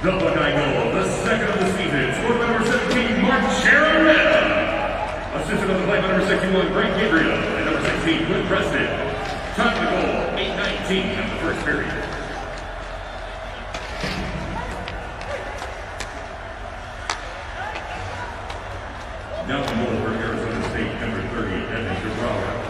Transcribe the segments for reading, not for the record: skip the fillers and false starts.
The Buckeye goal, the second of the season, scored by number 17, Mark Sharon. Assisted on the play by number 61, Greg Gabriel, and number 16, Clint Preston. Time of the goal, 8:19 of the first period. Down the goal for Arizona State, number 30, Evan Cabral.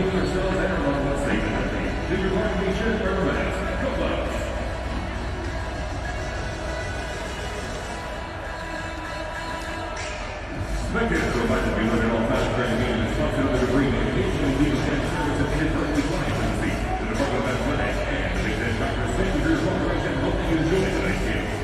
keep yourselves and our loved ones safe and healthy. Do your part to be sure to wear a mask. Go Bucks! Spectators are about to be looking all past the game and spots out the debris and occasionally leave a service of inadvertently flying from the seat. The Department of Athletics and the Big Ten Doctors thank you for your cooperation and hope that you enjoy tonight's game.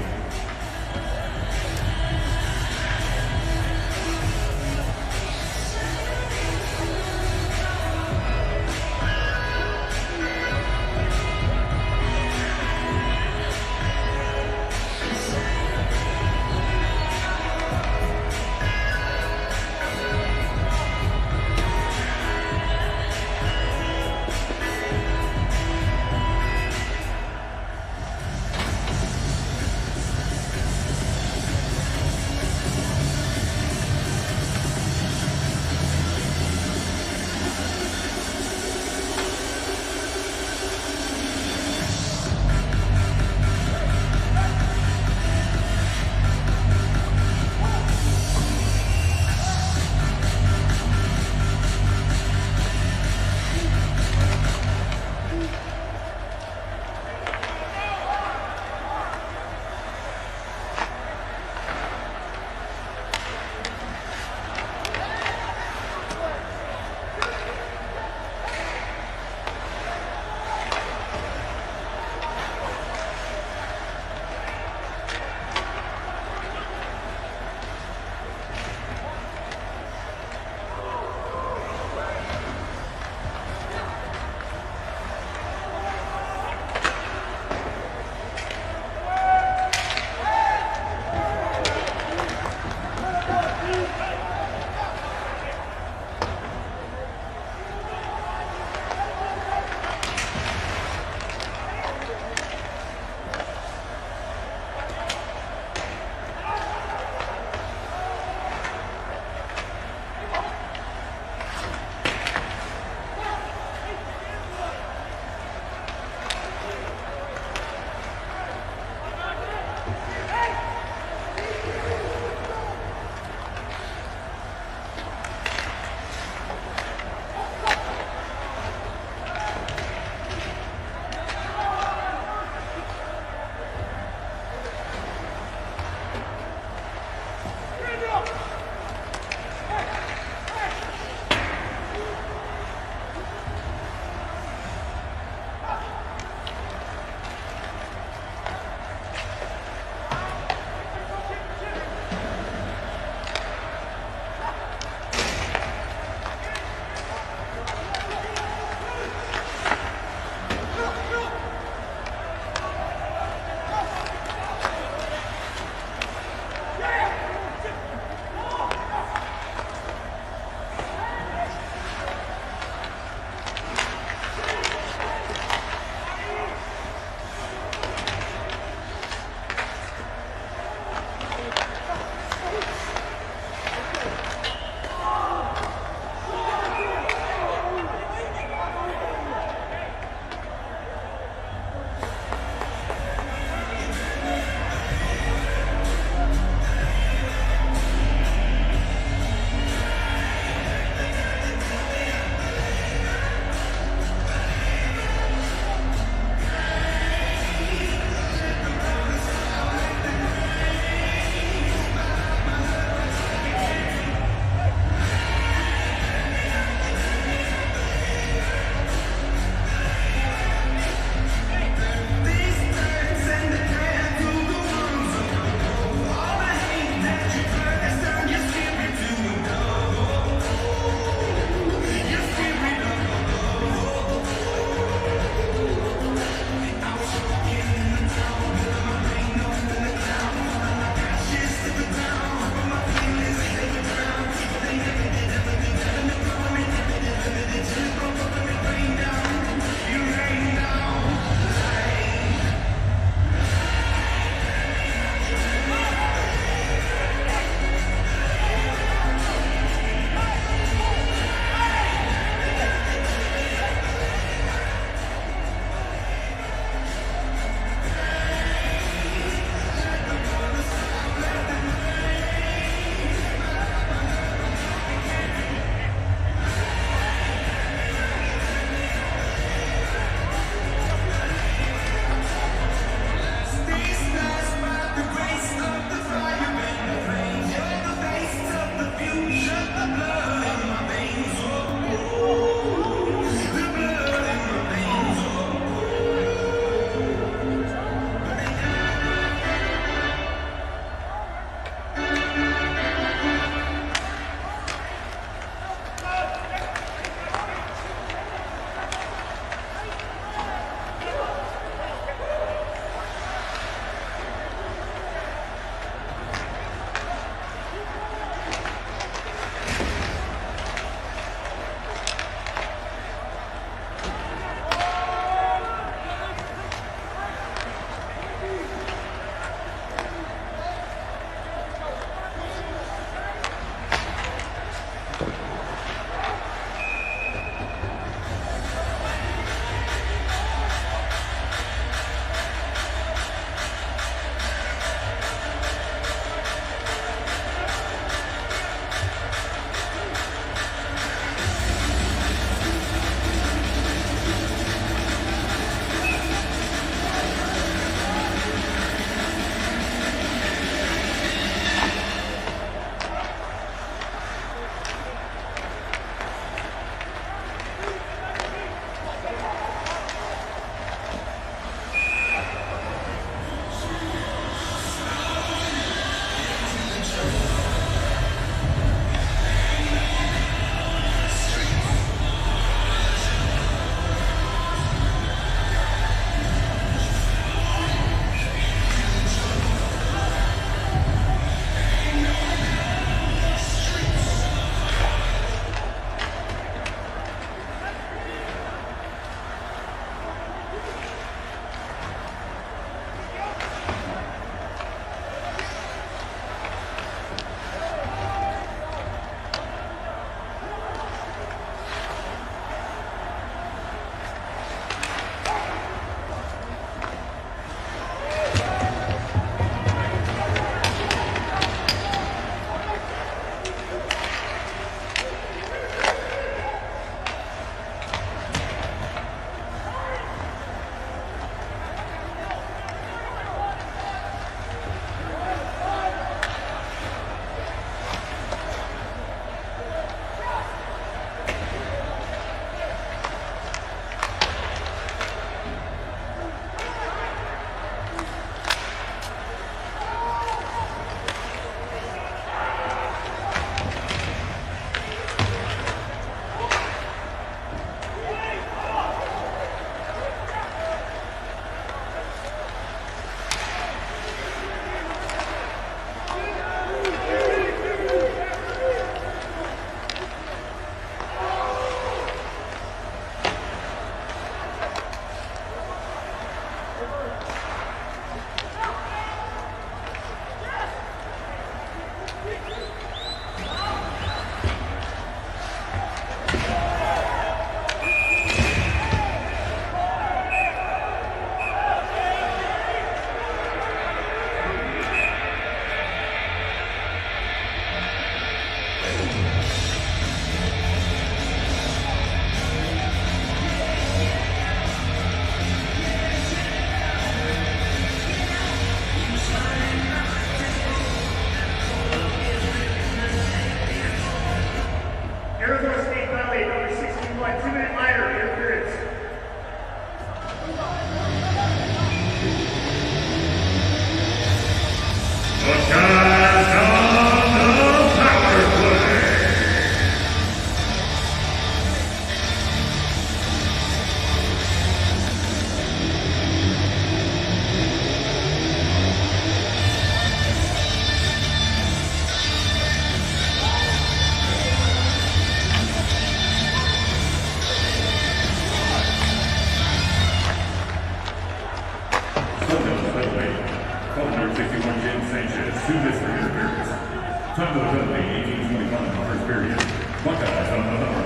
Buckeyes on the north.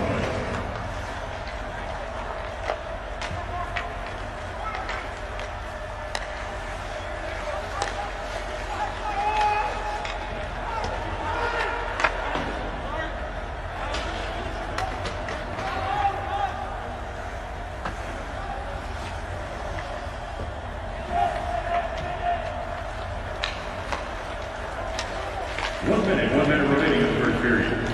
One minute remaining in the first period.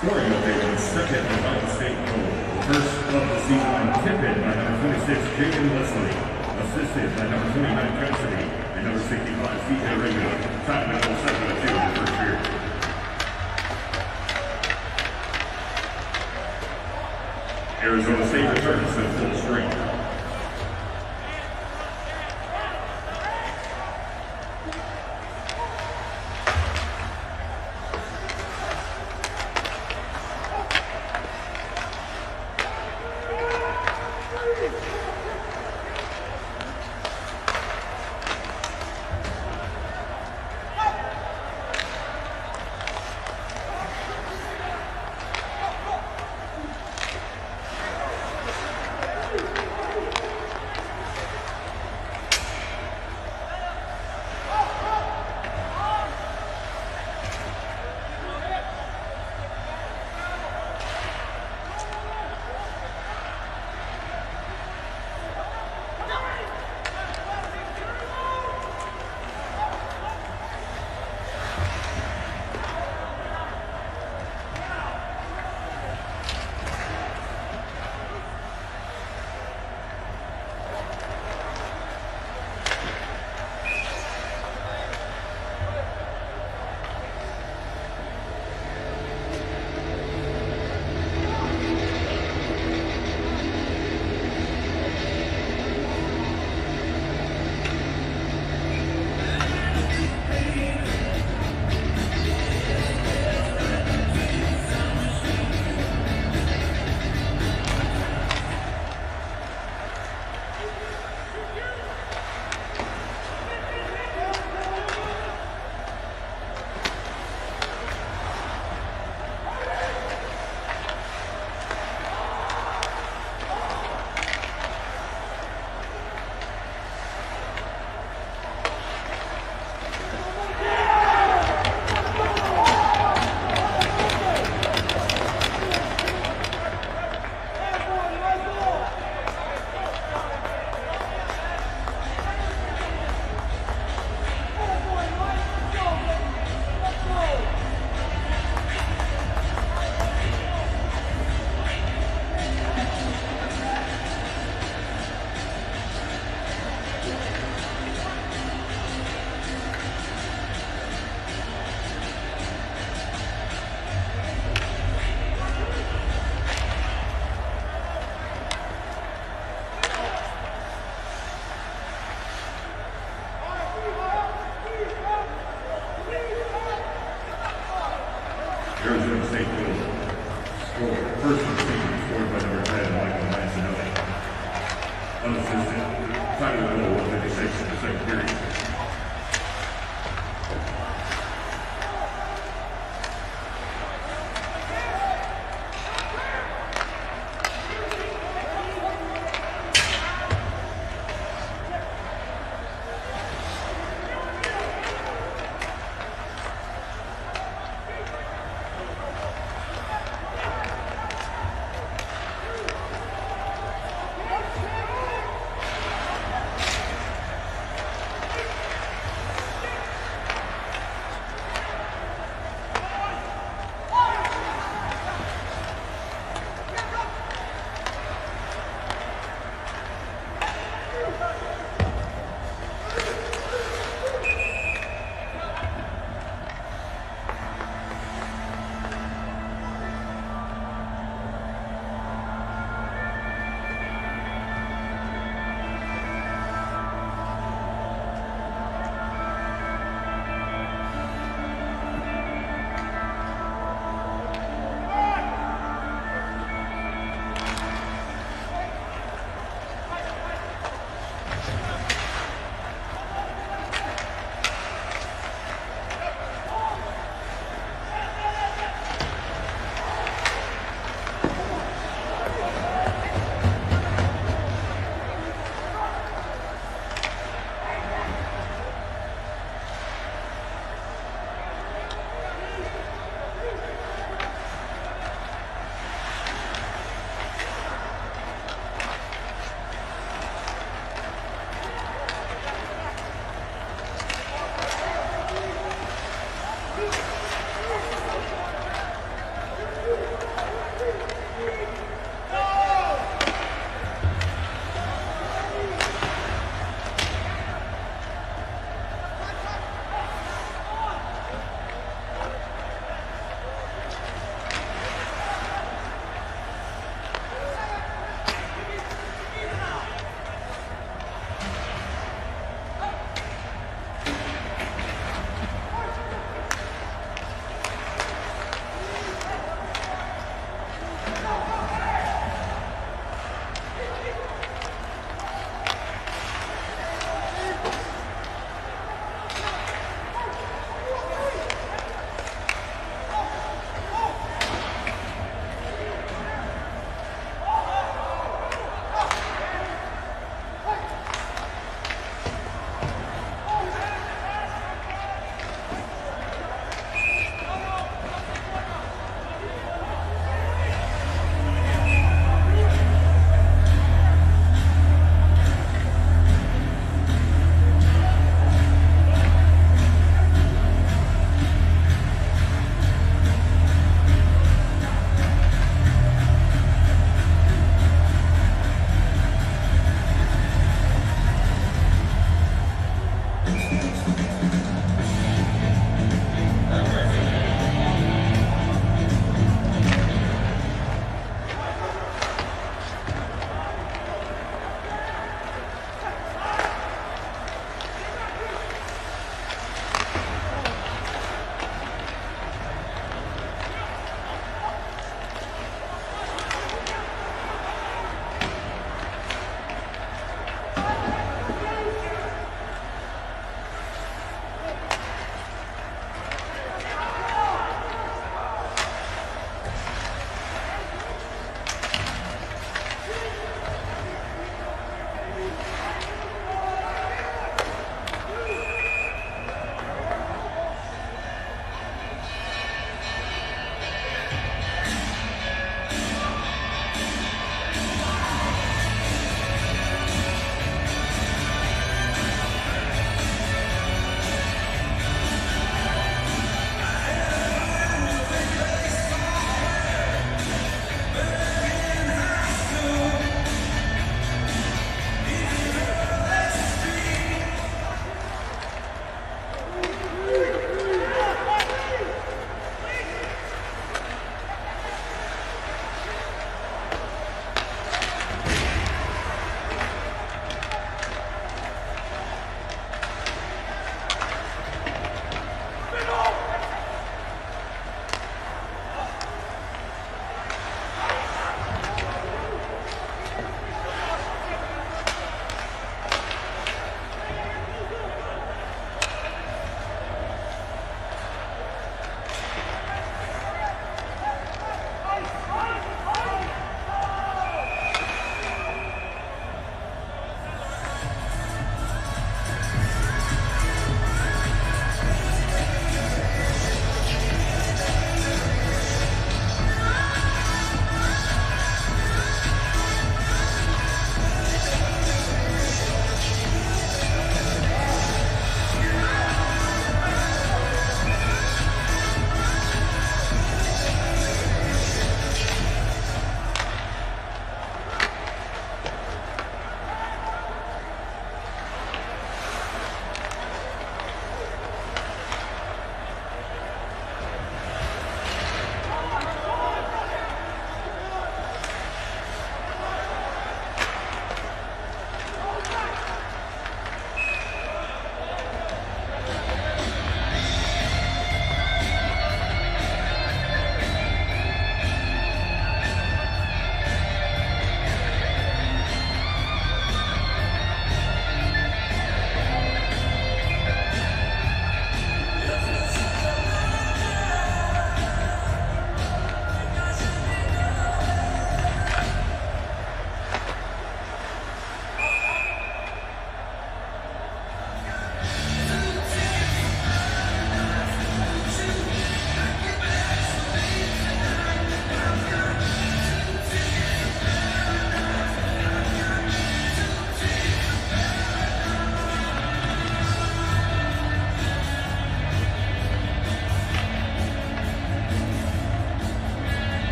Scoring location second, Ohio State goal. First of the season, Tippett by number 26, Jacob Leslie. Assisted by number 29, Cassidy. And number 65, CJ Regular. Time to goal 7-2 in the first period. Arizona State returns to full strength.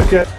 Okay.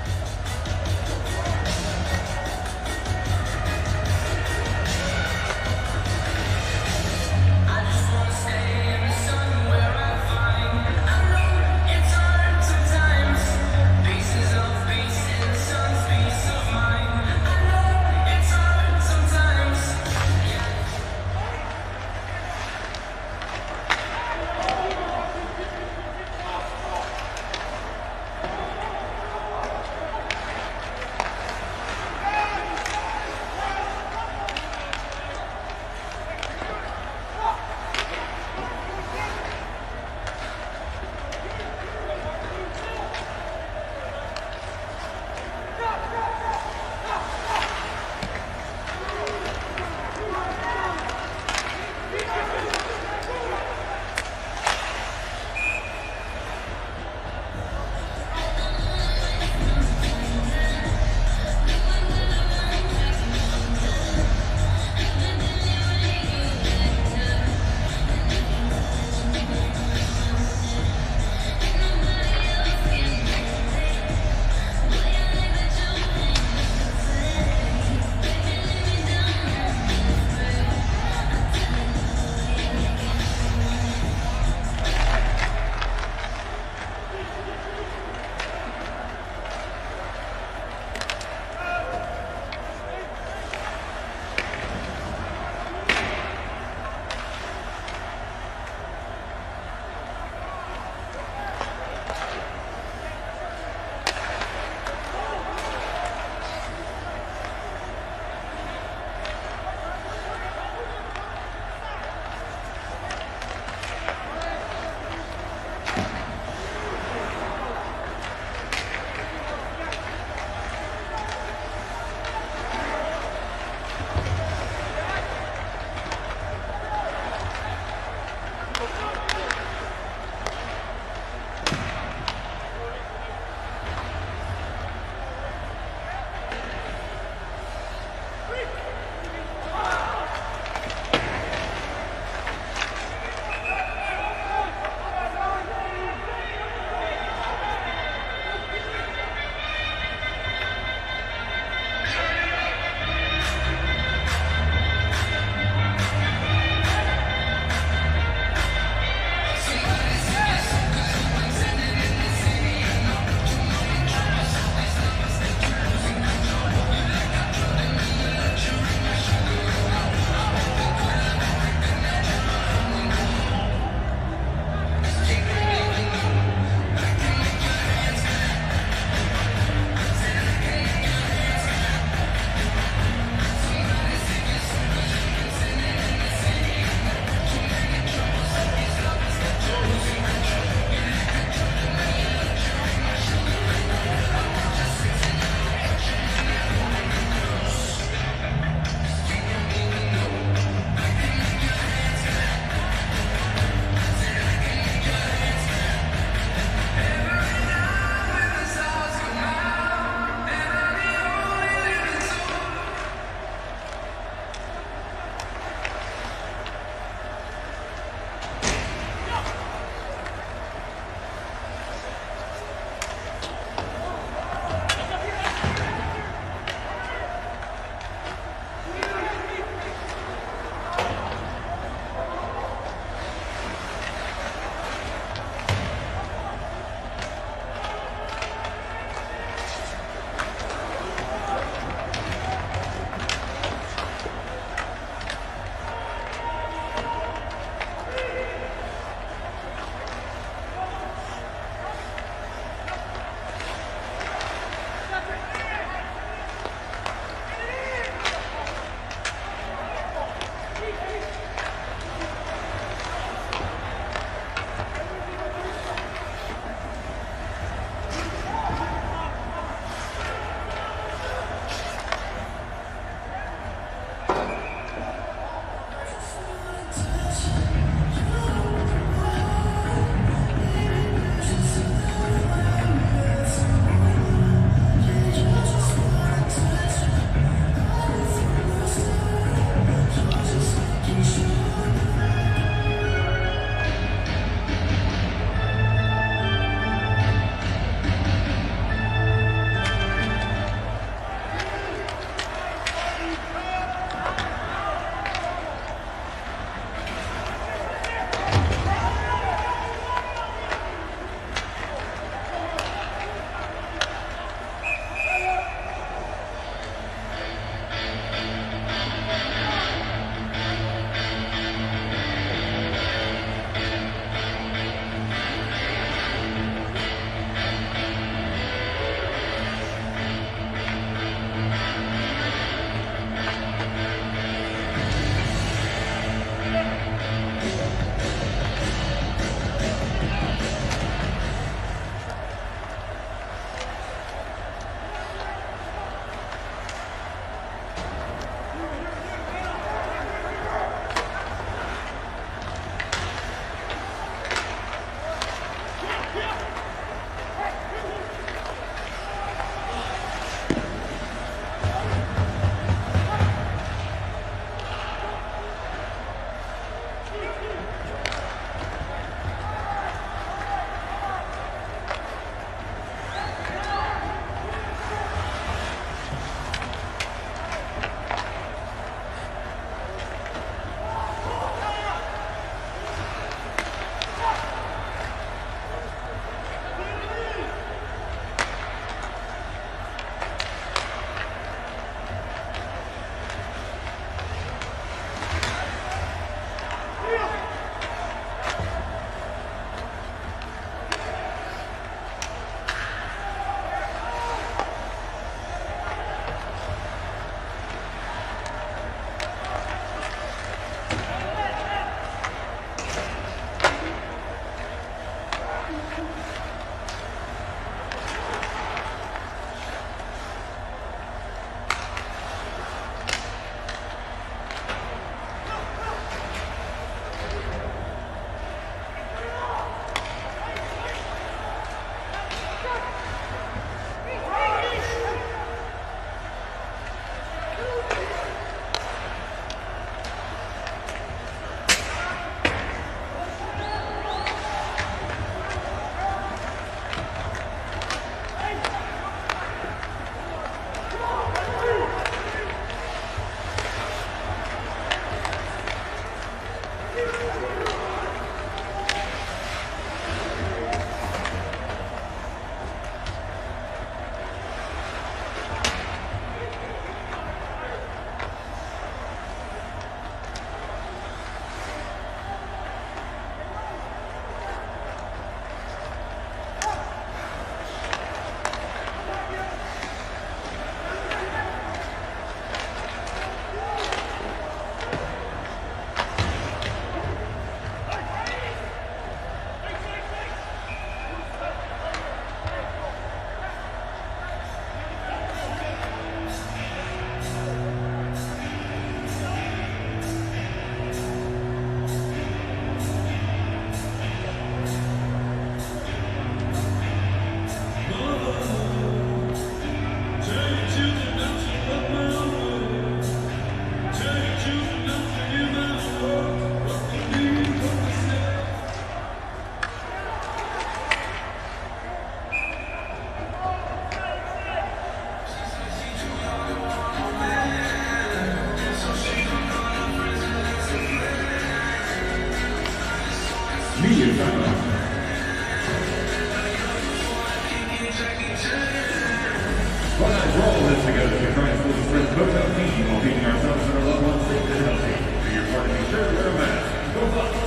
this together as we try and still spread COVID-19 while keeping ourselves and our loved ones safe and healthy. Do your part to be sure to wear a mask. Go Bucks!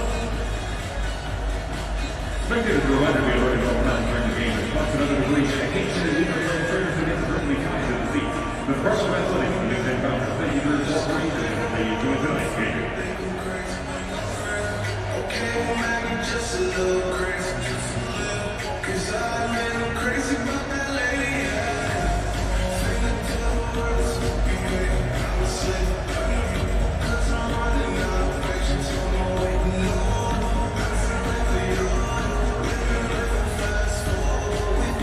Spectators are reminded to be alerted all times during the game as Bucks and other debris occasionally leave their players to get firmly tied to the seats. The Department of Athletics and Big Ten Founders, thank you for your cooperation as they enjoy tonight's game. Just a little crazy, cause I've been crazy about that lady. Think the words will be waiting, I was sleeping. Cause I'm running out of patience, so I'm waiting on. I surrender you, living fast forward.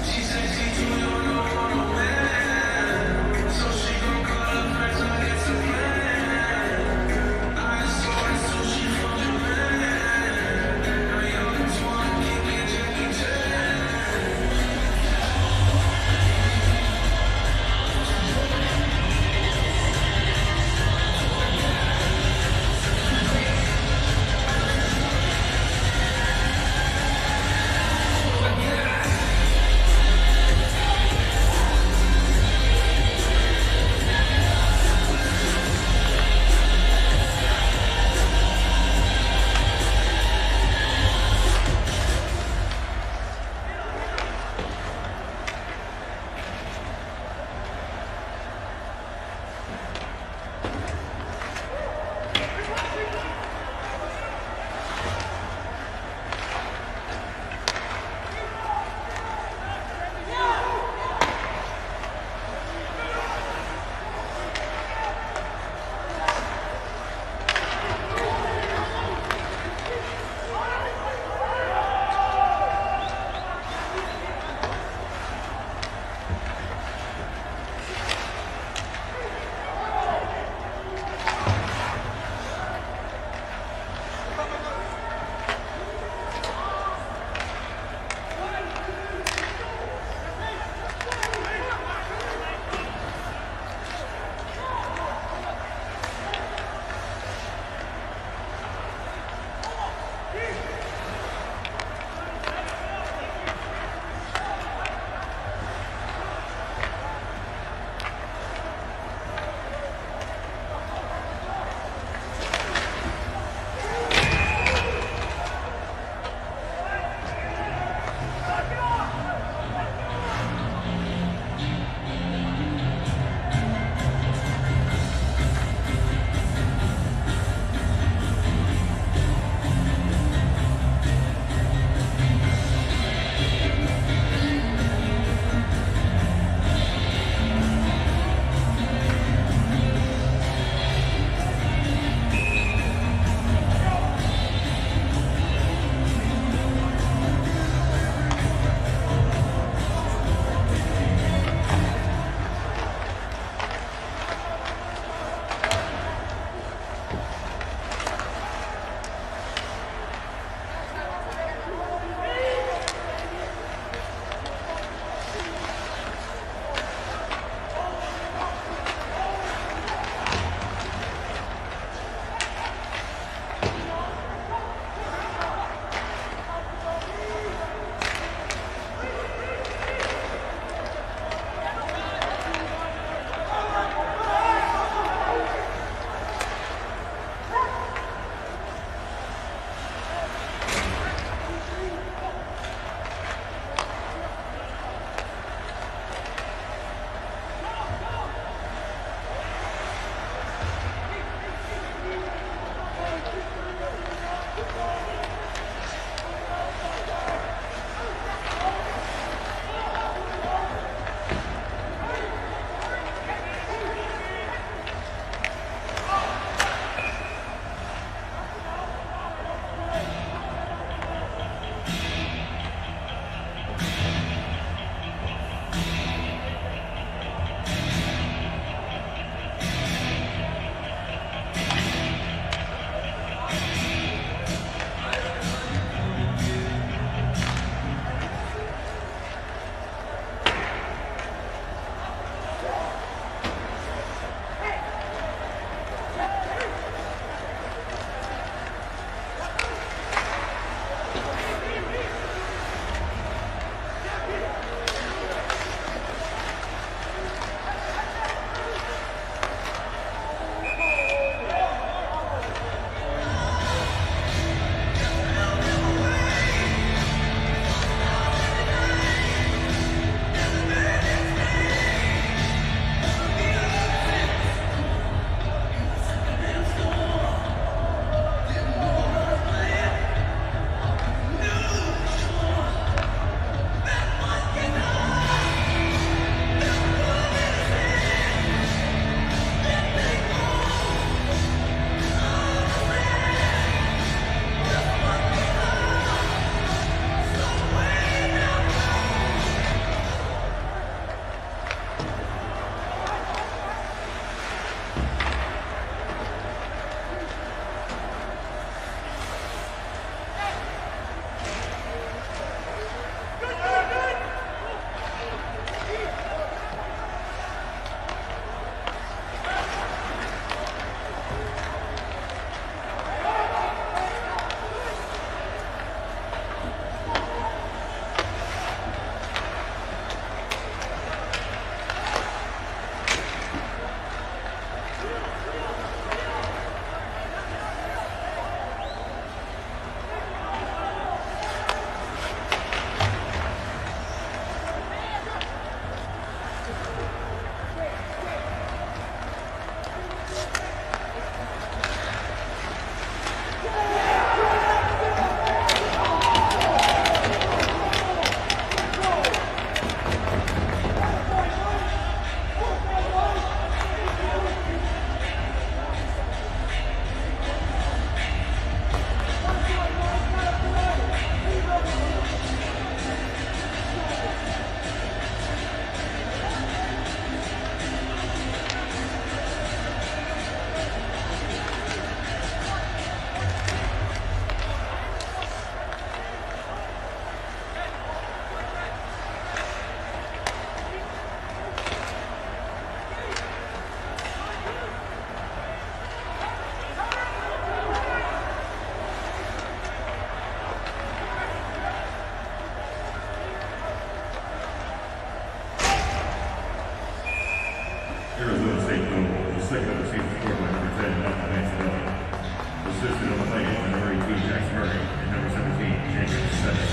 She said she too young, Arizona State Noble, the second of the season, scored by number 10, Malcolm Mancinelli. Assisted on the play by number 18, Jackson Murray, and number 17, Jacob Seven.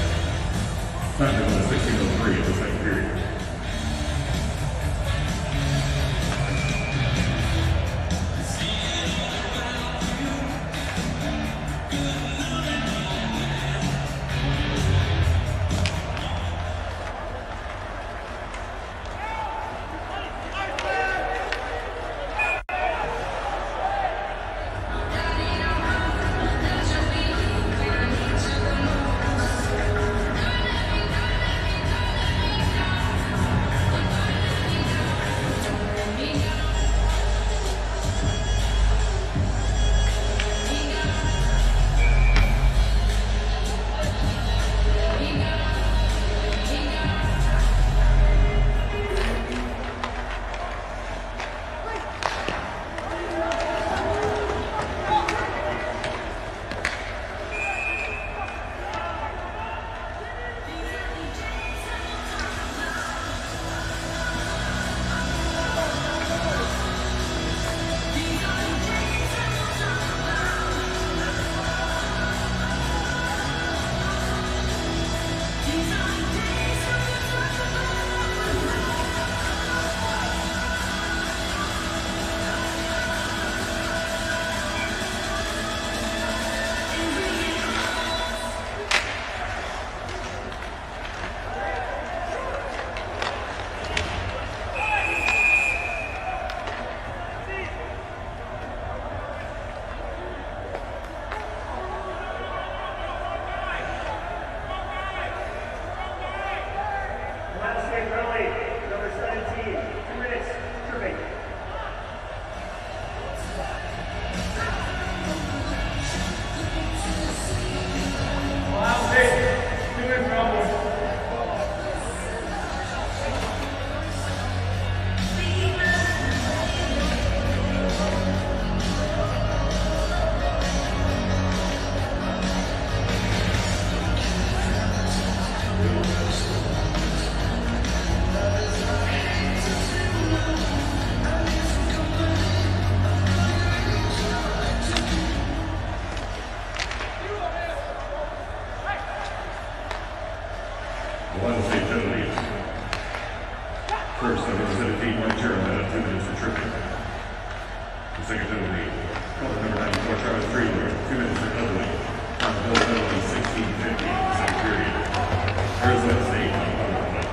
Time to go to 16:03 of the second period. Ohio State penalties. First, number 17, Mark Jeremiah, 2 minutes for tripping. The second penalty, called number 94, Travis Freeler, 2 minutes for elbowing. Time to goal penalty, 16:50 in the second period. Arizona State on the play.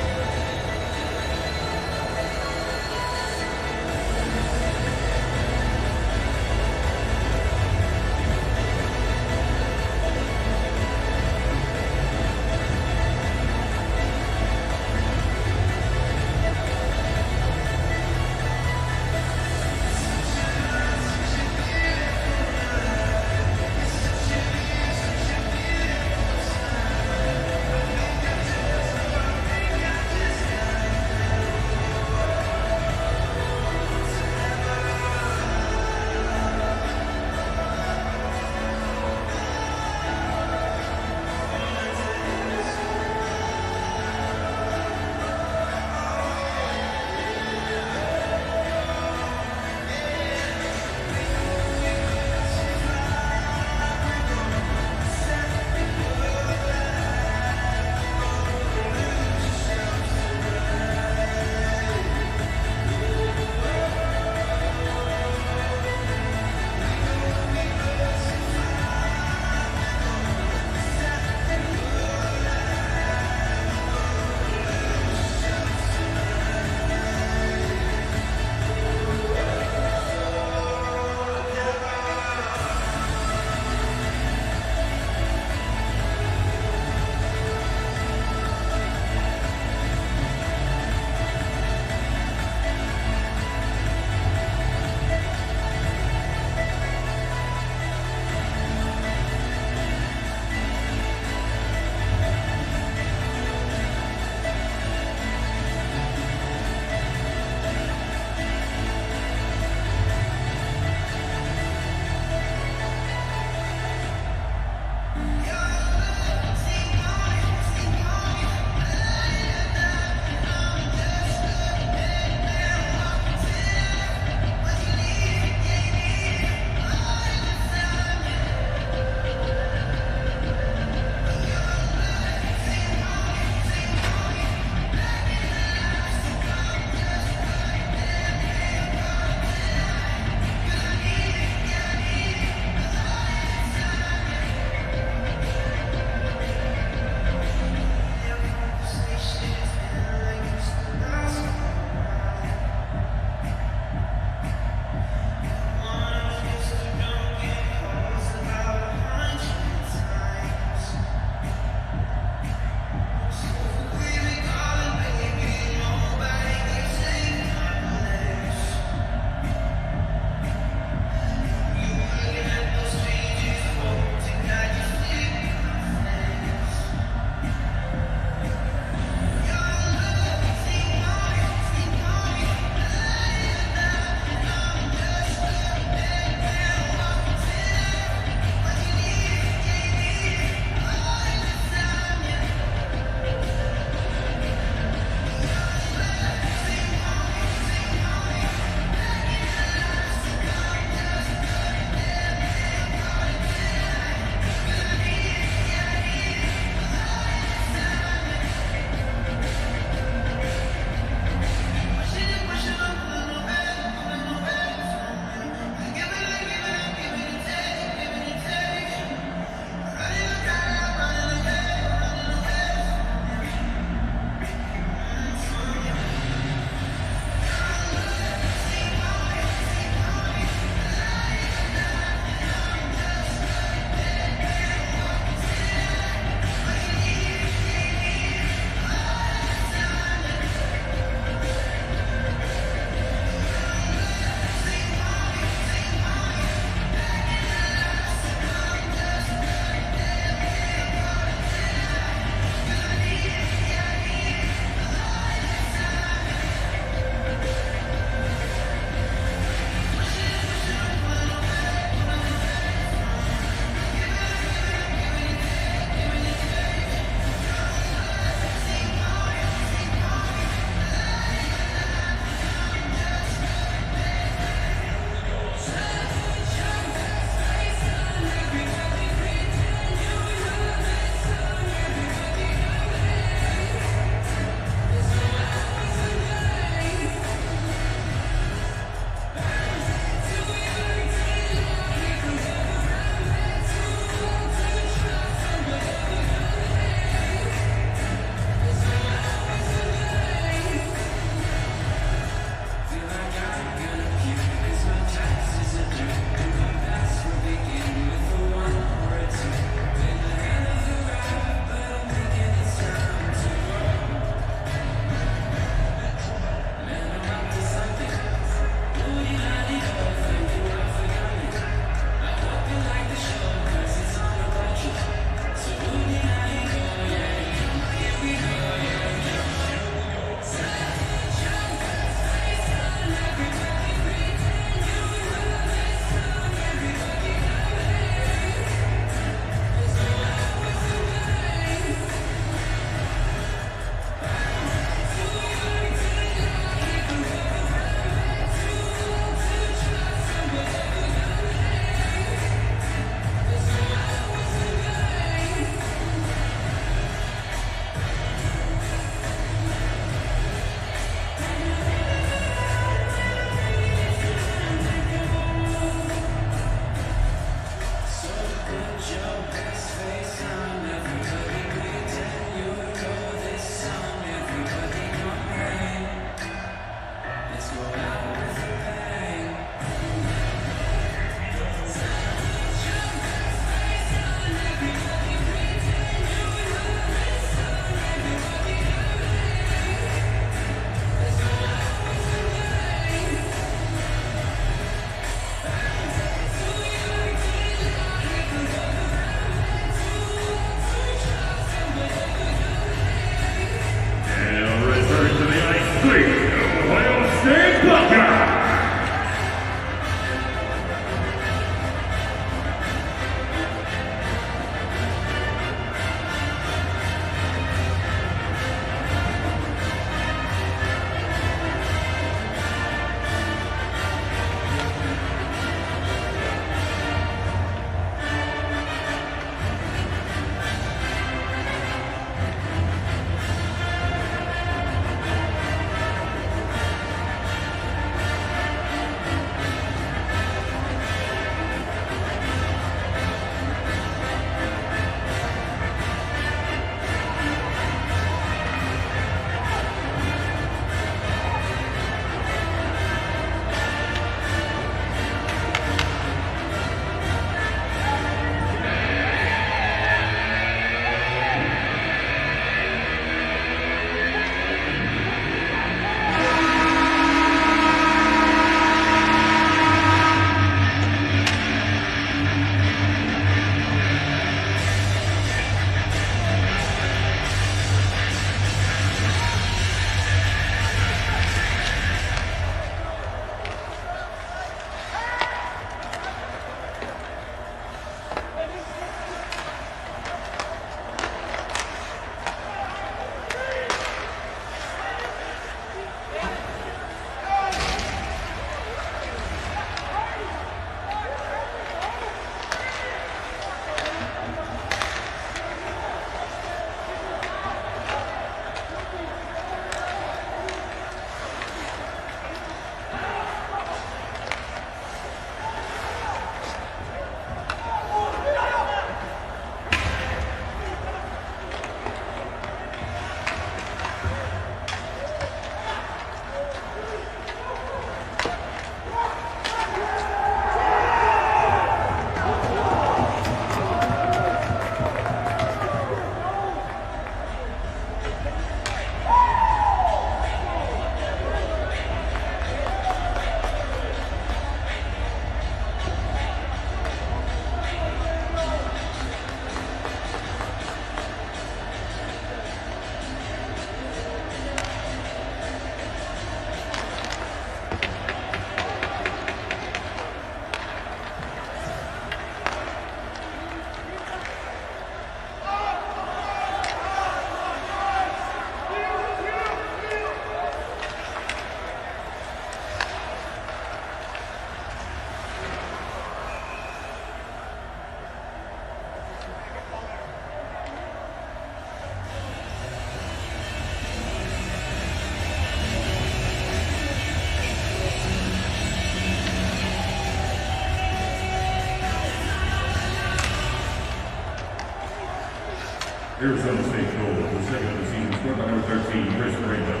Arizona State goal, the second of the season, scored by number 13, Chris Rainbow.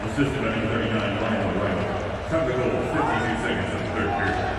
Assisted by number 39, Ryan O'Reilly. Time to goal, 52 seconds of the third period.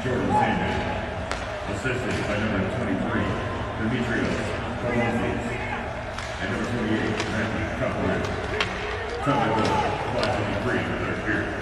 Jordan Sanders. Assisted by number 23, Demetrios Kolonzis. And number 28, Matthew Copeland. Time to go, class of 3 for third period.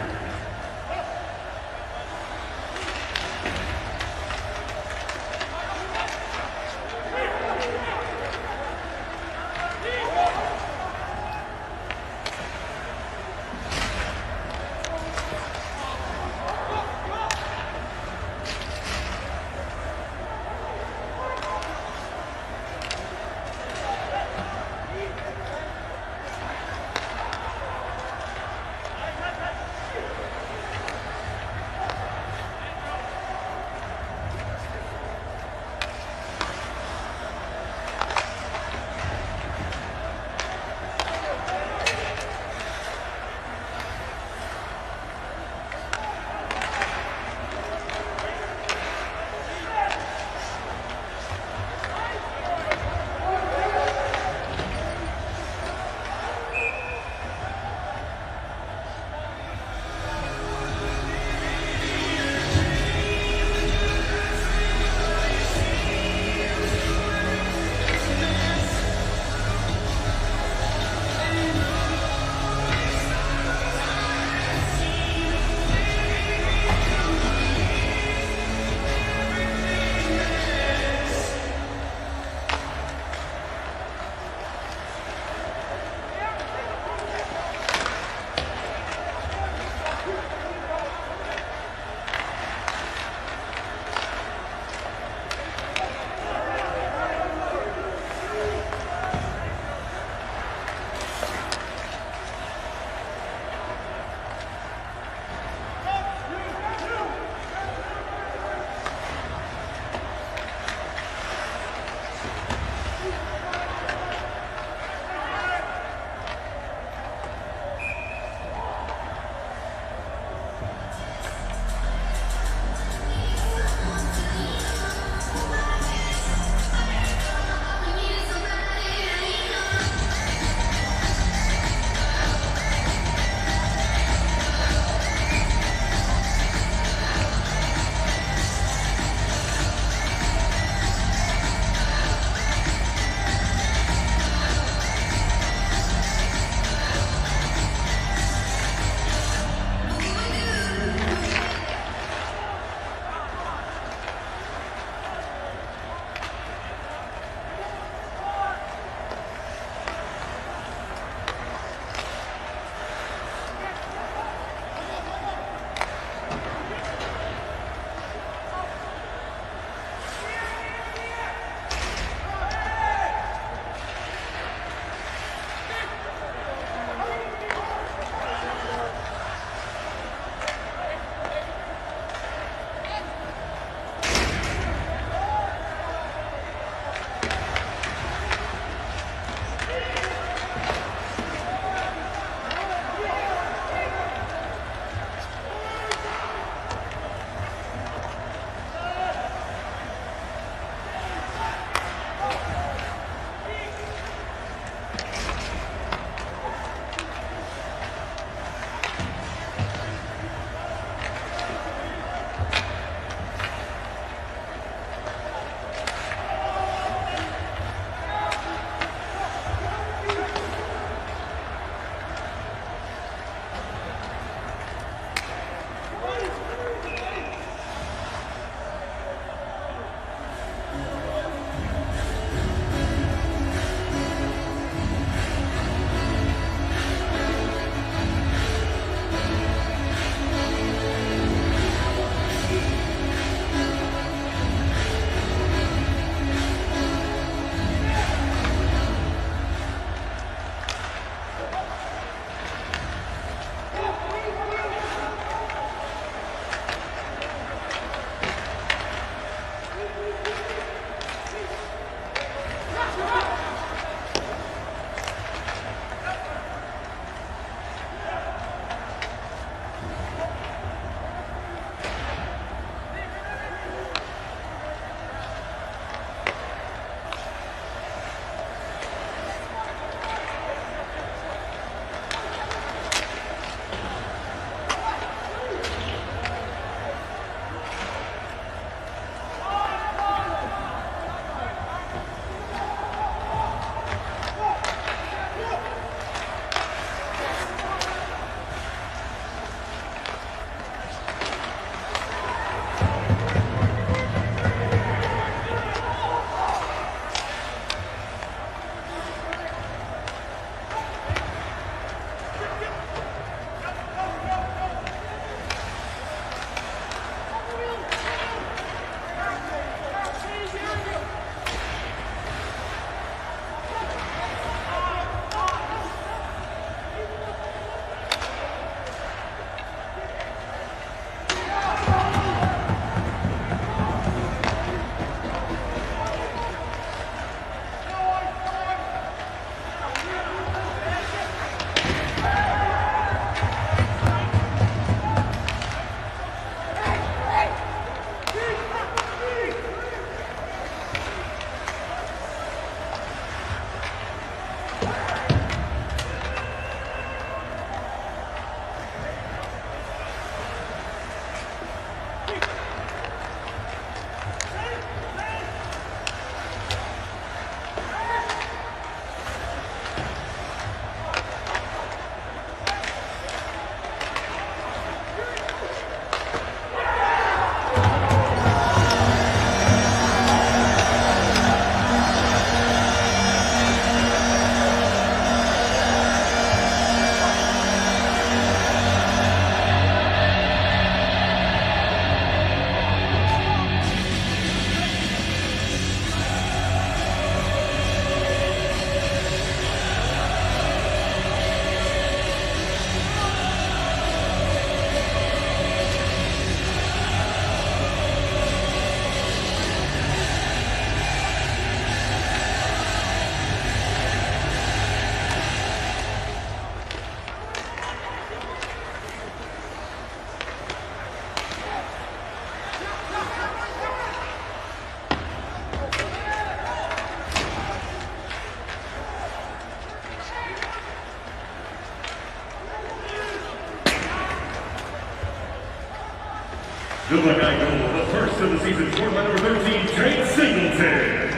The Buckeye goal, the first of the season, scored by number 13, Jake Singleton.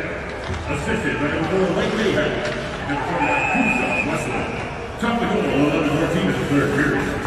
Assisted by number 4, Lake Mayhem. And number 29, Kusa Westland. Top the goal, 11-14 in the third period.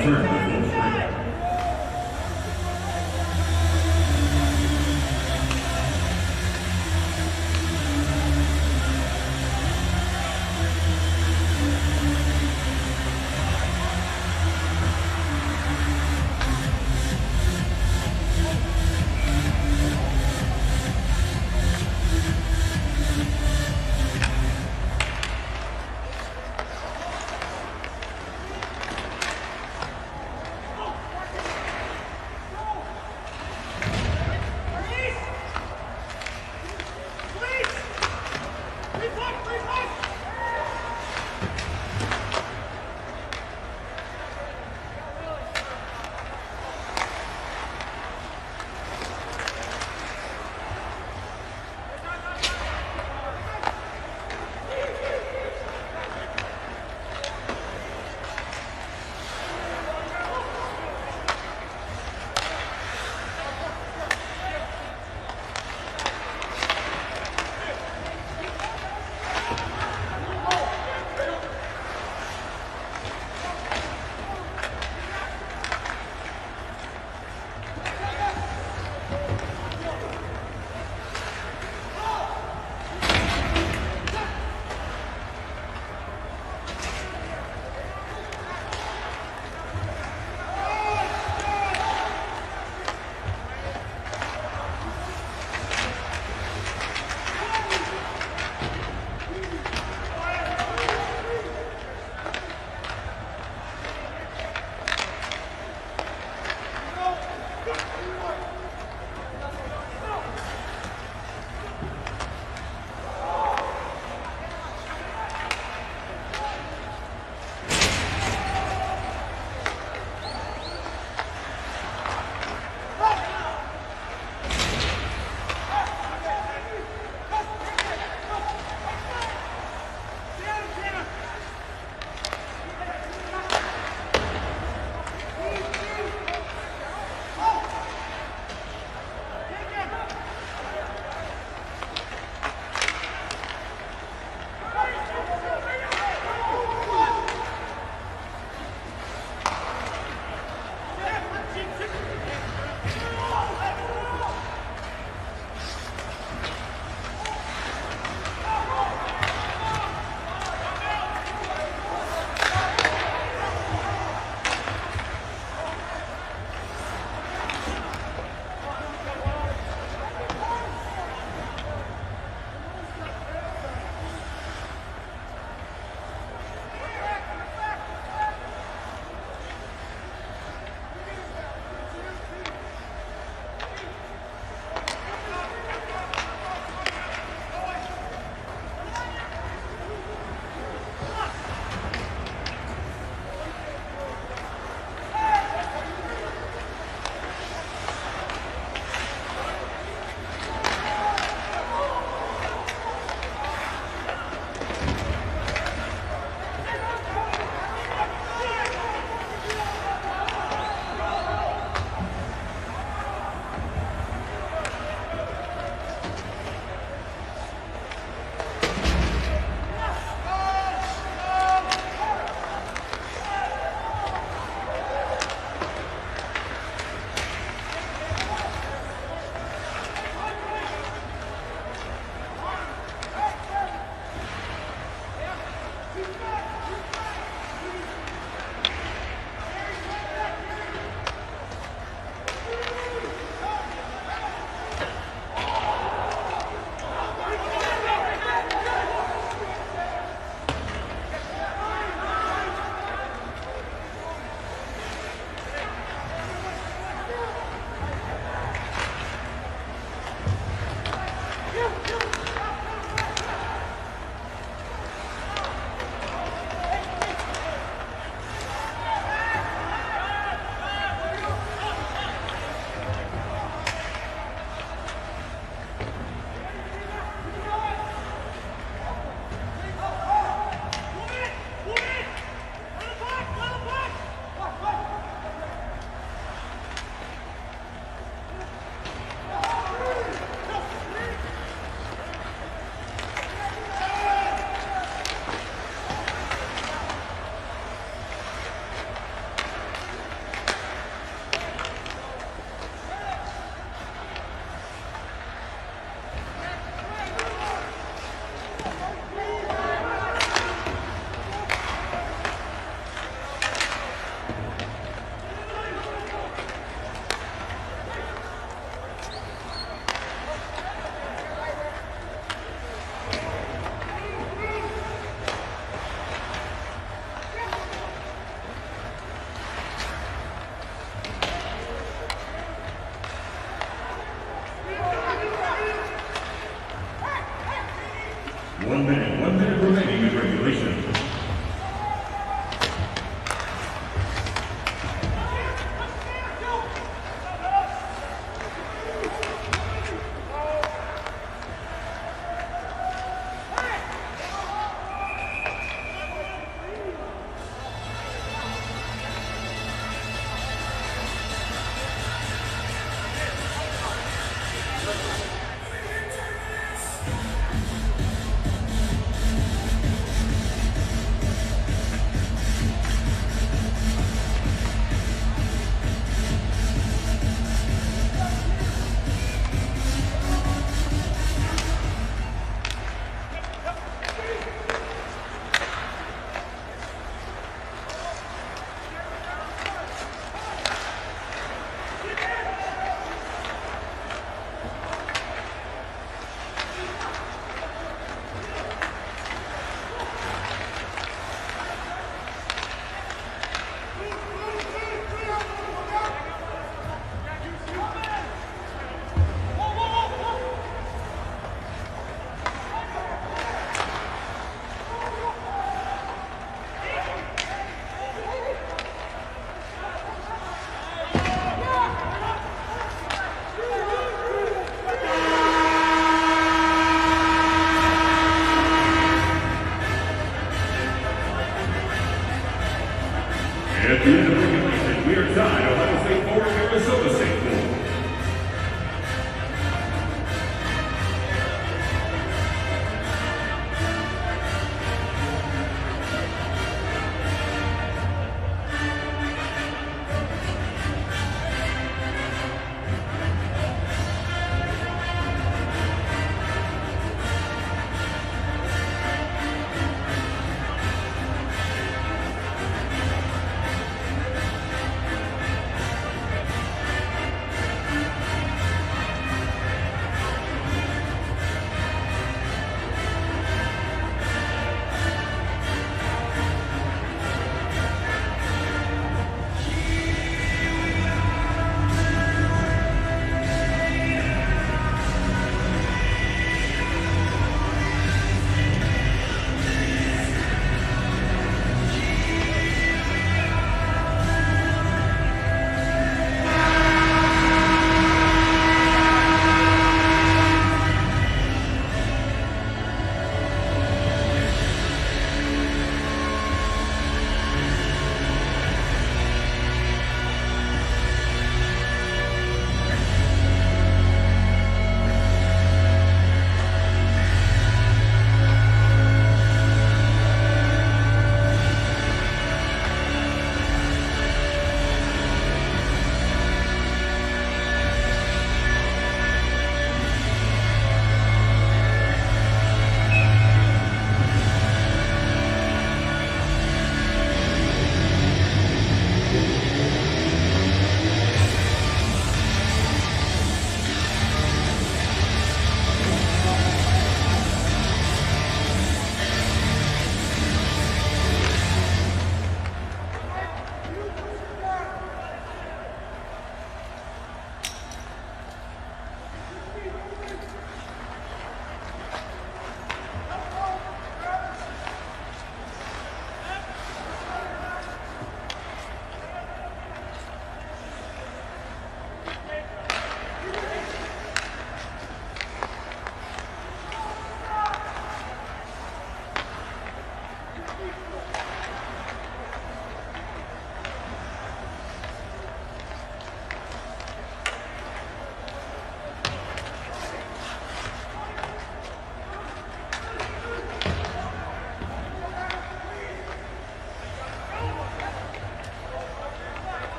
return to full strength.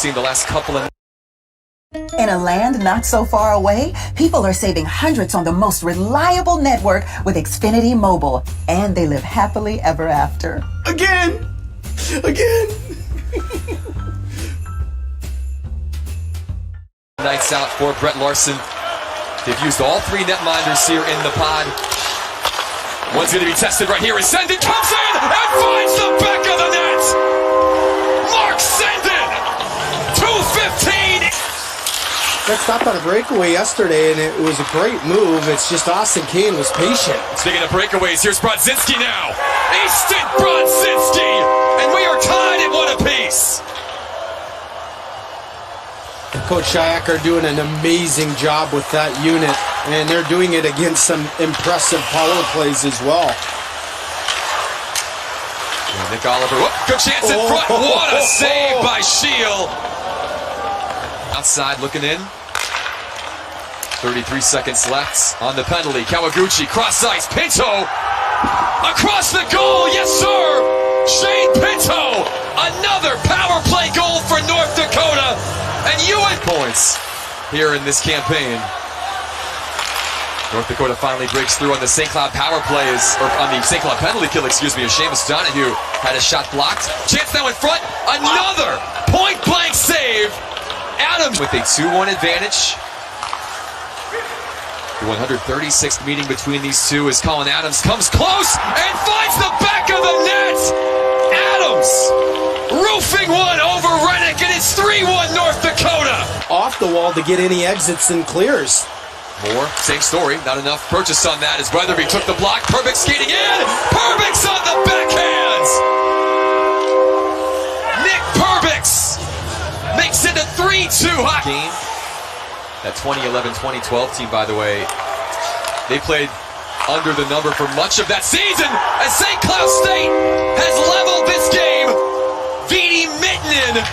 seen the last couple of. In a land not so far away, people are saving hundreds on the most reliable network with Xfinity Mobile, and they live happily ever after. Again! Nights out for Brett Larson. They've used all three netminders here in the pod. One's going to be tested right here. Sendin comes in and finds the back of the net. Mark Sendin, 2:15. Got stopped on a breakaway yesterday, and it was a great move. It's just Austin Kane was patient. Speaking of breakaways, here's Brodzinski now. Easton Brodzinski, and we are tied at 1 apiece. Coach Shayak are doing an amazing job with that unit, and they're doing it against some impressive power plays as well. And Nick Oliver, good chance in front. What a save by Shield. Outside looking in. 33 seconds left on the penalty. Kawaguchi, cross ice. Pinto across the goal. Yes, sir. Shane Pinto. Another power play goal for North Dakota. And UN points here in this campaign. North Dakota finally breaks through on the St. Cloud power plays, or on the St. Cloud penalty kill, excuse me, as Seamus Donahue had a shot blocked. Chance now in front. Another point-blank save. Adams with a 2-1 advantage. The 136th meeting between these two as Colin Adams comes close and finds the back of the net. Adams roofing one over Reddick, and it's 3-1 North Dakota. Off the wall to get any exits and clears. More, same story, not enough purchase on that as Weatherby took the block. Perbix skating in. Perbix on the backhands. Nick Perbix makes it a 3-2 hockey. That 2011-2012 team, by the way, they played under the number for much of that season as St. Cloud State has leveled this game. Veeti Mittinen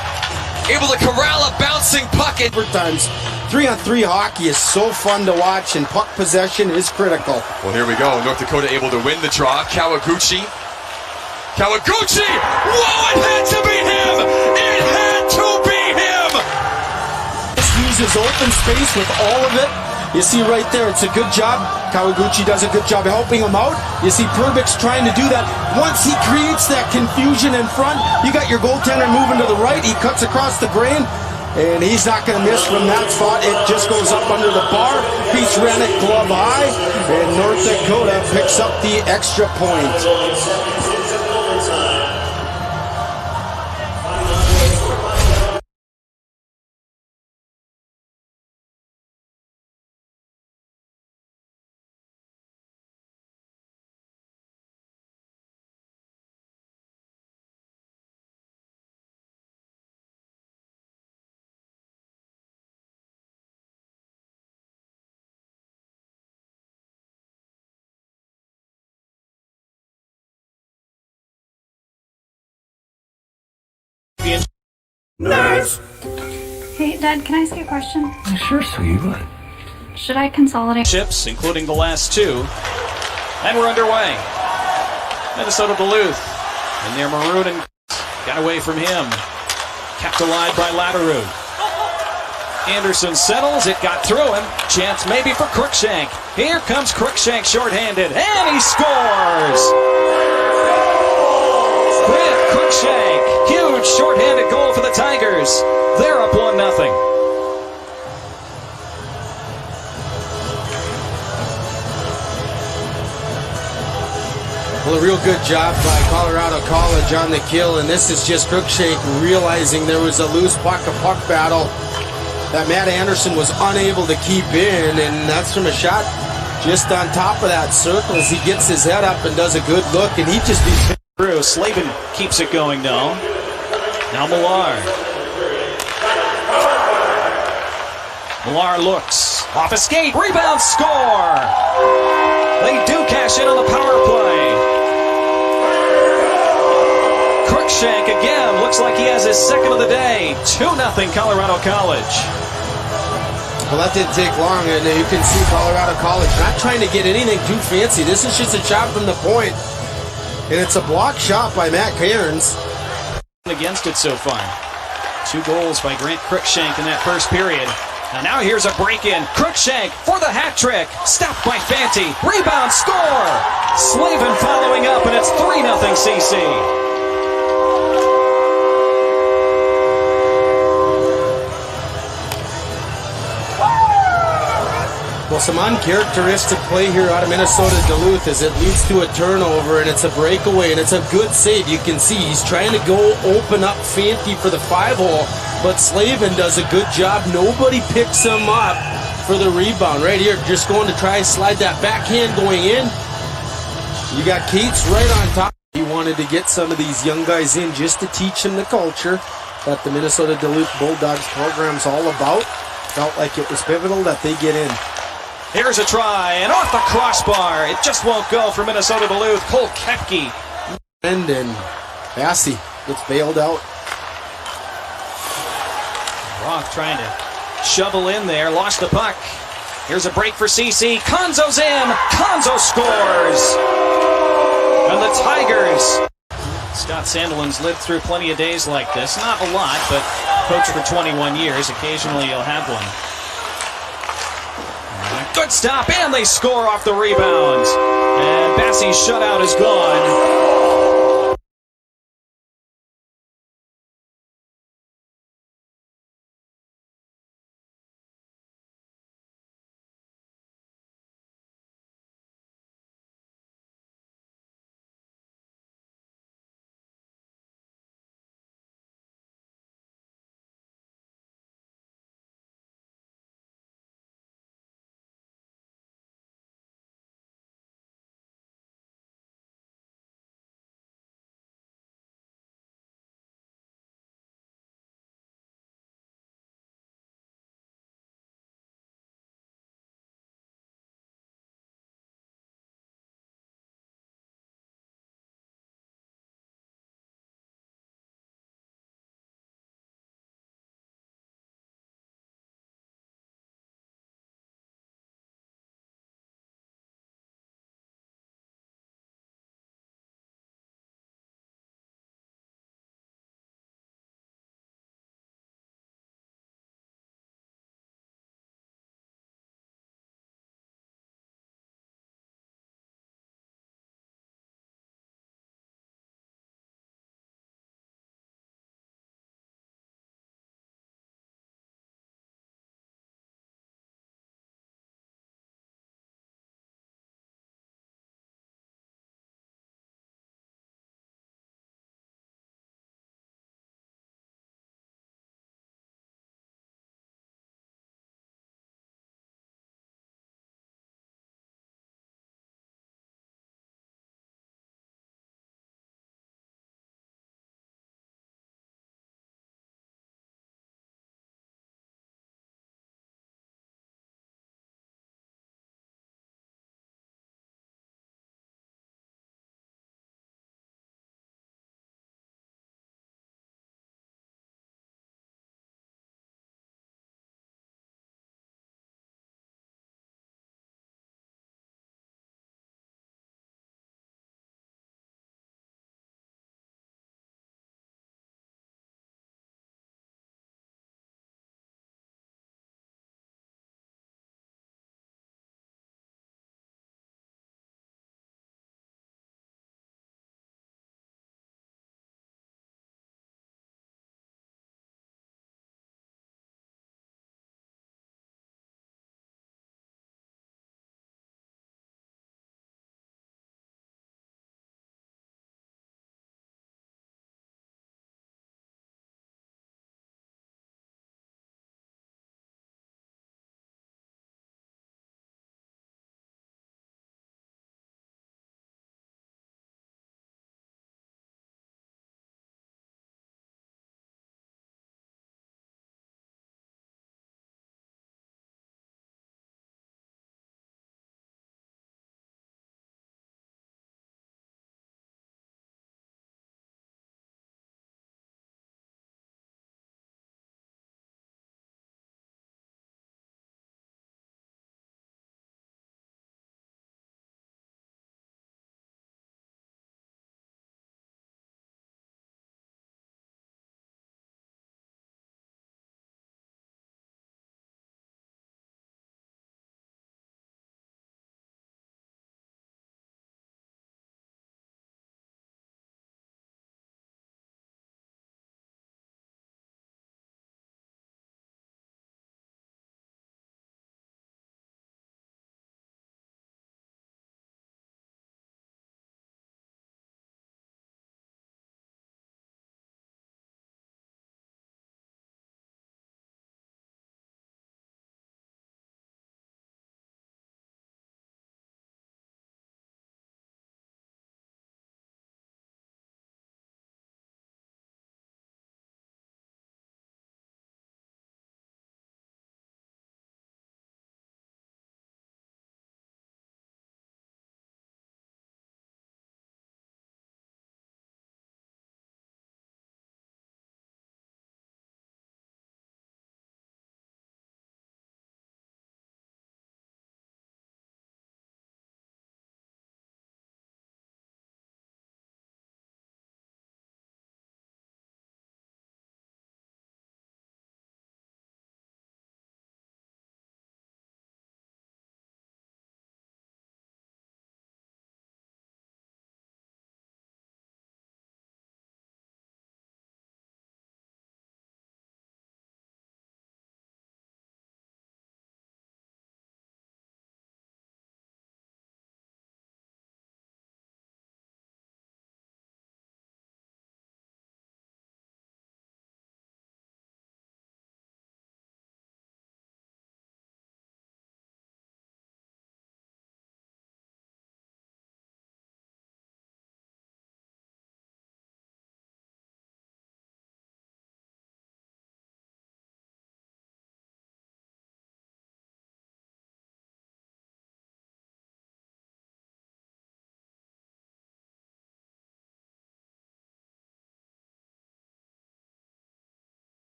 able to corral a bouncing puck. Times 3-on-3 hockey is so fun to watch, and puck possession is critical. Well, here we go. North Dakota able to win the draw. Kawaguchi. Kawaguchi! Whoa, it had to be him! It had to be him! Uses open space with all of it. You see right there, it's a good job. Kawaguchi does a good job helping him out. You see Perbix trying to do that. Once he creates that confusion in front, you got your goaltender moving to the right. He cuts across the grain, and he's not going to miss from that spot. It just goes up under the bar, beats Rennick glove high, and North Dakota picks up the extra point. Nice. Hey, Dad, can I ask you a question? Sure, sweetie. Should I consolidate? Chips, including the last two. And we're underway. Minnesota Duluth. And they're maroon and got away from him. Kept alive by Laderoute. Anderson settles. It got through him. Chance maybe for Cruikshank. Here comes Cruikshank shorthanded. And he scores! Grant Cruikshank. Huge shorthanded goal for the Tigers. They're up 1-0. Well, a real good job by Colorado College on the kill, and this is just Cruikshank realizing there was a loose puck battle that Matt Anderson was unable to keep in, and that's from a shot just on top of that circle as he gets his head up and does a good look, and he just beats through. Slavin keeps it going though. Now Millar. Millar looks off a skate, rebound, score. They do cash in on the power play. Cruikshank again looks like he has his second of the day. 2-0 Colorado College. Well, that didn't take long, and you can see Colorado College not trying to get anything too fancy. This is just a shot from the point, and it's a block shot by Matt Cairns. Against it so far. 2 goals by Grant Cruikshank in that first period. And now here's a break-in. Cruikshank for the hat trick. Stopped by Fanti. Rebound, score! Slavin following up, and it's 3-0 CC. Well, some uncharacteristic play here out of Minnesota Duluth as it leads to a turnover, and it's a breakaway, and it's a good save. You can see he's trying to go open up Fanti for the 5-hole, but Slavin does a good job. Nobody picks him up for the rebound. Right here, just going to try and slide that backhand going in. You got Cates right on top. He wanted to get some of these young guys in just to teach them the culture that the Minnesota Duluth Bulldogs program's all about. Felt like it was pivotal that they get in. Here's a try, and off the crossbar. It just won't go for Minnesota Duluth. Cole Koepke. And Bassey gets bailed out. Roth trying to shovel in there, lost the puck. Here's a break for CC. Konzo's in. Konzo scores. And the Tigers. Scott Sandelin's lived through plenty of days like this. Not a lot, but coached for 21 years. Occasionally you'll have one. Good stop, and they score off the rebound. And Bassey's shutout is gone.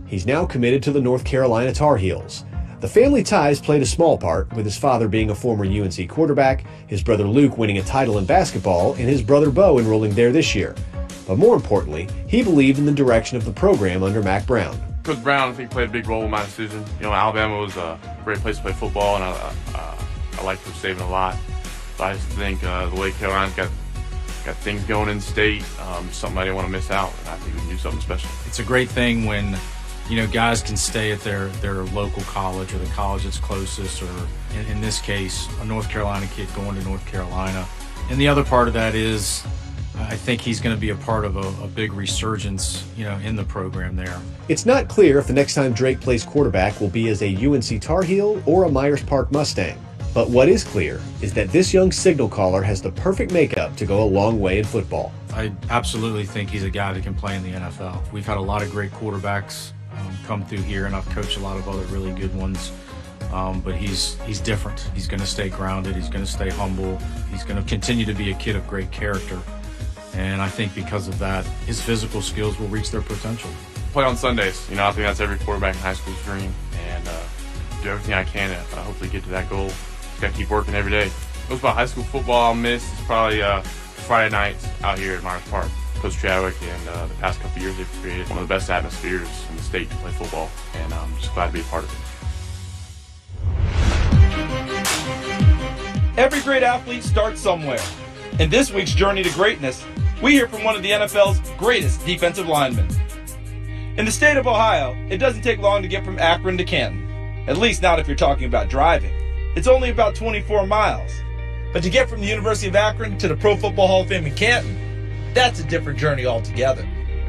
He's now committed to the North Carolina Tar Heels. The family ties played a small part, with his father being a former UNC quarterback, his brother Luke winning a title in basketball, and his brother Bo enrolling there this year. But more importantly, he believed in the direction of the program under Mack Brown. Coach Brown, I think, played a big role in my decision. Alabama was a great place to play football, and I like Coach Saban a lot. But I just think the way Carolina's got things going in state, something I didn't want to miss out, and I think we can do something special. It's a great thing when guys can stay at their local college or the college that's closest, or in this case, a North Carolina kid going to North Carolina. And the other part of that is, I think he's going to be a part of a big resurgence, in the program there. It's not clear if the next time Drake plays quarterback will be as a UNC Tar Heel or a Myers Park Mustang. But what is clear is that this young signal caller has the perfect makeup to go a long way in football. I absolutely think he's a guy that can play in the NFL. We've had a lot of great quarterbacks come through here, and I've coached a lot of other really good ones. But he's different. He's going to stay grounded. He's going to stay humble. He's going to continue to be a kid of great character. And I think because of that, his physical skills will reach their potential. Play on Sundays. I think that's every quarterback in high school's dream. And do everything I can to hopefully get to that goal. Just got to keep working every day. Most about high school football I'll miss is probably Friday nights out here at Myers Park. Coach Chadwick and the past couple of years, they've created one of the best atmospheres in the state to play football, and I'm just glad to be a part of it. Every great athlete starts somewhere. In this week's Journey to Greatness, we hear from one of the NFL's greatest defensive linemen. In the state of Ohio, it doesn't take long to get from Akron to Canton, at least not if you're talking about driving. It's only about 24 miles. But to get from the University of Akron to the Pro Football Hall of Fame in Canton, that's a different journey altogether.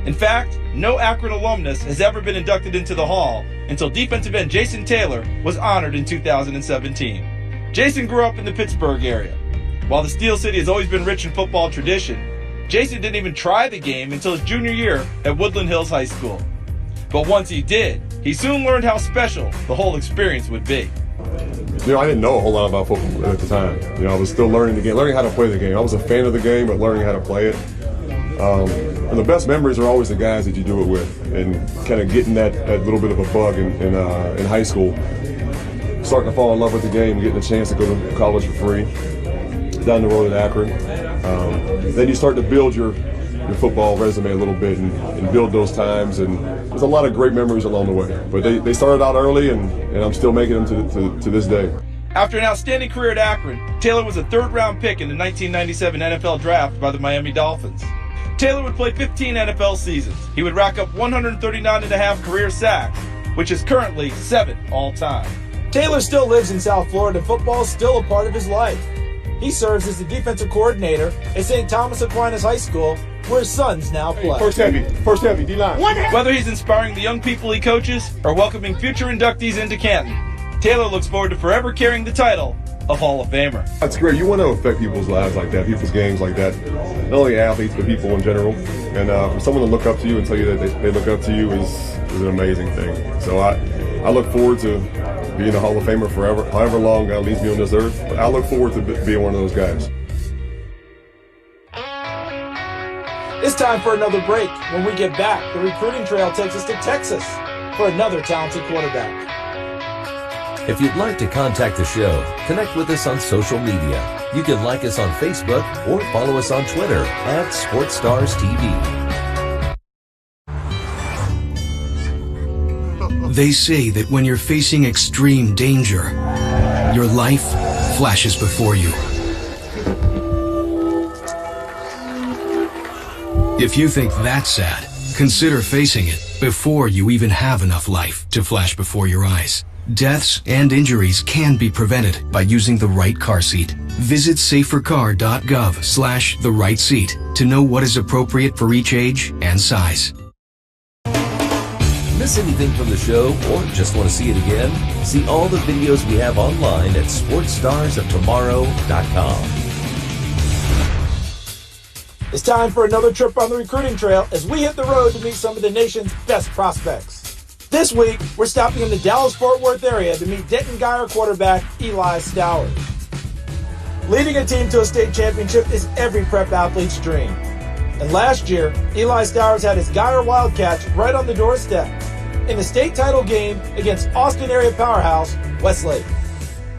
In fact, no Akron alumnus has ever been inducted into the Hall until defensive end Jason Taylor was honored in 2017. Jason grew up in the Pittsburgh area. While the Steel City has always been rich in football tradition, Jason didn't even try the game until his junior year at Woodland Hills High School. But once he did, he soon learned how special the whole experience would be. I didn't know a whole lot about football at the time. I was still learning the game, learning how to play the game. I was a fan of the game, but learning how to play it. And the best memories are always the guys that you do it with, and kind of getting that little bit of a bug in high school, starting to fall in love with the game, getting a chance to go to college for free down the road at Akron. Then you start to build your football resume a little bit and build those times, and there's a lot of great memories along the way. But they started out early, and I'm still making them to this day. After an outstanding career at Akron, Taylor was a third-round pick in the 1997 NFL Draft by the Miami Dolphins. Taylor would play 15 NFL seasons. He would rack up 139.5 career sacks, which is currently 7th all-time. Taylor still lives in South Florida, and football is still a part of his life. He serves as the defensive coordinator at St. Thomas Aquinas High School, where his sons now play. First heavy, D-line. Whether he's inspiring the young people he coaches or welcoming future inductees into Canton, Taylor looks forward to forever carrying the title of Hall of Famer. That's great. You want to affect people's lives like that, people's games like that. Not only athletes, but people in general. And for someone to look up to you and tell you that they look up to you is an amazing thing. So I look forward to being a Hall of Famer forever, however long God leaves me on this earth. But I look forward to being one of those guys. It's time for another break. When we get back, the recruiting trail takes us to Texas for another talented quarterback. If you'd like to contact the show, connect with us on social media. You can like us on Facebook or follow us on Twitter @SportsStarsTV. They say that when you're facing extreme danger, your life flashes before you. If you think that's sad, consider facing it before you even have enough life to flash before your eyes. Deaths and injuries can be prevented by using the right car seat. Visit safercar.gov/the right seat to know what is appropriate for each age and size. Miss anything from the show or just want to see it again? See all the videos we have online at sportsstarsoftomorrow.com. It's time for another trip on the recruiting trail as we hit the road to meet some of the nation's best prospects. This week, we're stopping in the Dallas-Fort Worth area to meet Denton Guyer quarterback Eli Stowers. Leading a team to a state championship is every prep athlete's dream. And last year, Eli Stowers had his Guyer Wildcats right on the doorstep. in the state title game against Austin area powerhouse Westlake.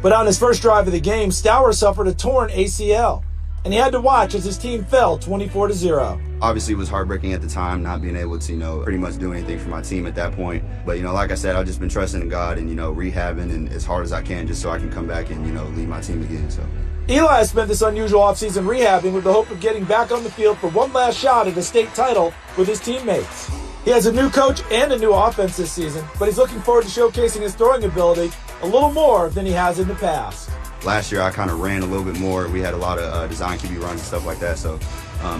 But on his first drive of the game, Stauer suffered a torn ACL, and he had to watch as his team fell 24-0. Obviously, it was heartbreaking at the time, not being able to, pretty much do anything for my team at that point. But, like I said, I've just been trusting in God and, rehabbing and as hard as I can just so I can come back and, lead my team again. So. Eli spent this unusual offseason rehabbing with the hope of getting back on the field for one last shot at a state title with his teammates. He has a new coach and a new offense this season, but he's looking forward to showcasing his throwing ability a little more than he has in the past. Last year, I kind of ran a little bit more. We had a lot of design QB runs and stuff like that. So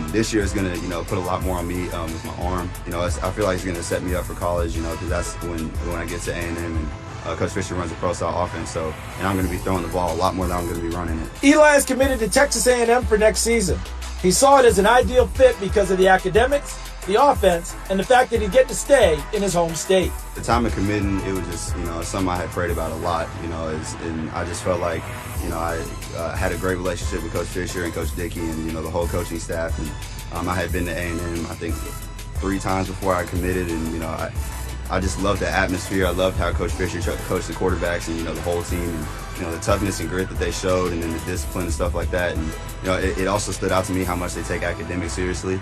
this year is going to, put a lot more on me with my arm. I feel like it's going to set me up for college, because that's when I get to A&M and Coach Fisher runs a pro-style offense. So, and I'm going to be throwing the ball a lot more than I'm going to be running it. Eli is committed to Texas A&M for next season. He saw it as an ideal fit because of the academics, the offense, and the fact that he'd get to stay in his home state. The time of committing, it was just, something I had prayed about a lot, and I just felt like, I had a great relationship with Coach Fisher and Coach Dickey and, the whole coaching staff. And I had been to A&M, I think, 3 times before I committed, and, I just loved the atmosphere. I loved how Coach Fisher coached the quarterbacks and, the whole team, and, the toughness and grit that they showed, and then the discipline and stuff like that. And, it also stood out to me how much they take academics seriously.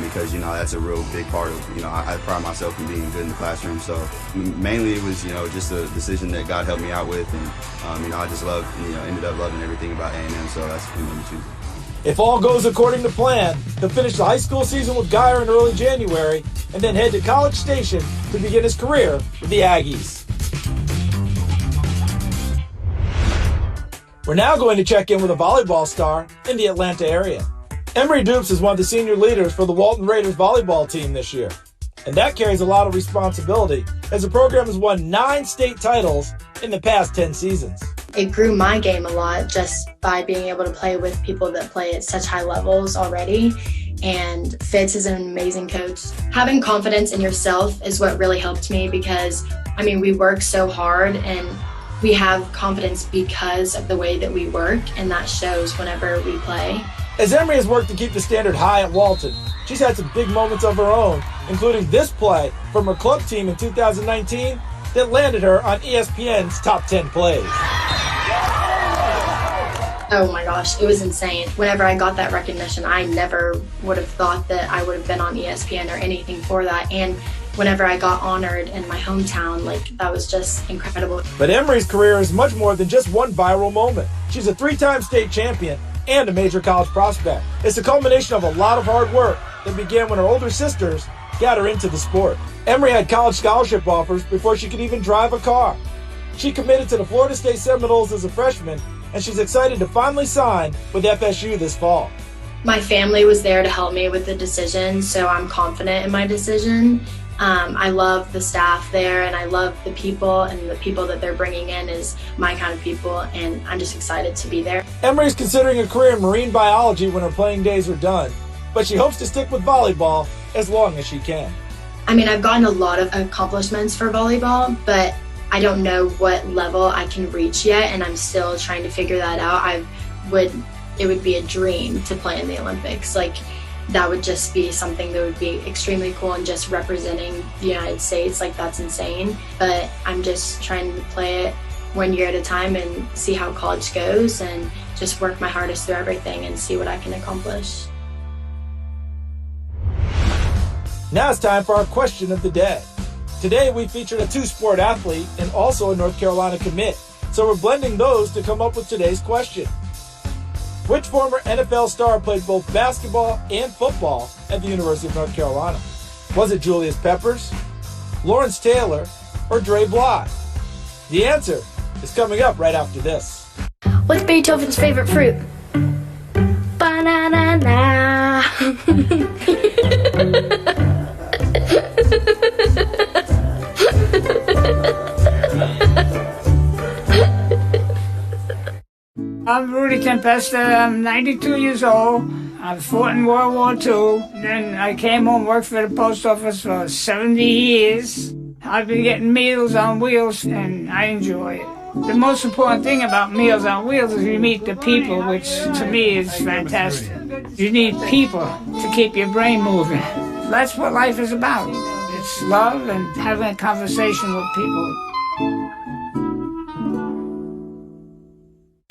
Because, that's a real big part of, I pride myself in being good in the classroom. So mainly it was, just a decision that God helped me out with. And, I just loved, ended up loving everything about A&M. So that's what made me choose it. If all goes according to plan, he'll finish the high school season with Guyer in early January and then head to College Station to begin his career with the Aggies. We're now going to check in with a volleyball star in the Atlanta area. Emery Dupes is one of the senior leaders for the Walton Raiders volleyball team this year. And that carries a lot of responsibility as the program has won 9 state titles in the past 10 seasons. It grew my game a lot just by being able to play with people that play at such high levels already. And Fitz is an amazing coach. Having confidence in yourself is what really helped me because, we work so hard and we have confidence because of the way that we work, and that shows whenever we play. As Emery has worked to keep the standard high at Walton, she's had some big moments of her own, including this play from her club team in 2019 that landed her on ESPN's Top 10 Plays. Oh my gosh, it was insane. Whenever I got that recognition, I never would have thought that I would have been on ESPN or anything for that. And whenever I got honored in my hometown, that was just incredible. But Emery's career is much more than just one viral moment. She's a 3-time state champion and a major college prospect. It's a culmination of a lot of hard work that began when her older sisters got her into the sport. Emery had college scholarship offers before she could even drive a car. She committed to the Florida State Seminoles as a freshman, and she's excited to finally sign with FSU this fall. My family was there to help me with the decision, so I'm confident in my decision. I love the staff there, and I love the people, and the people that they're bringing in is my kind of people, and I'm just excited to be there. Emery's considering a career in marine biology when her playing days are done, but she hopes to stick with volleyball as long as she can. I've gotten a lot of accomplishments for volleyball, but I don't know what level I can reach yet, and I'm still trying to figure that out. It would be a dream to play in the Olympics. That would just be something that would be extremely cool, and just representing the United States, that's insane. But I'm just trying to play it one year at a time and see how college goes and just work my hardest through everything and see what I can accomplish. Now it's time for our question of the day. Today we featured a 2-sport athlete and also a North Carolina commit, so we're blending those to come up with today's question. Which former NFL star played both basketball and football at the University of North Carolina? Was it Julius Peppers, Lawrence Taylor, or Dre Bly? The answer is coming up right after this. What's Beethoven's favorite fruit? Banana. I'm Rudy Tempesta. I'm 92 years old. I fought in World War II. Then I came home, worked for the post office for 70 years. I've been getting Meals on Wheels, and I enjoy it. The most important thing about Meals on Wheels is you meet the people, which to me is fantastic. You need people to keep your brain moving. That's what life is about. It's love and having a conversation with people.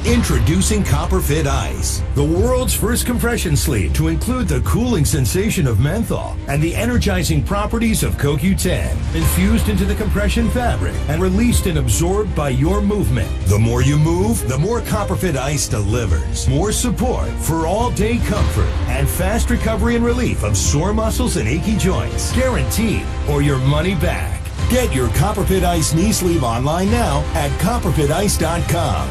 Introducing Copperfit Ice, the world's first compression sleeve to include the cooling sensation of menthol and the energizing properties of CoQ10, infused into the compression fabric and released and absorbed by your movement. The more you move, the more Copperfit Ice delivers. More support for all-day comfort and fast recovery and relief of sore muscles and achy joints. Guaranteed, or your money back. Get your Copperfit Ice knee sleeve online now at copperfitice.com.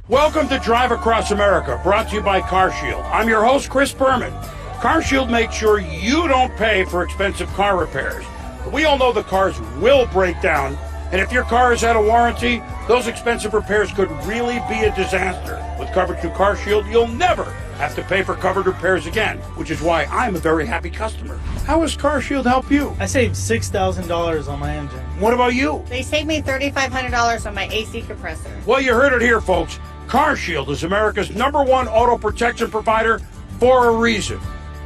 Welcome to Drive Across America, brought to you by CarShield. I'm your host, Chris Berman. CarShield makes sure you don't pay for expensive car repairs. We all know the cars will break down, and if your car is out of warranty, those expensive repairs could really be a disaster. With coverage through CarShield, you'll never have to pay for covered repairs again, which is why I'm a very happy customer. How has CarShield helped you? I saved $6,000 on my engine. What about you? They saved me $3,500 on my AC compressor. Well, you heard it here, folks. CarShield is America's #1 auto protection provider for a reason.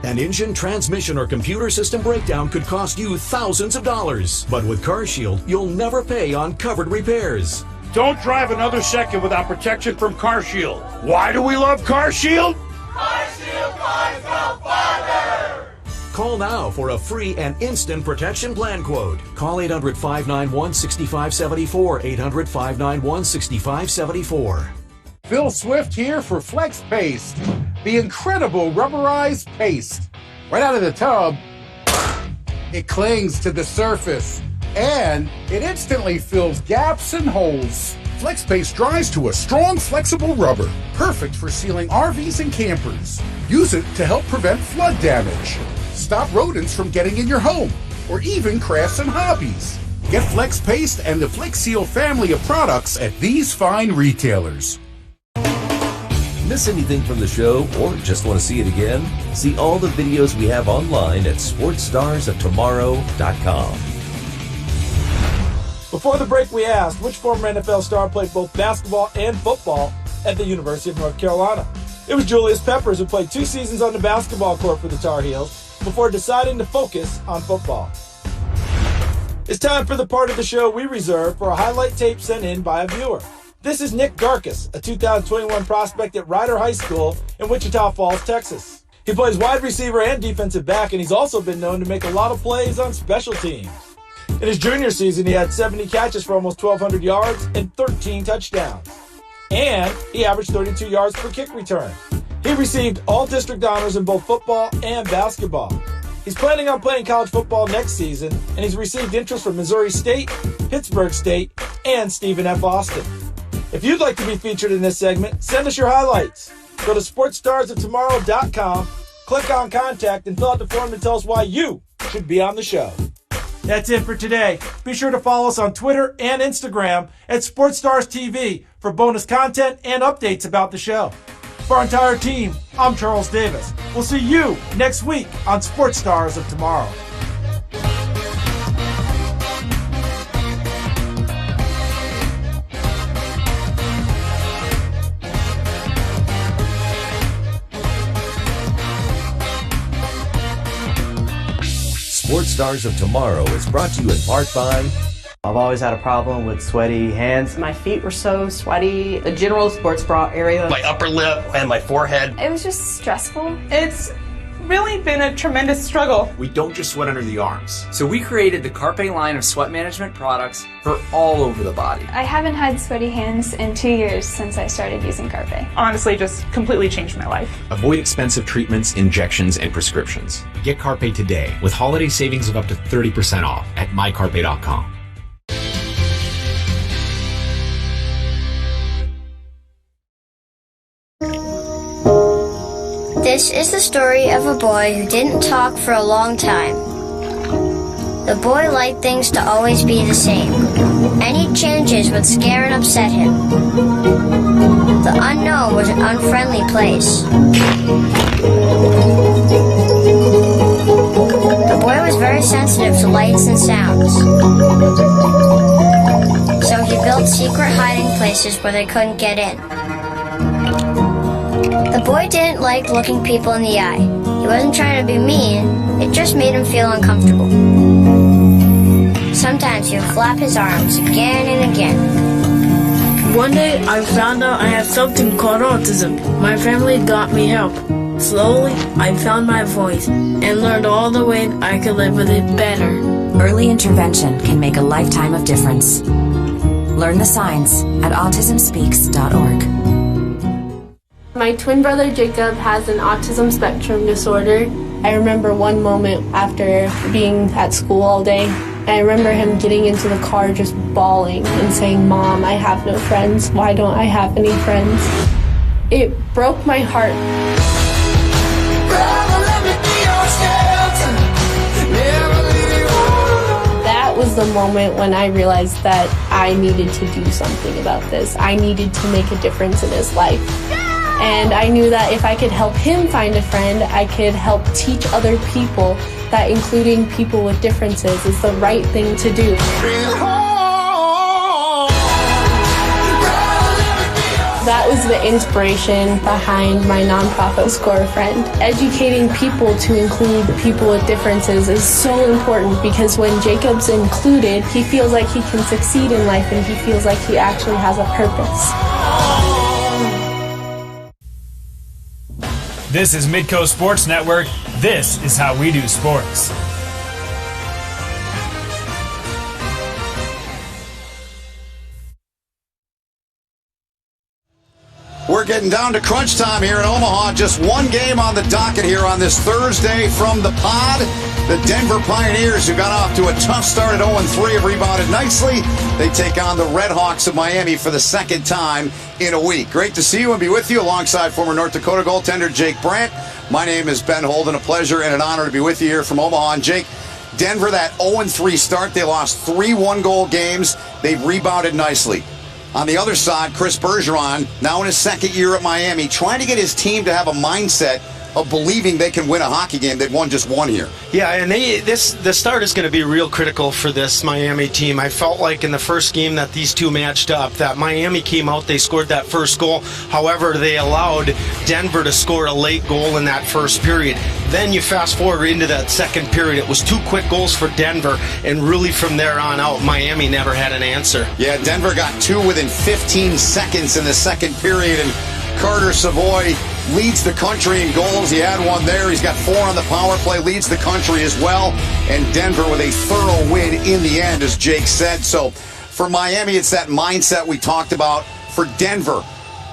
An engine, transmission, or computer system breakdown could cost you thousands of dollars. But with CarShield, you'll never pay on covered repairs. Don't drive another second without protection from CarShield. Why do we love CarShield? CarShield cars go farther! Call now for a free and instant protection plan quote. Call 800-591-6574, 800-591-6574. Phil Swift here for Flex Paste, the incredible rubberized paste. Right out of the tub, it clings to the surface, and it instantly fills gaps and holes. Flex Paste dries to a strong, flexible rubber, perfect for sealing RVs and campers. Use it to help prevent flood damage, stop rodents from getting in your home, or even crafts and hobbies. Get Flex Paste and the Flex Seal family of products at these fine retailers. Miss anything from the show or just want to see it again? See all the videos we have online at sportstarsoftomorrow.com. Before the break, we asked which former NFL star played both basketball and football at the University of North Carolina. It was Julius Peppers, who played 2 seasons on the basketball court for the Tar Heels before deciding to focus on football. It's time for the part of the show we reserve for a highlight tape sent in by a viewer. This is Nick Darkus, a 2021 prospect at Rider High School in Wichita Falls, Texas. He plays wide receiver and defensive back, and he's also been known to make a lot of plays on special teams. In his junior season, he had 70 catches for almost 1,200 yards and 13 touchdowns. And he averaged 32 yards per kick return. He received all district honors in both football and basketball. He's planning on playing college football next season, and he's received interest from Missouri State, Pittsburgh State, and Stephen F. Austin. If you'd like to be featured in this segment, send us your highlights. Go to sportstarsoftomorrow.com, click on contact, and fill out the form to tell us why you should be on the show. That's it for today. Be sure to follow us on Twitter and Instagram at SportsStarsTV for bonus content and updates about the show. For our entire team, I'm Charles Davis. We'll see you next week on Sports Stars of Tomorrow. Sports Stars of Tomorrow is brought to you in part by... I've always had a problem with sweaty hands. My feet were so sweaty. The general sports bra area. My upper lip and my forehead. It was just stressful. It's really been a tremendous struggle. We don't just sweat under the arms. So we created the Carpe line of sweat management products for all over the body. I haven't had sweaty hands in 2 years since I started using Carpe. Honestly, just completely changed my life. Avoid expensive treatments, injections, and prescriptions. Get Carpe today with holiday savings of up to 30% off at mycarpe.com. This is the story of a boy who didn't talk for a long time. The boy liked things to always be the same. Any changes would scare and upset him. The unknown was an unfriendly place. The boy was very sensitive to lights and sounds. So he built secret hiding places where they couldn't get in. The boy didn't like looking people in the eye. He wasn't trying to be mean, it just made him feel uncomfortable. Sometimes he'll flap his arms again and again. One day I found out I had something called autism. My family got me help. Slowly, I found my voice and learned all the ways I could live with it better. Early intervention can make a lifetime of difference. Learn the signs at autismspeaks.org. My twin brother Jacob has an autism spectrum disorder. I remember one moment after being at school all day, I remember him getting into the car just bawling and saying, "Mom, I have no friends. Why don't I have any friends?" It broke my heart. That was the moment when I realized that I needed to do something about this. I needed to make a difference in his life. And I knew that if I could help him find a friend, I could help teach other people that including people with differences is the right thing to do. That was the inspiration behind my nonprofit Score a Friend. Educating people to include people with differences is so important because when Jacob's included, he feels like he can succeed in life and he feels like he actually has a purpose. This is Midco Sports Network. This is how we do sports. We're getting down to crunch time here in Omaha. Just one game on the docket here on this Thursday from the pod. The Denver Pioneers, who got off to a tough start at 0-3, have rebounded nicely. They take on the Red Hawks of Miami for the second time in a week. Great to see you and be with you alongside former North Dakota goaltender Jake Brandt. My name is Ben Holden. A pleasure and an honor to be with you here from Omaha. And Jake, Denver, that 0-3 start, they lost 3 one-goal games. They've rebounded nicely. On the other side, Chris Bergeron, now in his second year at Miami, trying to get his team to have a mindset of believing they can win a hockey game. They've won just one here. Yeah, and the start is going to be real critical for this Miami team. I felt like in the first game that these two matched up, that Miami came out, they scored that first goal. However, they allowed Denver to score a late goal in that first period. Then you fast forward into that second period. It was 2 quick goals for Denver, and really from there on out, Miami never had an answer. Yeah, Denver got 2 within 15 seconds in the second period, and Carter Savoy leads the country in goals. He had one there. He's got 4 on the power play, leads the country as well. And Denver with a thorough win in the end, as Jake said. So for Miami, it's that mindset we talked about. For Denver,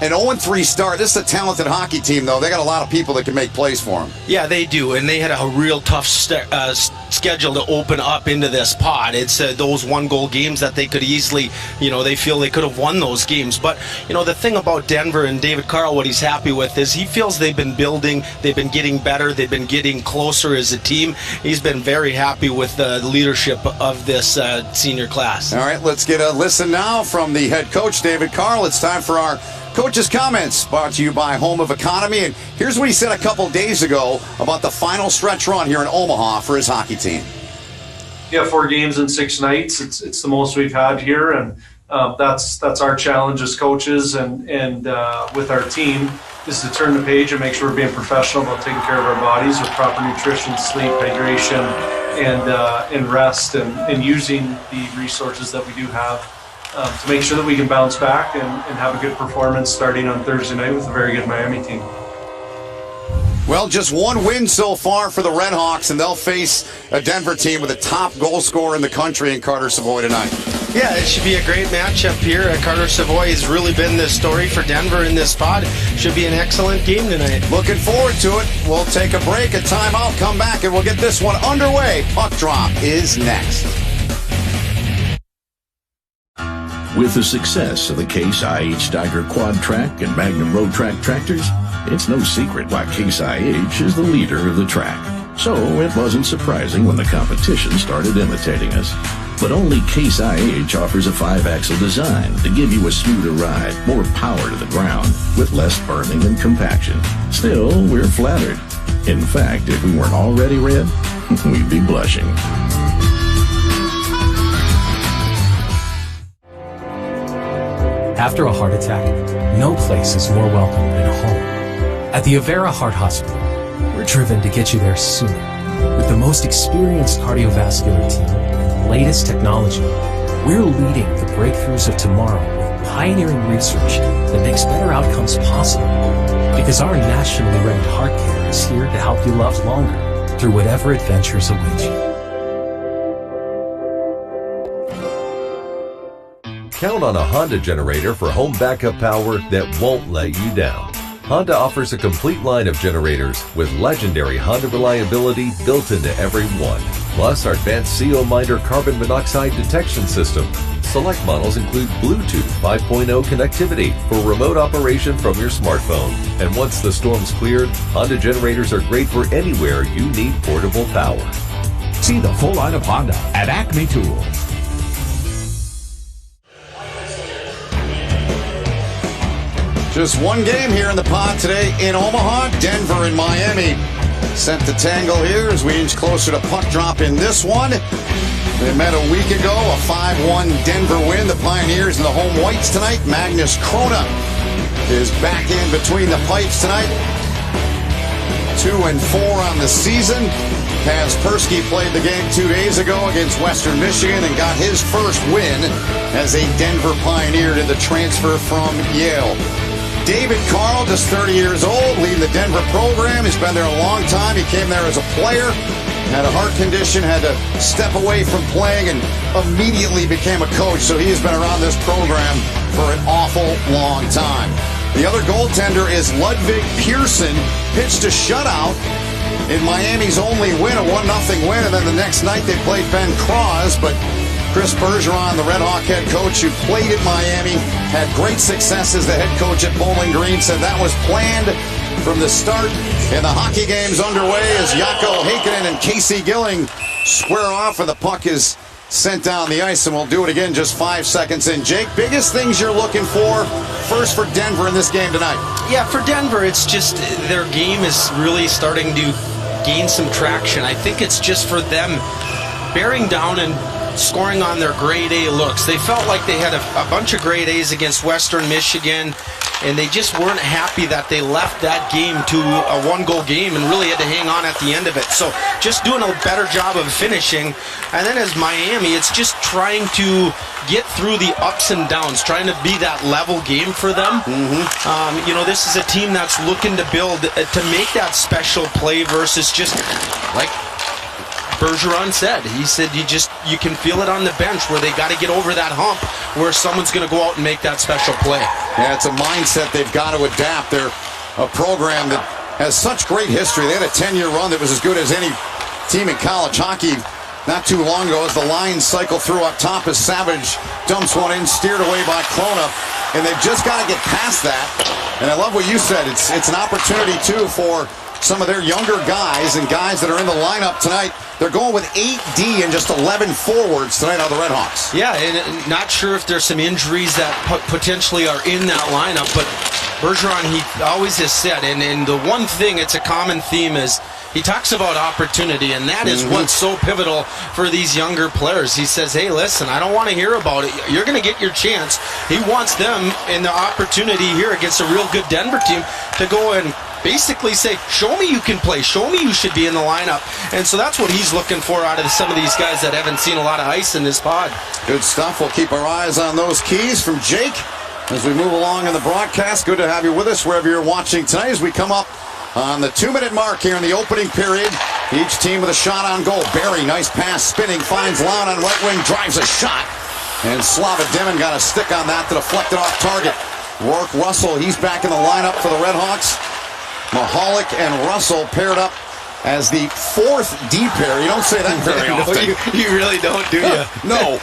an 0-3 start. This is a talented hockey team, though. They got a lot of people that can make plays for them. Yeah, they do, and they had a real tough schedule to open up into this pod. It's those one-goal games that they could easily, they feel they could have won those games. But, the thing about Denver and David Carl, what he's happy with is he feels they've been building, they've been getting better, they've been getting closer as a team. He's been very happy with the leadership of this senior class. All right, let's get a listen now from the head coach, David Carl. It's time for our Coach's Comments, brought to you by Home of Economy. And here's what he said a couple days ago about the final stretch run here in Omaha for his hockey team. Yeah, 4 games in 6 nights. It's the most we've had here, and that's our challenge as coaches and with our team is to turn the page and make sure we're being professional about taking care of our bodies with proper nutrition, sleep, hydration, and rest, and using the resources that we do have. To make sure that we can bounce back and have a good performance starting on Thursday night with a very good Miami team. Well, just 1 win so far for the Red Hawks, and they'll face a Denver team with a top goal scorer in the country in Carter Savoy tonight. Yeah, it should be a great matchup here. Carter Savoy has really been the story for Denver in this spot. Should be an excellent game tonight. Looking forward to it. We'll take a break, a timeout, come back, and we'll get this one underway. Puck Drop is next. With the success of the Case IH Steiger Quad Track and Magnum Road Track tractors, it's no secret why Case IH is the leader of the track. So it wasn't surprising when the competition started imitating us. But only Case IH offers a 5-axle design to give you a smoother ride, more power to the ground, with less burning and compaction. Still, we're flattered. In fact, if we weren't already red, we'd be blushing. After a heart attack, no place is more welcome than home. At the Avera Heart Hospital, we're driven to get you there sooner with the most experienced cardiovascular team and latest technology. We're leading the breakthroughs of tomorrow with pioneering research that makes better outcomes possible. Because our nationally ranked heart care is here to help you love longer through whatever adventures await you. Count on a Honda generator for home backup power that won't let you down. Honda offers a complete line of generators with legendary Honda reliability built into every one. Plus, our advanced CO Minder carbon monoxide detection system. Select models include Bluetooth 5.0 connectivity for remote operation from your smartphone. And once the storm's cleared, Honda generators are great for anywhere you need portable power. See the full line of Honda at Acme Tools. Just one game here in the pod today in Omaha. Denver and Miami set the tangle here as we inch closer to puck drop in this one. They met a week ago, a 5-1 Denver win. The Pioneers and the home whites tonight. Magnus Krona is back in between the pipes tonight. 2-4 on the season. Kaspersky played the game 2 days ago against Western Michigan and got his first win as a Denver Pioneer in the transfer from Yale. David Carl, just 30 years old, leading the Denver program. He's been there a long time. He came there as a player, had a heart condition, had to step away from playing, and immediately became a coach. So he has been around this program for an awful long time. The other goaltender is Ludwig Pearson, pitched a shutout in Miami's only win, a 1-0 win, and then the next night they played Ben Cross, but Chris Bergeron, the Red Hawk head coach who played at Miami, had great success as the head coach at Bowling Green, said that was planned from the start. And the hockey game's underway as Jaakko Heikkinen and Casey Gilling square off, and the puck is sent down the ice, and we'll do it again just 5 seconds in. Jake, biggest things you're looking for first for Denver in this game tonight? Yeah, for Denver, it's just their game is really starting to gain some traction. I think it's just for them bearing down and scoring on their grade A looks. They felt like they had a bunch of grade A's against Western Michigan, and they just weren't happy that they left that game to a one-goal game and really had to hang on at the end of it. So just doing a better job of finishing. And then as Miami, it's just trying to get through the ups and downs, trying to be that level game for them. This is a team that's looking to build, to make that special play versus just like Bergeron said. He said you can feel it on the bench where they got to get over that hump where someone's going to go out and make that special play. Yeah, it's a mindset they've got to adapt. They're a program that has such great history. They had a 10-year run that was as good as any team in college hockey not too long ago as the lines cycle through up top as Savage dumps one in, steered away by Krona. And they've just got to get past that. And I love what you said. It's an opportunity, too, for some of their younger guys and guys that are in the lineup tonight. They're going with 8D and just 11 forwards tonight on the Red Hawks. Yeah, and not sure if there's some injuries that potentially are in that lineup, but Bergeron, he always has said, and the one thing, it's a common theme, is he talks about opportunity, and that is what's so pivotal for these younger players. He says, hey, listen, I don't want to hear about it. You're going to get your chance. He wants them in the opportunity here against a real good Denver team to go and basically say, show me you can play. Show me you should be in the lineup. And so that's what he's looking for out of some of these guys that haven't seen a lot of ice in this pod. Good stuff. We'll keep our eyes on those keys from Jake as we move along in the broadcast. Good to have you with us wherever you're watching tonight as we come up on the 2-minute mark here in the opening period. Each team with a shot on goal. Barry, nice pass, spinning, finds Loud on right wing, drives a shot. And Slava Demon got a stick on that to deflect it off target. Rourke Russell, he's back in the lineup for the Red Hawks. Mahalik and Russell paired up as the fourth D pair. You don't say that very often. You really don't, do you? No.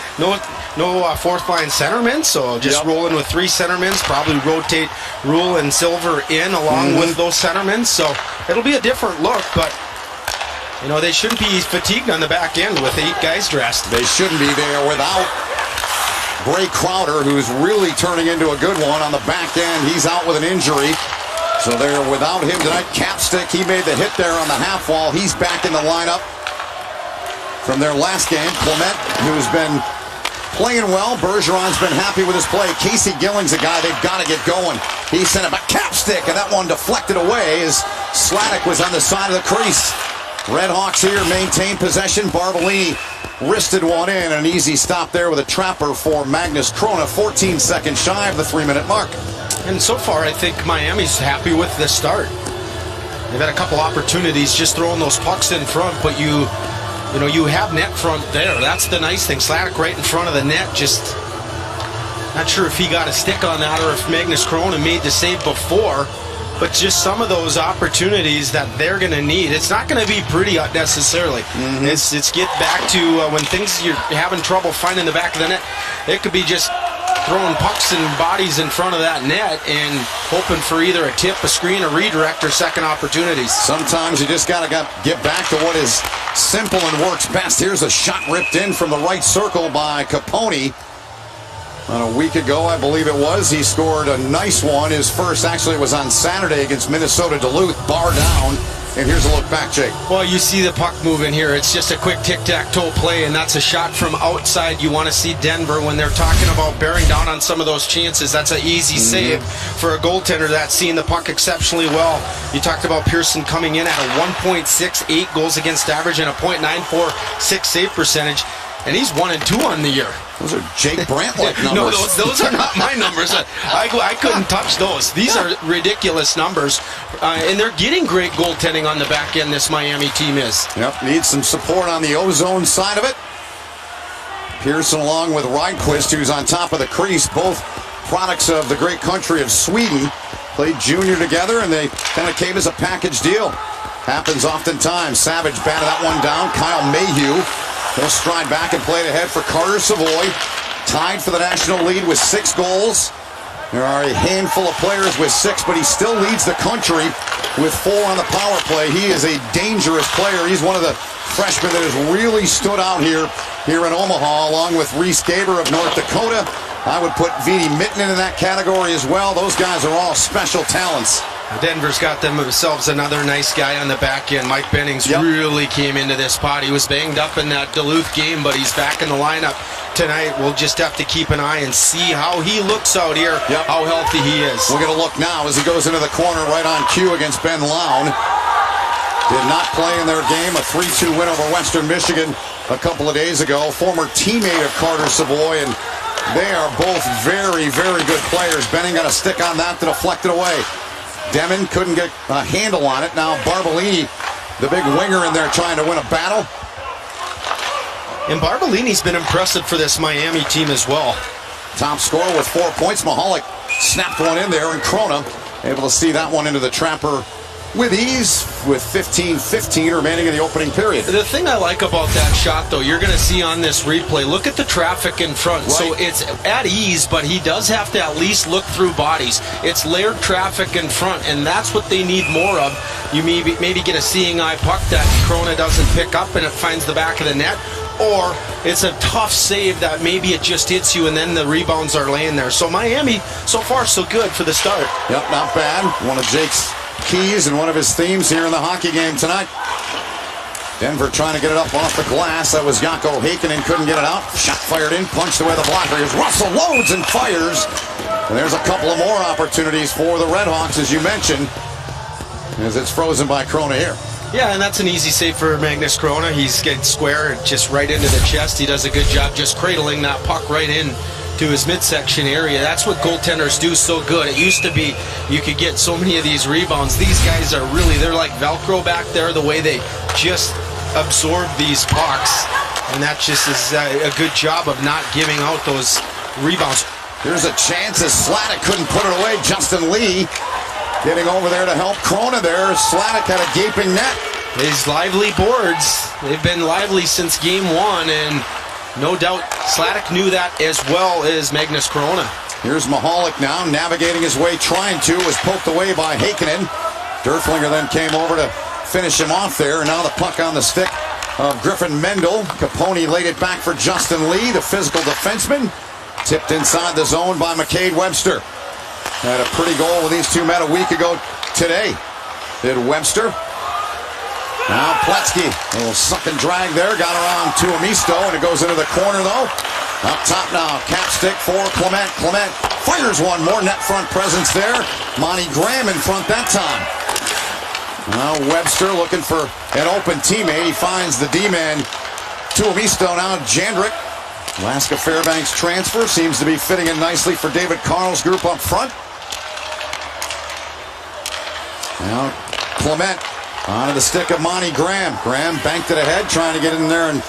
No fourth line centermen, so just rolling with three centermen. Probably rotate Rule and Silver in along with those centermen, so it'll be a different look, but they shouldn't be fatigued on the back end with 8 guys dressed. They shouldn't be there without Bray Crowder, who's really turning into a good one on the back end. He's out with an injury. So they're without him tonight. Capstick, he made the hit there on the half wall. He's back in the lineup from their last game. Clement, who's been playing well. Bergeron's been happy with his play. Casey Gilling's a guy they've got to get going. He sent it back. Capstick, and that one deflected away as Sladek was on the side of the crease. Redhawks here maintain possession. Barbolini wristed one in. An easy stop there with a trapper for Magnus Krona. 14 seconds shy of the 3-minute mark. And so far, I think Miami's happy with the start. They've had a couple opportunities just throwing those pucks in front, but you have net front there. That's the nice thing. Slatic right in front of the net. Just not sure if he got a stick on that or if Magnus Krona made the save before. But just some of those opportunities that they're going to need. It's not going to be pretty necessarily. It's get back to when you're having trouble finding the back of the net. It could be just throwing pucks and bodies in front of that net and hoping for either a tip, a screen, a redirect, or second opportunities. Sometimes you just got to get back to what is simple and works best. Here's a shot ripped in from the right circle by Capone. A week ago, I believe it was, he scored a nice one. His first, actually, it was on Saturday against Minnesota Duluth, bar down. And here's a look back, Jake. Well, you see the puck moving here. It's just a quick tic-tac-toe play, and that's a shot from outside. You want to see Denver when they're talking about bearing down on some of those chances. That's an easy save for a goaltender that's seeing the puck exceptionally well. You talked about Pearson coming in at a 1.68 goals against average and a .946 save percentage. And he's 1-2 on the year. Those are Jake Brandt-like numbers. No, those are not my numbers. I couldn't touch those. These are ridiculous numbers. And they're getting great goaltending on the back end, this Miami team is. Yep, needs some support on the ozone side of it. Pearson along with Rydquist, who's on top of the crease, both products of the great country of Sweden. Played junior together, and they kind of came as a package deal. Happens oftentimes. Savage batted that one down. Kyle Mayhew. He'll stride back and play it ahead for Carter Savoy. Tied for the national lead with 6 goals. There are a handful of players with 6, but he still leads the country with 4 on the power play. He is a dangerous player. He's one of the freshmen that has really stood out here in Omaha, along with Reese Gaber of North Dakota. I would put Veeti Mitten in that category as well. Those guys are all special talents. Denver's got themselves another nice guy on the back end. Mike Bennings really came into this pot. He was banged up in that Duluth game, but he's back in the lineup tonight. We'll just have to keep an eye and see how he looks out here, how healthy he is. We're going to look now as he goes into the corner right on cue against Ben Lown. Did not play in their game. A 3-2 win over Western Michigan a couple of days ago. Former teammate of Carter Savoy, and they are both very, very good players. Benning got a stick on that to deflect it away. Demon couldn't get a handle on it. Now Barbolini, the big winger in there, trying to win a battle. And Barbolini's been impressive for this Miami team as well. Top scorer with 4 points. Mahalik snapped one in there, and Krona able to see that one into the trapper with ease, with 15-15 remaining in the opening period. The thing I like about that shot, though, you're going to see on this replay, look at the traffic in front. Right. So it's at ease, but he does have to at least look through bodies. It's layered traffic in front, and that's what they need more of. You maybe get a seeing eye puck that Krona doesn't pick up and it finds the back of the net, or it's a tough save that maybe it just hits you and then the rebounds are laying there. So Miami, so far, so good for the start. Yep, not bad. One of Jake's keys and one of his themes here in the hockey game tonight. Denver trying to get it up off the glass. That was Jaakko Heikkinen, couldn't get it out. Shot fired in, punched away the blocker. Here's Russell, loads and fires. And there's a couple of more opportunities for the Redhawks, as you mentioned, as it's frozen by Krona here. Yeah, and that's an easy save for Magnus Krona. He's getting square, just right into the chest. He does a good job just cradling that puck right in to his midsection area. That's what goaltenders do so good. It used to be you could get so many of these rebounds. These guys are really, they're like Velcro back there, the way they just absorb these pucks. And that just is a good job of not giving out those rebounds. Here's a chance as Slatic couldn't put it away. Justin Lee getting over there to help Krona there. Slatic had a gaping net. These lively boards, they've been lively since game 1, and no doubt Slatic knew that as well as Magnus Krona. Here's Mahalik now, navigating his way, trying to, was poked away by Heikkinen. Dörflinger then came over to finish him off there, and now the puck on the stick of Griffin Mendel. Capone laid it back for Justin Lee, the physical defenseman. Tipped inside the zone by McCade Webster. Had a pretty goal with these two men a week ago today. Did Webster. Now Pletzky, a little suck and drag there, got around to Amisto, and it goes into the corner though. Up top now, cap stick for Clement. Clement fires one, more net front presence there. Monty Graham in front that time. Well, Webster looking for an open teammate. He finds the D-man, Tuomisto, now Jandrick. Alaska Fairbanks transfer seems to be fitting in nicely for David Carl's group up front. Now Clement onto the stick of Monty Graham. Graham banked it ahead, trying to get in there and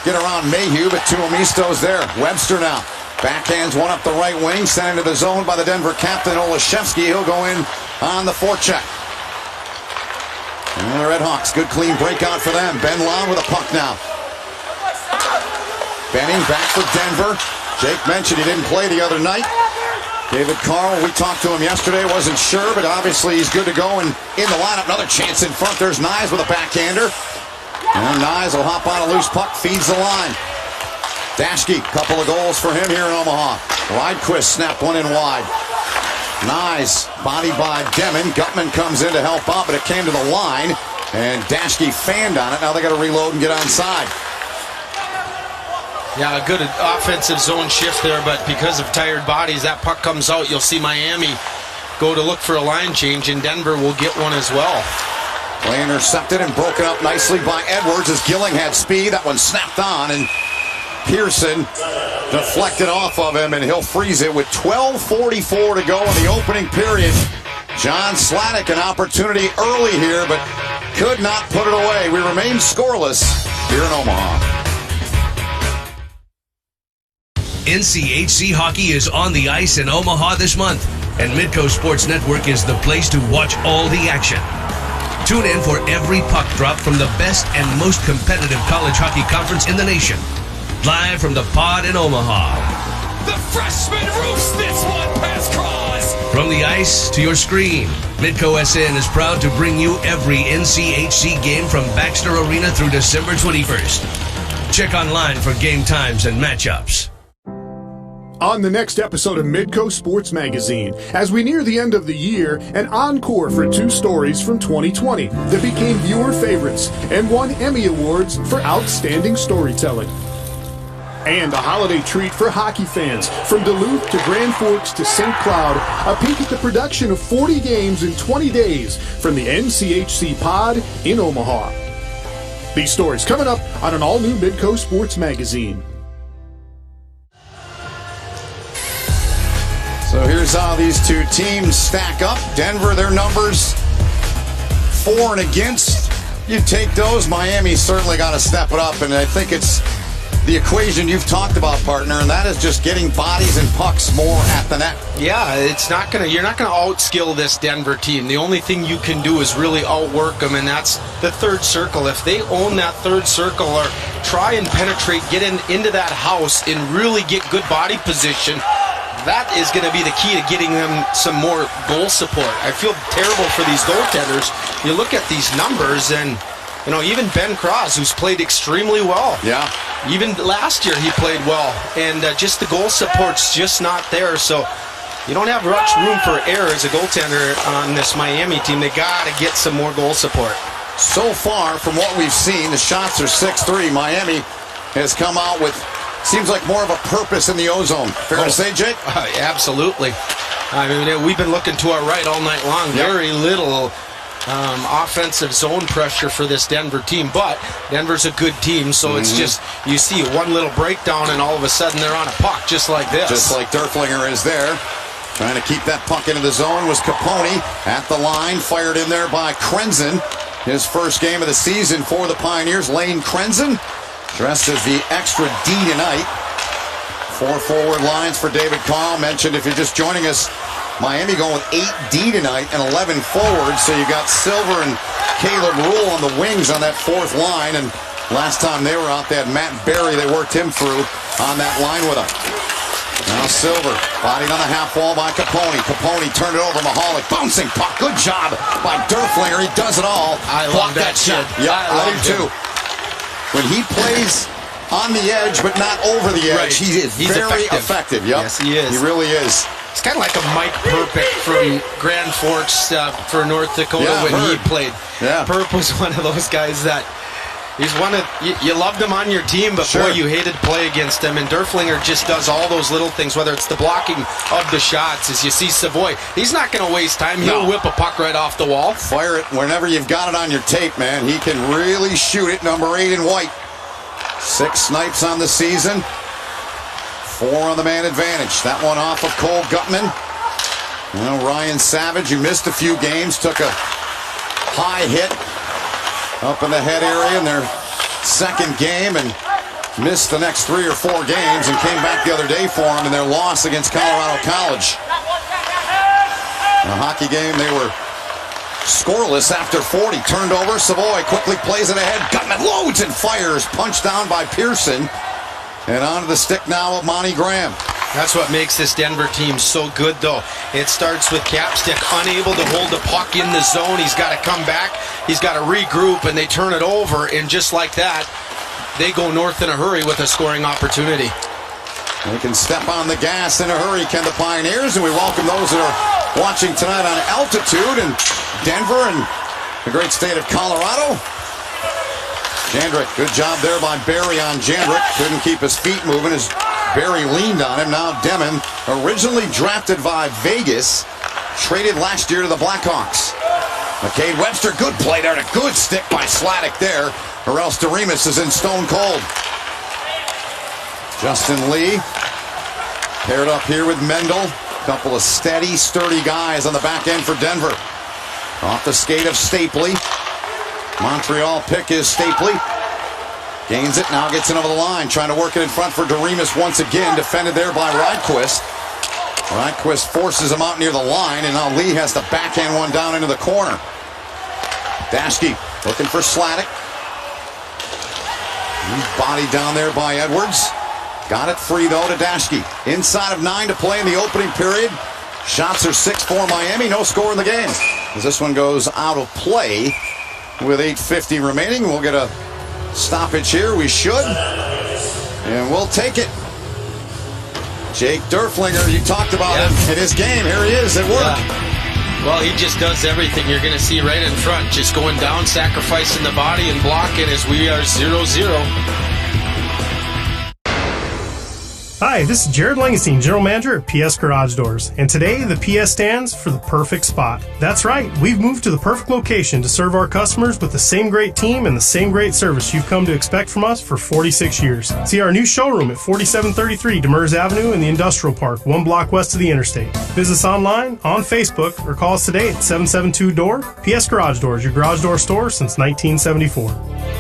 get around Mayhew, but Tuomisto's there. Webster now backhands one up the right wing, sent into the zone by the Denver captain, Olszewski. He'll go in on the forecheck. And the Red Hawks, good clean breakout for them. Ben Long with a puck now. Benning back for Denver. Jake mentioned he didn't play the other night. David Carl, we talked to him yesterday, wasn't sure, but obviously he's good to go and in the lineup. Another chance in front. There's Nyes with a backhander. And Nyes will hop on a loose puck, feeds the line. Daschke, couple of goals for him here in Omaha. Rydquist snapped one in wide. Nyes, bodied by Demon. Gutman comes in to help out, but it came to the line, and Daschke fanned on it. Now they got to reload and get onside. Yeah, a good offensive zone shift there, but because of tired bodies, that puck comes out. You'll see Miami go to look for a line change, and Denver will get one as well. Play intercepted and broken up nicely by Edwards as Gilling had speed. That one snapped on, and Pearson deflected off of him, and he'll freeze it with 12:44 to go in the opening period. John Sladek an opportunity early here, but could not put it away. We remain scoreless here in Omaha. NCHC hockey is on the ice in Omaha this month, and Midco Sports Network is the place to watch all the action. Tune in for every puck drop from the best and most competitive college hockey conference in the nation. Live from the pod in Omaha. The freshman roofs this one past Cross. From the ice to your screen, Midco SN is proud to bring you every NCHC game from Baxter Arena through December 21st. Check online for game times and matchups. On the next episode of Midco Sports Magazine, as we near the end of the year, an encore for two stories from 2020 that became viewer favorites and won Emmy Awards for outstanding storytelling. And a holiday treat for hockey fans. From Duluth to Grand Forks to St. Cloud, a peek at the production of 40 games in 20 days from the NCHC pod in Omaha. These stories coming up on an all-new Midco Sports Magazine. So here's how these two teams stack up. Denver, their numbers, for and against. You take those. Miami certainly got to step it up, and I think it's the equation you've talked about, partner, and that is just getting bodies and pucks more at the net. Yeah, you're not gonna outskill this Denver team. The only thing you can do is really outwork them, and that's the third circle. If they own that third circle or try and penetrate, get into that house and really get good body position, that is going to be the key to getting them some more goal support. I feel terrible for these goaltenders. You look at these numbers, and even Ben Cross, who's played extremely well. Yeah. Even last year he played well, and just the goal support's just not there. So you don't have much room for error as a goaltender on this Miami team. They got to get some more goal support. So far, from what we've seen, the shots are 6-3. Miami has come out with, seems like, more of a purpose in the O-zone. Fair to say, Jake? Absolutely. I mean, we've been looking to our right all night long. Yep. Very little offensive zone pressure for this Denver team, but Denver's a good team, so it's just, you see one little breakdown and all of a sudden they're on a puck just like this. Just like Derflinger is there. Trying to keep that puck into the zone was Capone at the line, fired in there by Krenzen. His first game of the season for the Pioneers. Lane Krenzen, dressed as the extra D tonight. 4 forward lines for David Carl. Mentioned, if you're just joining us, Miami going with 8D tonight and 11 forwards. So you got Silver and Caleb Rule on the wings on that fourth line. And last time they were out, they had Matt Berry. They worked him through on that line with them. Now Silver, bodied on the half wall by Capone. Capone turned it over to Mahalik. Bouncing puck. Good job by Derflinger. He does it all. I love that shot. Yeah, I do too. When he plays on the edge but not over the edge, he's very effective. Yep. Yes, he is. He really is. It's kind of like a Mike Perpick from Grand Forks for North Dakota when he played. Yeah. Perp was one of those guys that He's one of you loved him on your team, but boy, you hated to play against him. And Derflinger just does all those little things, whether it's the blocking of the shots. As you see Savoy, he's not going to waste time. He'll whip a puck right off the wall. Fire it whenever you've got it on your tape, man. He can really shoot it. Number 8 in white. 6 snipes on the season. 4 on the man advantage. That one off of Cole Gutman. Well, Ryan Savage, who missed a few games, took a high hit up in the head area in their second game and missed the next 3 or 4 games and came back the other day for them in their loss against Colorado College. In a hockey game, they were scoreless after 40. Turned over, Savoy quickly plays it ahead. Gutman loads and fires, punched down by Pearson. And onto the stick now of Monty Graham. That's what makes this Denver team so good, though. It starts with Capstick unable to hold the puck in the zone. He's got to come back. He's got to regroup, and they turn it over. And just like that, they go north in a hurry with a scoring opportunity. We can step on the gas in a hurry, can the Pioneers, and we welcome those that are watching tonight on Altitude in Denver and the great state of Colorado. Jandrick, good job there by Barry on Jandrick. Couldn't keep his feet moving as Barry leaned on him. Now Demon, originally drafted by Vegas, traded last year to the Blackhawks. McCade Webster, good play there, and a good stick by Sladek there, or else Doremus is in stone cold. Justin Lee paired up here with Mendel. Couple of steady, sturdy guys on the back end for Denver. Off the skate of Stapley. Montreal pick is Stapley. Gains it, now gets it over the line. Trying to work it in front for Doremus once again. Defended there by Rydquist. Rydquist forces him out near the line, and now Lee has the backhand one down into the corner. Daschke looking for Sladek. Body down there by Edwards. Got it free, though, to Daschke. Inside of 9 to play in the opening period. Shots are 6-4 Miami. No score in the game. As this one goes out of play with 8:50 remaining. We'll get a stoppage here. We should. And we'll take it. Jake Derflinger, you talked about him in his game. Here he is at work. Yeah. Well, he just does everything you're going to see right in front. Just going down, sacrificing the body, and blocking as we are 0-0. Hi, this is Jared Langestein, General Manager at PS Garage Doors, and today the PS stands for the perfect spot. That's right, we've moved to the perfect location to serve our customers with the same great team and the same great service you've come to expect from us for 46 years. See our new showroom at 4733 Demers Avenue in the Industrial Park, 1 block west of the interstate. Visit us online, on Facebook, or call us today at 772-DOOR. PS Garage Doors, your garage door store since 1974.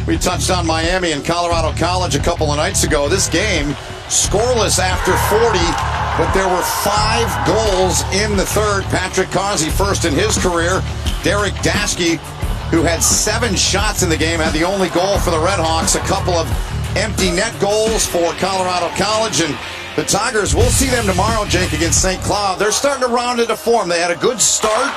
We touched on Miami and Colorado College a couple of nights ago. This game, scoreless after 40, but there were 5 goals in the third. Patrick Causey first in his career. Derek Daschke, who had 7 shots in the game, had the only goal for the Redhawks. A couple of empty net goals for Colorado College. And the Tigers, we'll see them tomorrow, Jake, against St. Cloud. They're starting to round into form. They had a good start.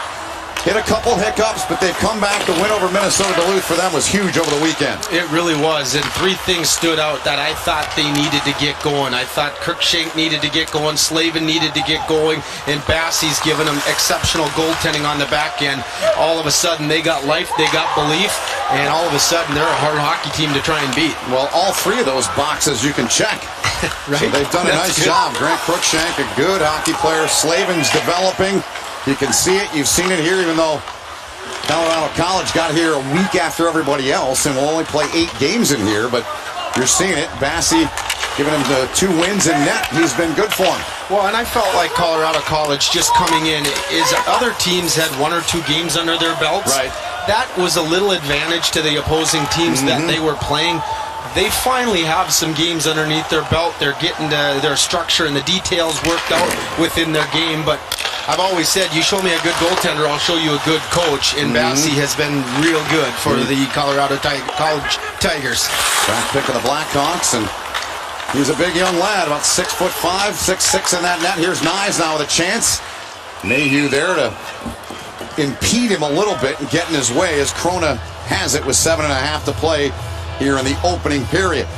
Hit a couple hiccups, but they've come back. The win over Minnesota Duluth for them was huge over the weekend. It really was, and 3 things stood out that I thought they needed to get going. I thought Cruikshank needed to get going, Slavin needed to get going, and Bassey's given them exceptional goaltending on the back end. All of a sudden, they got life, they got belief, and all of a sudden, they're a hard hockey team to try and beat. Well, all 3 of those boxes you can check. Right? So they've done a nice job. Grant Cruikshank, a good hockey player. Slavin's developing. You can see it. You've seen it here, even though Colorado College got here a week after everybody else and will only play 8 games in here, but you're seeing it. Bassey giving him the 2 wins in net. He's been good for him. Well, and I felt like Colorado College just coming in is other teams had 1 or 2 games under their belts. Right. That was a little advantage to the opposing teams that they were playing. They finally have some games underneath their belt. They're getting their structure and the details worked out within their game, but I've always said, you show me a good goaltender, I'll show you a good coach. And Bassey has been real good for the Colorado College Tigers. Draft pick of the Blackhawks, and he's a big young lad, about 6'5", 6'6" in that net. Here's Nyes now with a chance. Mayhew there to impede him a little bit and get in his way as Krona has it with 7.5 to play here in the opening period.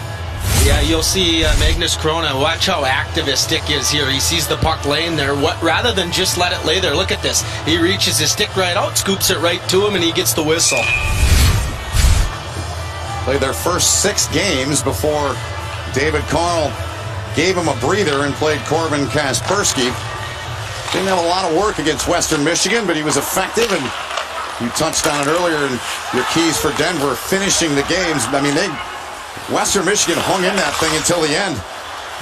Yeah, you'll see Magnus Krona. Watch how active his stick is here. He sees the puck laying there. Rather than just let it lay there, look at this. He reaches his stick right out, scoops it right to him, and he gets the whistle. Played their first 6 games before David Carl gave him a breather and played Corbin Kaspersky. Didn't have a lot of work against Western Michigan, but he was effective, and you touched on it earlier in your keys for Denver, finishing the games. I mean, Western Michigan hung in that thing until the end.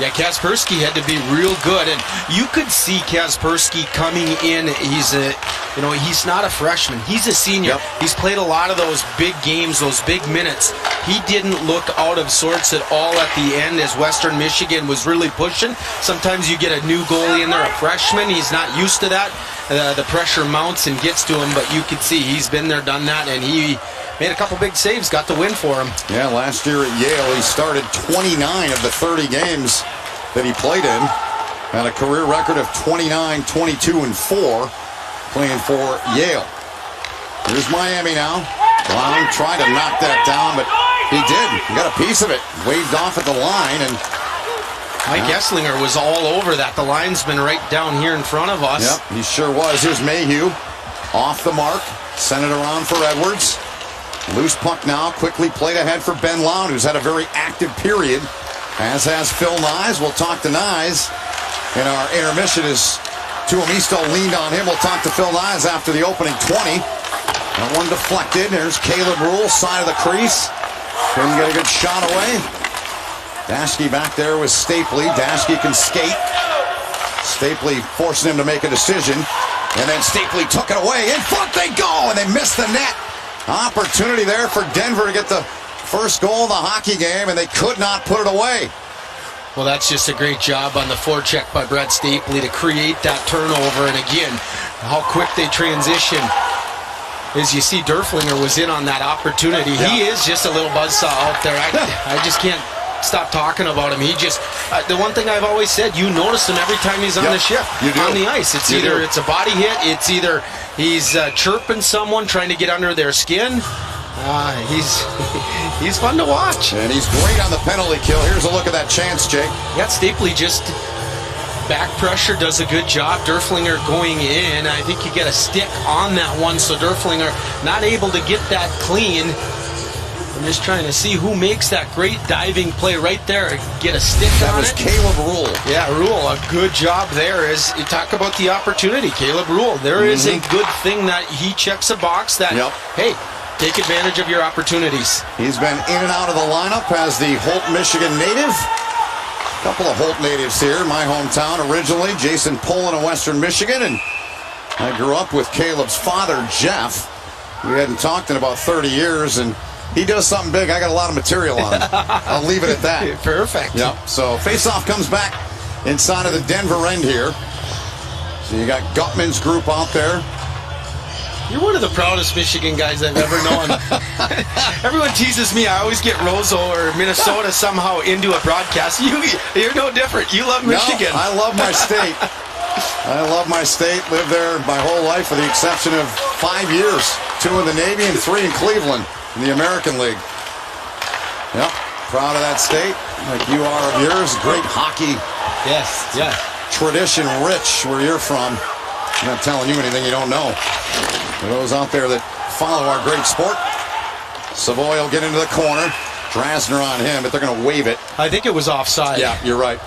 Yeah, Kaspersky had to be real good, and you could see Kaspersky coming in. He's not a freshman. He's a senior. Yep. He's played a lot of those big games, those big minutes. He didn't look out of sorts at all at the end as Western Michigan was really pushing. Sometimes you get a new goalie in there, a freshman. He's not used to that. The pressure mounts and gets to him, but you could see he's been there, done that, and he made a couple big saves, got the win for him. Yeah, last year at Yale, he started 29 of the 30 games that he played in. Had a career record of 29, 22, and 4 playing for Yale. Here's Miami now. Brown tried to knock that down, but he did. He got a piece of it. Waved off at the line, and Mike Esslinger was all over that. The linesman right down here in front of us. Yep, he sure was. Here's Mayhew. Off the mark. Sent it around for Edwards. Loose puck now. Quickly played ahead for Ben Loud, who's had a very active period, as has Phil Nyes. We'll talk to Nyes in our intermission as Tuomisto leaned on him. We'll talk to Phil Nyes after the opening 20. That one deflected. There's Caleb Rule, side of the crease. Couldn't get a good shot away. Daschke back there with Stapley. Daschke can skate. Stapley forcing him to make a decision. And then Stapley took it away. In front they go, and they missed the net. Opportunity there for Denver to get the first goal of the hockey game, and they could not put it away. Well, that's just a great job on the forecheck by Brett Stapley to create that turnover. And again, how quick they transition. As you see, Derflinger was in on that opportunity. Yeah. He is just a little buzzsaw out there. I just can't stop talking about him. He just, the one thing I've always said, you notice him every time he's on the shift, on the ice. It's either it's a body hit, it's either he's chirping someone, trying to get under their skin. He's fun to watch. And he's great on the penalty kill. Here's a look at that chance, Jake. Yeah, Stapley just back pressure, does a good job. Derflinger going in. I think you get a stick on that one, so Derflinger not able to get that clean. I'm just trying to see who makes that great diving play right there. Get a stick on it. That was Caleb Rule. Yeah, Rule, a good job there. As you talk about the opportunity, Caleb Rule, there is a good thing that he checks a box that, hey, take advantage of your opportunities. He's been in and out of the lineup as the Holt, Michigan native. A couple of Holt natives here, my hometown originally. Jason Poland of Western Michigan, and I grew up with Caleb's father, Jeff. We hadn't talked in about 30 years, and he does something big. I got a lot of material on. I'll leave it at that. Perfect. Yep. So face-off comes back inside of the Denver end here. So you got Gutman's group out there. You're one of the proudest Michigan guys I've ever known. Everyone teases me. I always get Roseau or Minnesota somehow into a broadcast. You're no different. You love Michigan. No, I love my state. I love my state. Lived there my whole life with the exception of 5 years. 2 in the Navy and 3 in Cleveland in the American League. Yep. Proud of that state, like you are of yours. Great hockey. Yes, yes. Tradition rich where you're from. I'm not telling you anything you don't know. For those out there that follow our great sport, Savoy will get into the corner. Drasner on him, but they're going to wave it. I think it was offside. Yeah, you're right.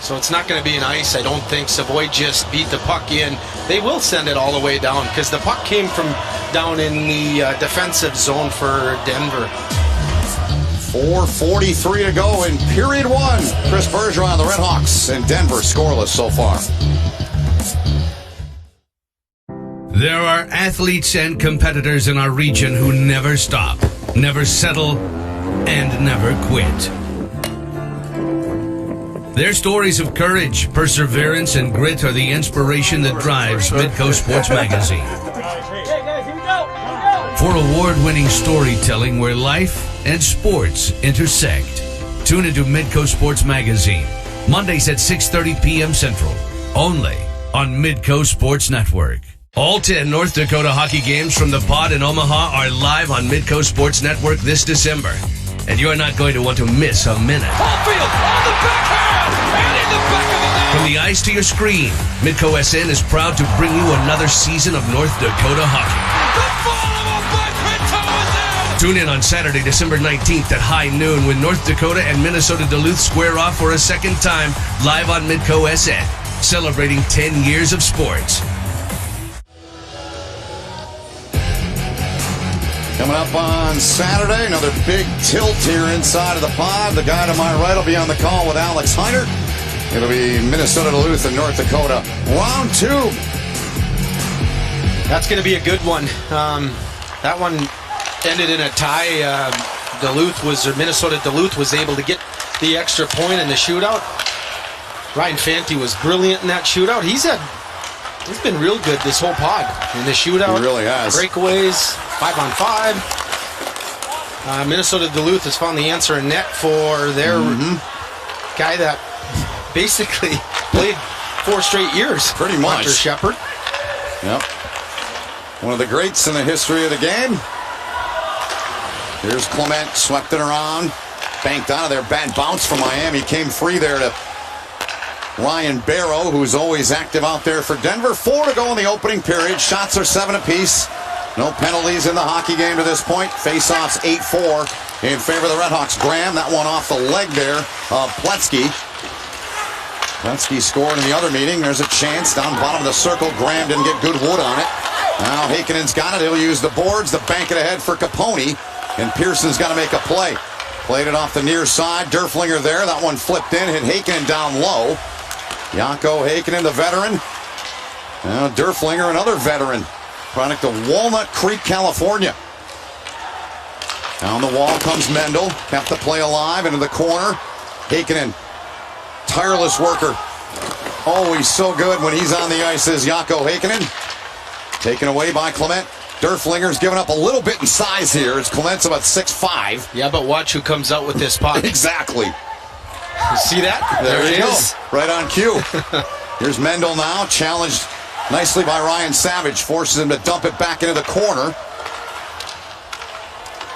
So it's not going to be an ice, I don't think. Savoy just beat the puck in. They will send it all the way down because the puck came from down in the defensive zone for Denver. 4:43 to go in period 1. Chris Bergeron, the Red Hawks, and Denver scoreless so far. There are athletes and competitors in our region who never stop, never settle, and never quit. Their stories of courage, perseverance, and grit are the inspiration that drives Midco Sports Magazine. For award-winning storytelling where life and sports intersect. Tune into Midco Sports Magazine, Mondays at 6:30 p.m. Central, only on Midco Sports Network. All 10 North Dakota hockey games from the Pod in Omaha are live on Midco Sports Network this December, and you're not going to want to miss a minute. Caulfield on the backhand and in the back of the net. From the ice to your screen, Midco SN is proud to bring you another season of North Dakota hockey. The follow-up by Pinto is in. Tune in on Saturday, December 19th at high noon when North Dakota and Minnesota Duluth square off for a second time live on Midco SN, celebrating 10 years of sports. Coming up on Saturday, another big tilt here inside of the Pod. The guy to my right will be on the call with Alex Heiner. It'll be Minnesota Duluth and North Dakota. Round 2. That's going to be a good one. That one ended in a tie. Minnesota Duluth was able to get the extra point in the shootout. Ryan Fanti was brilliant in that shootout. He's been real good this whole pod in the shootout. He really has. Breakaways, 5-on-5. Minnesota Duluth has found the answer in net for their guy that basically played 4 straight years. Pretty much. Hunter Shepard. Yep. One of the greats in the history of the game. Here's Clement, swept it around, banked out of there. Bad bounce from Miami. Came free there to Ryan Barrow, who's always active out there for Denver. 4 to go in the opening period. Shots are 7 apiece. No penalties in the hockey game to this point. Face-offs 8-4 in favor of the Redhawks. Graham, that one off the leg there of Pletzky. Pletzky scored in the other meeting. There's a chance down bottom of the circle. Graham didn't get good wood on it. Now Hakanen's got it. He'll use the boards. The bank it ahead for Capone. And Pearson's got to make a play. Played it off the near side. Derflinger there. That one flipped in. Hit Hakonen down low. Jaakko Hakonen, the veteran. Now Derflinger, another veteran. Product of Walnut Creek, California. Down the wall comes Mendel. Kept the play alive into the corner. Hakonen, tireless worker. Always so good when he's on the ice is Jaakko Hakonen. Taken away by Clement. Derflinger's given up a little bit in size here. It's Clement's about 6'5". Yeah, but watch who comes out with this puck. Exactly. You see that? There it is. Right on cue. Here's Mendel now, challenged nicely by Ryan Savage. Forces him to dump it back into the corner.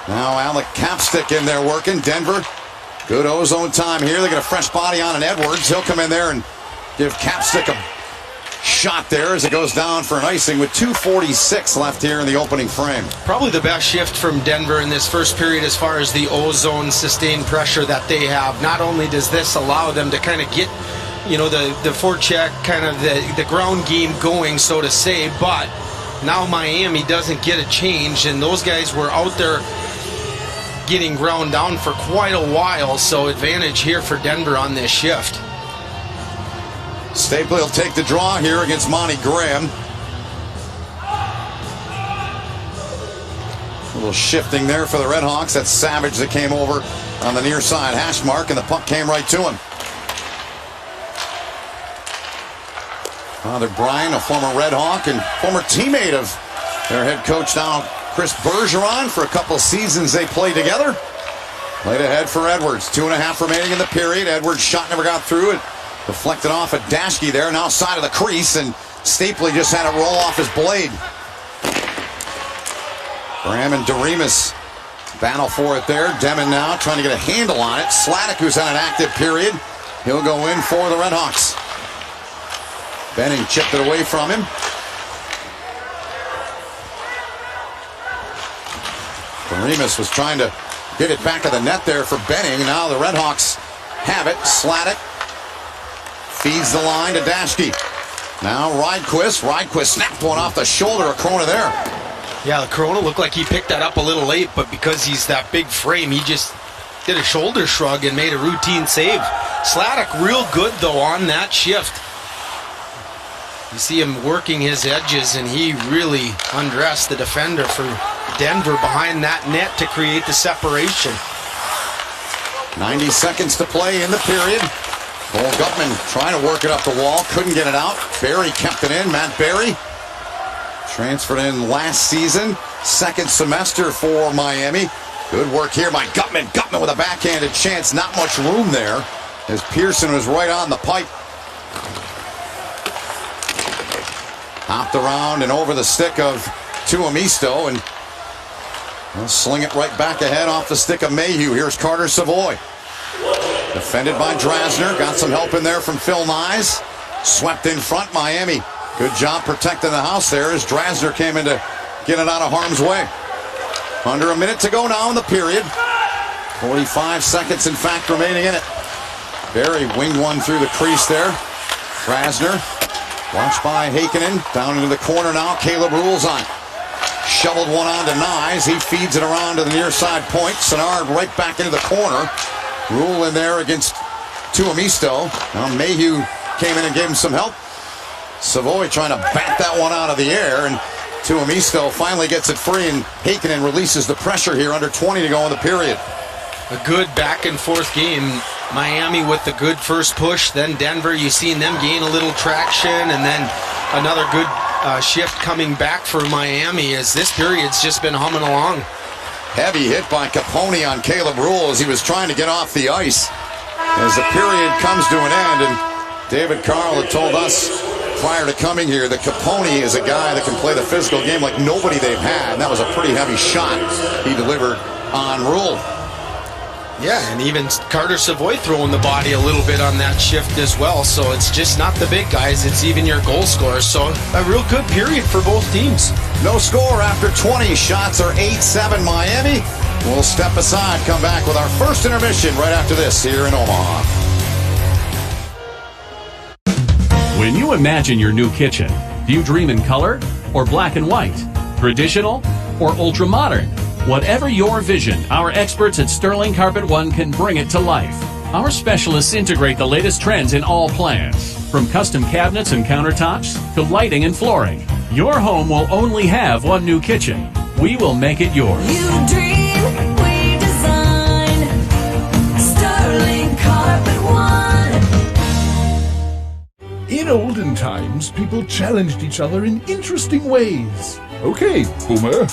Now Alec Capstick in there working. Denver, good ozone time here. They get a fresh body on Edwards. He'll come in there and give Capstick a shot there as it goes down for an icing with 2:46 left here in the opening frame. Probably the best shift from Denver in this first period as far as the ozone sustained pressure that they have. Not only does this allow them to kind of get, the forecheck, kind of the ground game going, so to say, but now Miami doesn't get a change, and those guys were out there getting ground down for quite a while, so advantage here for Denver on this shift. Stapley will take the draw here against Monty Graham. A little shifting there for the Redhawks. That's Savage that came over on the near side hash mark, and the puck came right to him. Father Brian, a former Redhawk and former teammate of their head coach now, Chris Bergeron. For a couple seasons they played together. Played ahead for Edwards. 2.5 remaining in the period. Edwards' shot never got through it. Deflected off at Daschke there, now side of the crease, and Stapley just had it roll off his blade. Graham and Doremus battle for it there. Demon now trying to get a handle on it. Sladek, who's had an active period, he'll go in for the Redhawks. Benning chipped it away from him. Doremus was trying to get it back of the net there for Benning. Now the Redhawks have it. Sladek feeds the line to Daschke. Now Rydquist. Rydquist snapped one off the shoulder of Corona there. Yeah, Corona looked like he picked that up a little late, but because he's that big frame, he just did a shoulder shrug and made a routine save. Sladek real good, though, on that shift. You see him working his edges, and he really undressed the defender for Denver behind that net to create the separation. 90 seconds to play in the period. Cole Gutman trying to work it up the wall. Couldn't get it out. Barry kept it in. Matt Barry transferred in last season. Second semester for Miami. Good work here by Gutman. Gutman with a backhanded chance. Not much room there as Pearson was right on the pipe. Hopped around and over the stick of Tuomisto, and they'll sling it right back ahead off the stick of Mayhew. Here's Carter Savoy. Defended by Drasner. Got some help in there from Phil Nyes. Swept in front, Miami. Good job protecting the house there as Drasner came in to get it out of harm's way. Under a minute to go now in the period. 45 seconds, in fact, remaining in it. Barry winged one through the crease there. Drasner, watched by Heikkinen. Down into the corner now. Caleb Rules on. Shoveled one on to Nyes. He feeds it around to the near side point. Senard right back into the corner. Rule in there against Tuomisto. Now Mayhew came in and gave him some help. Savoy trying to bat that one out of the air, and Tuomisto finally gets it free, and Heikkinen releases the pressure here. Under 20 to go in the period. A good back and forth game. Miami with the good first push, then Denver, you've seen them gain a little traction, and then another good shift coming back for Miami as this period's just been humming along. Heavy hit by Capone on Caleb Rule as he was trying to get off the ice. As the period comes to an end, and David Carl had told us prior to coming here that Capone is a guy that can play the physical game like nobody they've had, and that was a pretty heavy shot he delivered on Rule. Yeah, and even Carter Savoy throwing the body a little bit on that shift as well. So it's just not the big guys, it's even your goal scorers. So a real good period for both teams. No score after 20. Shots are 8-7 Miami. We'll step aside, come back with our first intermission right after this here in Omaha. When you imagine your new kitchen, do you dream in color or black and white, traditional or ultra-modern? Whatever your vision, our experts at Sterling Carpet One can bring it to life. Our specialists integrate the latest trends in all plans, from custom cabinets and countertops to lighting and flooring. Your home will only have one new kitchen. We will make it yours. You dream, we design. Sterling Carpet One. In olden times, people challenged each other in interesting ways. Okay, Boomer.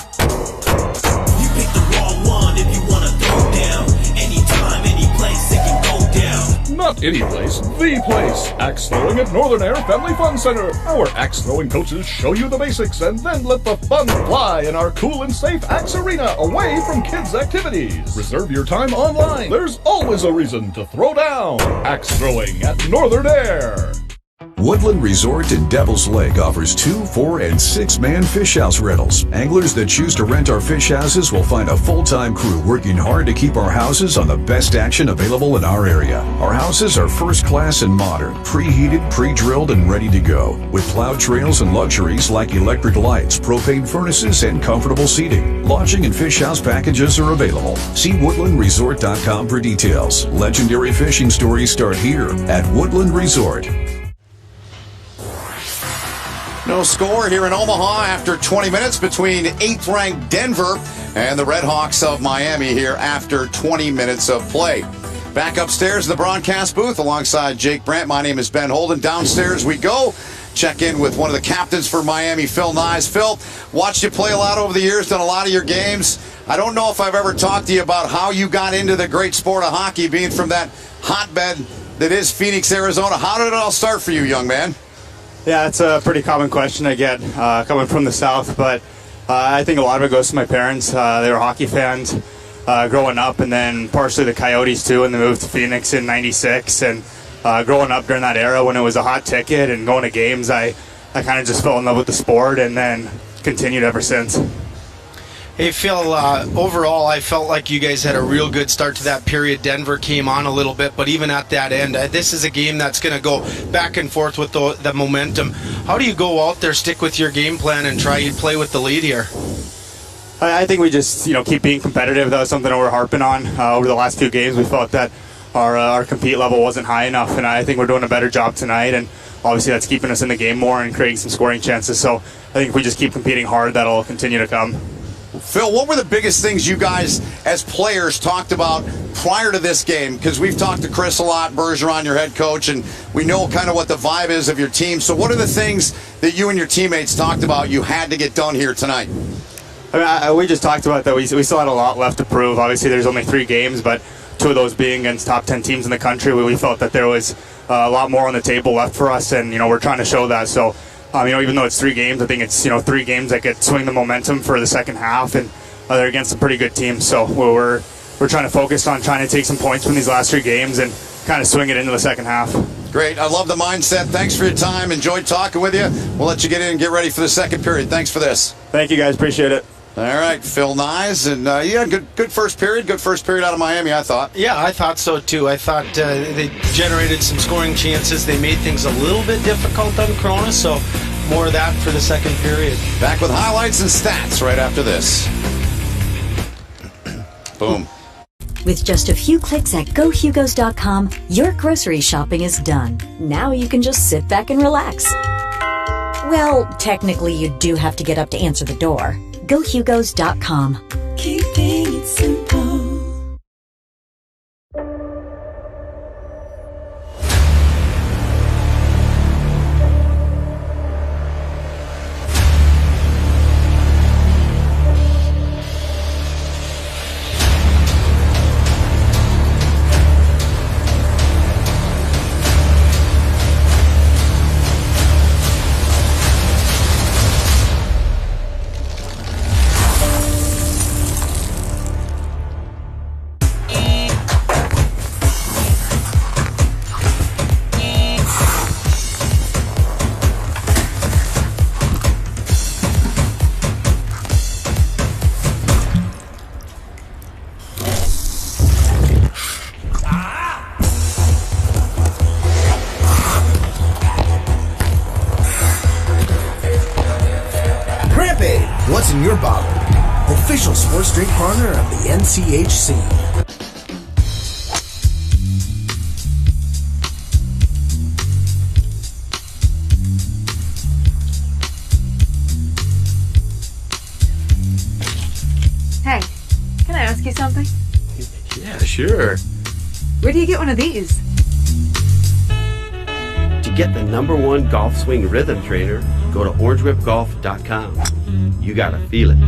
Pick the wrong one if you wanna throw down. Anytime, any place, it can go down. Not any place, the place. Axe throwing at Northern Air Family Fun Center. Our axe throwing coaches show you the basics and then let the fun fly in our cool and safe axe arena away from kids' activities. Reserve your time online. There's always a reason to throw down. Axe throwing at Northern Air. Woodland Resort in Devil's Lake offers 2, 4, and 6-man fish house rentals. Anglers that choose to rent our fish houses will find a full-time crew working hard to keep our houses on the best action available in our area. Our houses are first-class and modern, preheated, pre-drilled, and ready to go, with plowed trails and luxuries like electric lights, propane furnaces, and comfortable seating. Lodging and fish house packages are available. See woodlandresort.com for details. Legendary fishing stories start here at Woodland Resort. No score here in Omaha after 20 minutes between 8th-ranked Denver and the Redhawks of Miami here after 20 minutes of play. Back upstairs in the broadcast booth alongside Jake Brandt. My name is Ben Holden. Downstairs we go. Check in with one of the captains for Miami, Phil Nyes. Phil, watched you play a lot over the years, done a lot of your games. I don't know if I've ever talked to you about how you got into the great sport of hockey, being from that hotbed that is Phoenix, Arizona. How did it all start for you, young man? Yeah, it's a pretty common question I get coming from the South, but I think a lot of it goes to my parents. They were hockey fans growing up, and then partially the Coyotes too, and they moved to Phoenix in '96. And growing up during that era when it was a hot ticket and going to games, I kind of just fell in love with the sport and then continued ever since. Hey Phil, overall I felt like you guys had a real good start to that period. Denver came on a little bit, but even at that end, this is a game that's going to go back and forth with the momentum. How do you go out there, stick with your game plan, and try to play with the lead here? I think we just keep being competitive. That was something that we're harping on over the last few games. We felt that our compete level wasn't high enough, and I think we're doing a better job tonight. And obviously that's keeping us in the game more and creating some scoring chances. So I think if we just keep competing hard, that'll continue to come. Phil, what were the biggest things you guys as players talked about prior to this game? Because we've talked to Chris a lot, Bergeron, your head coach, and we know kind of what the vibe is of your team. So what are the things that you and your teammates talked about you had to get done here tonight? I mean, we just talked about that. We still had a lot left to prove. Obviously, there's only 3 games, but 2 of those being against top 10 teams in the country. We felt that there was a lot more on the table left for us, and we're trying to show that. So, even though it's 3 games, I think it's 3 games that could swing the momentum for the second half, and they're against a pretty good team. So we're trying to focus on trying to take some points from these last 3 games and kind of swing it into the second half. Great. I love the mindset. Thanks for your time. Enjoyed talking with you. We'll let you get in and get ready for the second period. Thanks for this. Thank you, guys. Appreciate it. All right, Phil Nyes, and good first period. Good first period out of Miami, I thought. Yeah, I thought so too. I thought they generated some scoring chances. They made things a little bit difficult on Corona, so more of that for the second period. Back with highlights and stats right after this. Boom. With just a few clicks at GoHugos.com, your grocery shopping is done. Now you can just sit back and relax. Well, technically you do have to get up to answer the door. GoHugos.com. Keeping it simple. What's in your bottle? Official sports drink partner of the NCHC. Hey, can I ask you something? Yeah, sure. Where do you get one of these? To get the #1 golf swing rhythm trainer, go to orangewhipgolf.com. You gotta feel it.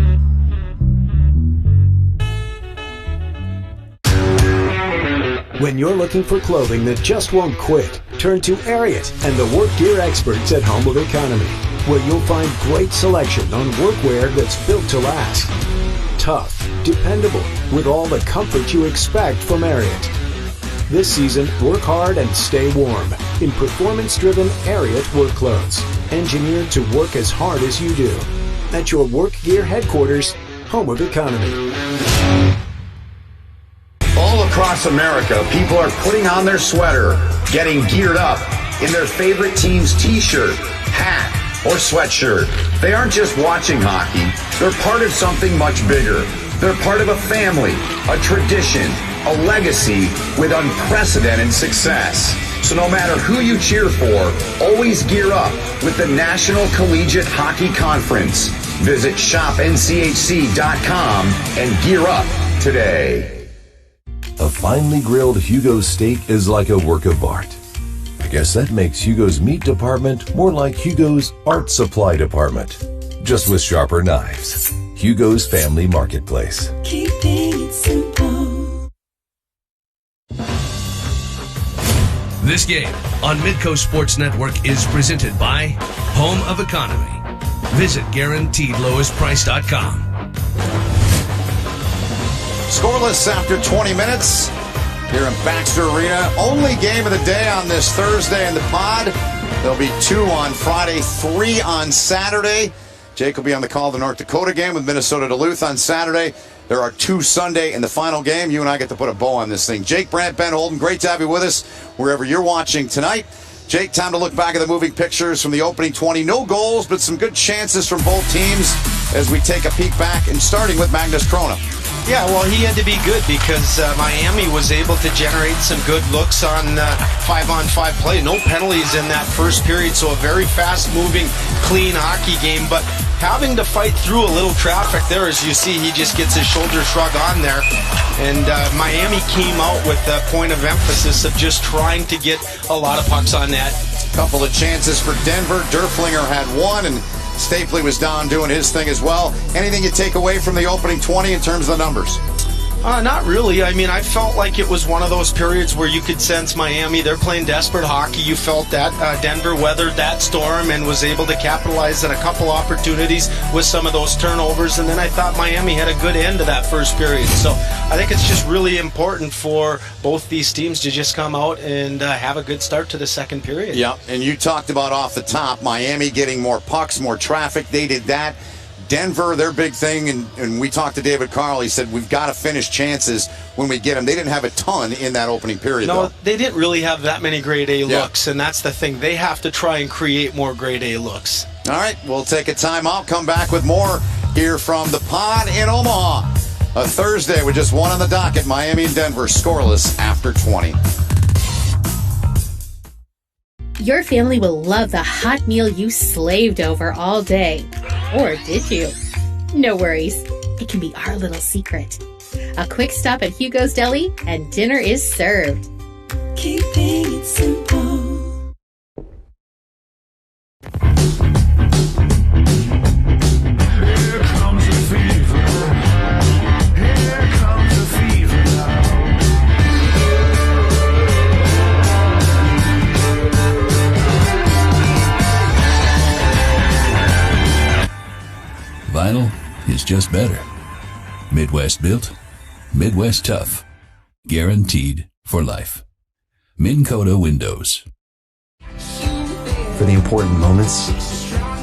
When you're looking for clothing that just won't quit, turn to Ariat and the work gear experts at Home of Economy, where you'll find great selection on workwear that's built to last. Tough, dependable, with all the comfort you expect from Ariat. This season, work hard and stay warm in performance-driven Ariat work clothes, engineered to work as hard as you do. At your work gear headquarters, Home of Economy. All across America, people are putting on their sweater, getting geared up in their favorite team's t-shirt, hat, or sweatshirt. They aren't just watching hockey. They're part of something much bigger. They're part of a family, a tradition, a legacy with unprecedented success. So no matter who you cheer for, always gear up with the National Collegiate Hockey Conference. Visit shopnchc.com and gear up today. A finely grilled Hugo's steak is like a work of art. I guess that makes Hugo's meat department more like Hugo's art supply department, just with sharper knives. Hugo's Family Marketplace. Keeping it simple. This game on Midco Sports Network is presented by Home of Economy. Visit GuaranteedLowestPrice.com. Scoreless after 20 minutes here in Baxter Arena. Only game of the day on this Thursday in the pod. There'll be 2 on Friday, 3 on Saturday. Jake will be on the call of the North Dakota game with Minnesota Duluth on Saturday. There are 2 Sunday in the final game. You and I get to put a bow on this thing. Jake Brandt, Ben Holden, great to have you with us wherever you're watching tonight. Jake, time to look back at the moving pictures from the opening 20. No goals, but some good chances from both teams as we take a peek back, and starting with Magnus Krona. Yeah, well, he had to be good because Miami was able to generate some good looks on 5-on-5 play. No penalties in that first period, so a very fast-moving, clean hockey game. But having to fight through a little traffic there. As you see, he just gets his shoulder shrug on there. And Miami came out with a point of emphasis of just trying to get a lot of pucks on net. Couple of chances for Denver. Derflinger had one, and Stapley was down doing his thing as well. Anything you take away from the opening 20 in terms of the numbers? Not really. I mean, I felt like it was one of those periods where you could sense Miami. They're playing desperate hockey. You felt that Denver weathered that storm and was able to capitalize on a couple opportunities with some of those turnovers. And then I thought Miami had a good end to that first period. So I think it's just really important for both these teams to just come out and have a good start to the second period. Yeah, and you talked about off the top, Miami getting more pucks, more traffic. They did that. Denver, their big thing, and we talked to David Carl, he said, we've got to finish chances when we get them. They didn't have a ton in that opening period, No, though. They didn't really have that many grade A looks, and that's the thing. They have to try and create more grade A looks. All right, we'll take a timeout, come back with more here from the Pod in Omaha. A Thursday with just one on the docket, Miami and Denver scoreless after 20. Your family will love the hot meal you slaved over all day. Or did you? No worries. It can be our little secret. A quick stop at Hugo's Deli and dinner is served. Keeping it simple. Here comes the fever. Here comes the fever now. Vinyl is just better. Midwest built, Midwest tough. Guaranteed for life. Minn Kota Windows. For the important moments,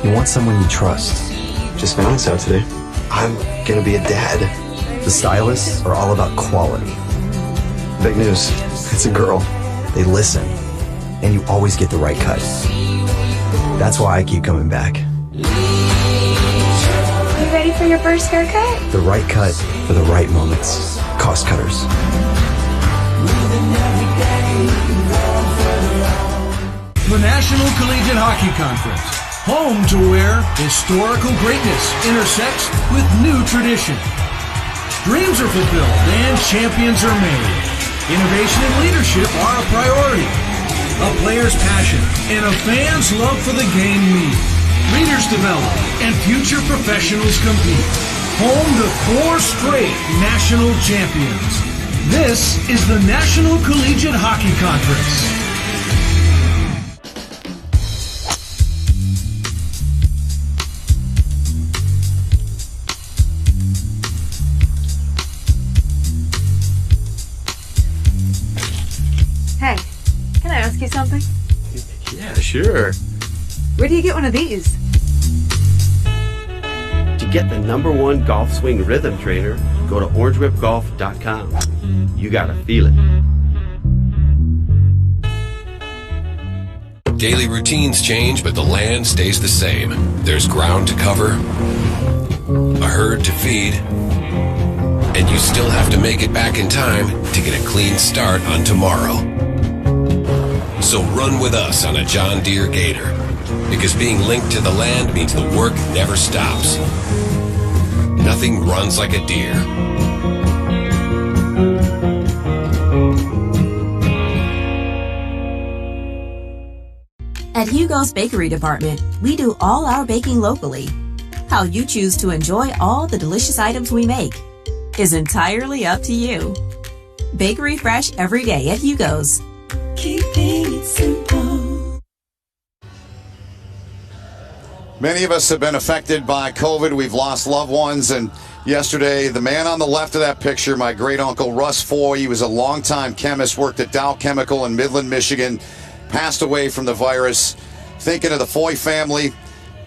you want someone you trust. Just found this out today. I'm gonna be a dad. The stylists are all about quality. Big news, it's a girl. They listen, and you always get the right cut. That's why I keep coming back. You ready for your first haircut? The right cut for the right moments. Cost Cutters. The National Collegiate Hockey Conference, home to where historical greatness intersects with new tradition. Dreams are fulfilled and champions are made. Innovation and leadership are a priority. A player's passion and a fan's love for the game meet. Leaders develop and future professionals compete. Home to 4 straight national champions. This is the National Collegiate Hockey Conference. Hey, can I ask you something? Yeah, sure. Where do you get one of these? To get the #1 golf swing rhythm trainer, go to orangewhipgolf.com. You gotta feel it. Daily routines change, but the land stays the same. There's ground to cover, a herd to feed, and you still have to make it back in time to get a clean start on tomorrow. So run with us on a John Deere Gator, because being linked to the land means the work never stops. Nothing runs like a deer. At Hugo's Bakery Department, we do all our baking locally. How you choose to enjoy all the delicious items we make is entirely up to you. Bakery fresh every day at Hugo's. Keeping it simple. Many of us have been affected by COVID. We've lost loved ones. And yesterday, the man on the left of that picture, my great uncle Russ Foy, he was a longtime chemist, worked at Dow Chemical in Midland, Michigan, passed away from the virus. Thinking of the Foy family,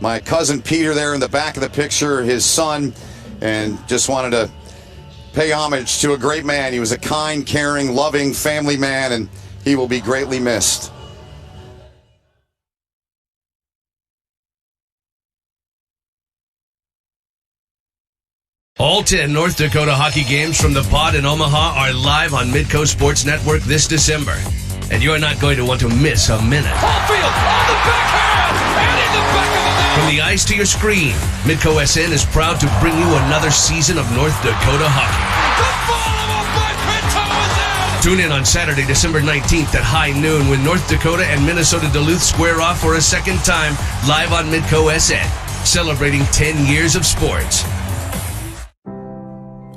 my cousin Peter there in the back of the picture, his son, and just wanted to pay homage to a great man. He was a kind, caring, loving family man, and he will be greatly missed. All 10 North Dakota hockey games from the Pod in Omaha are live on Midco Sports Network this December. And you're not going to want to miss a minute. Caulfield on the backhand and in the back of the net. From the ice to your screen, Midco SN is proud to bring you another season of North Dakota hockey. Tune in on Saturday, December 19th at high noon when North Dakota and Minnesota Duluth square off for a second time live on Midco SN, celebrating 10 years of sports.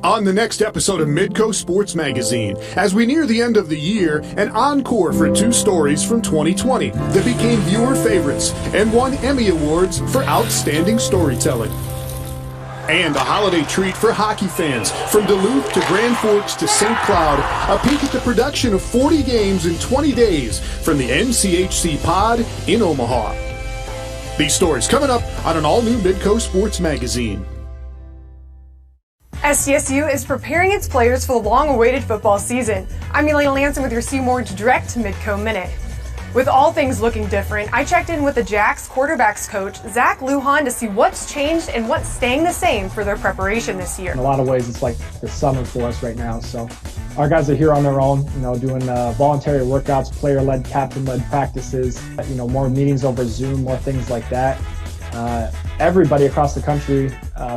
On the next episode of Midco Sports Magazine, as we near the end of the year, an encore for 2 stories from 2020 that became viewer favorites and won Emmy Awards for outstanding storytelling. And a holiday treat for hockey fans, from Duluth to Grand Forks to St. Cloud, a peek at the production of 40 games in 20 days from the NCHC Pod in Omaha. These stories coming up on an all-new Midco Sports Magazine. SDSU is preparing its players for the long-awaited football season. I'm Elaine Lanson with your C-More Direct Midco Minute. With all things looking different, I checked in with the Jacks quarterbacks coach, Zach Lujan, to see what's changed and what's staying the same for their preparation this year. In a lot of ways, it's like the summer for us right now. So our guys are here on their own, doing voluntary workouts, player-led, captain-led practices, more meetings over Zoom, more things like that. Everybody across the country,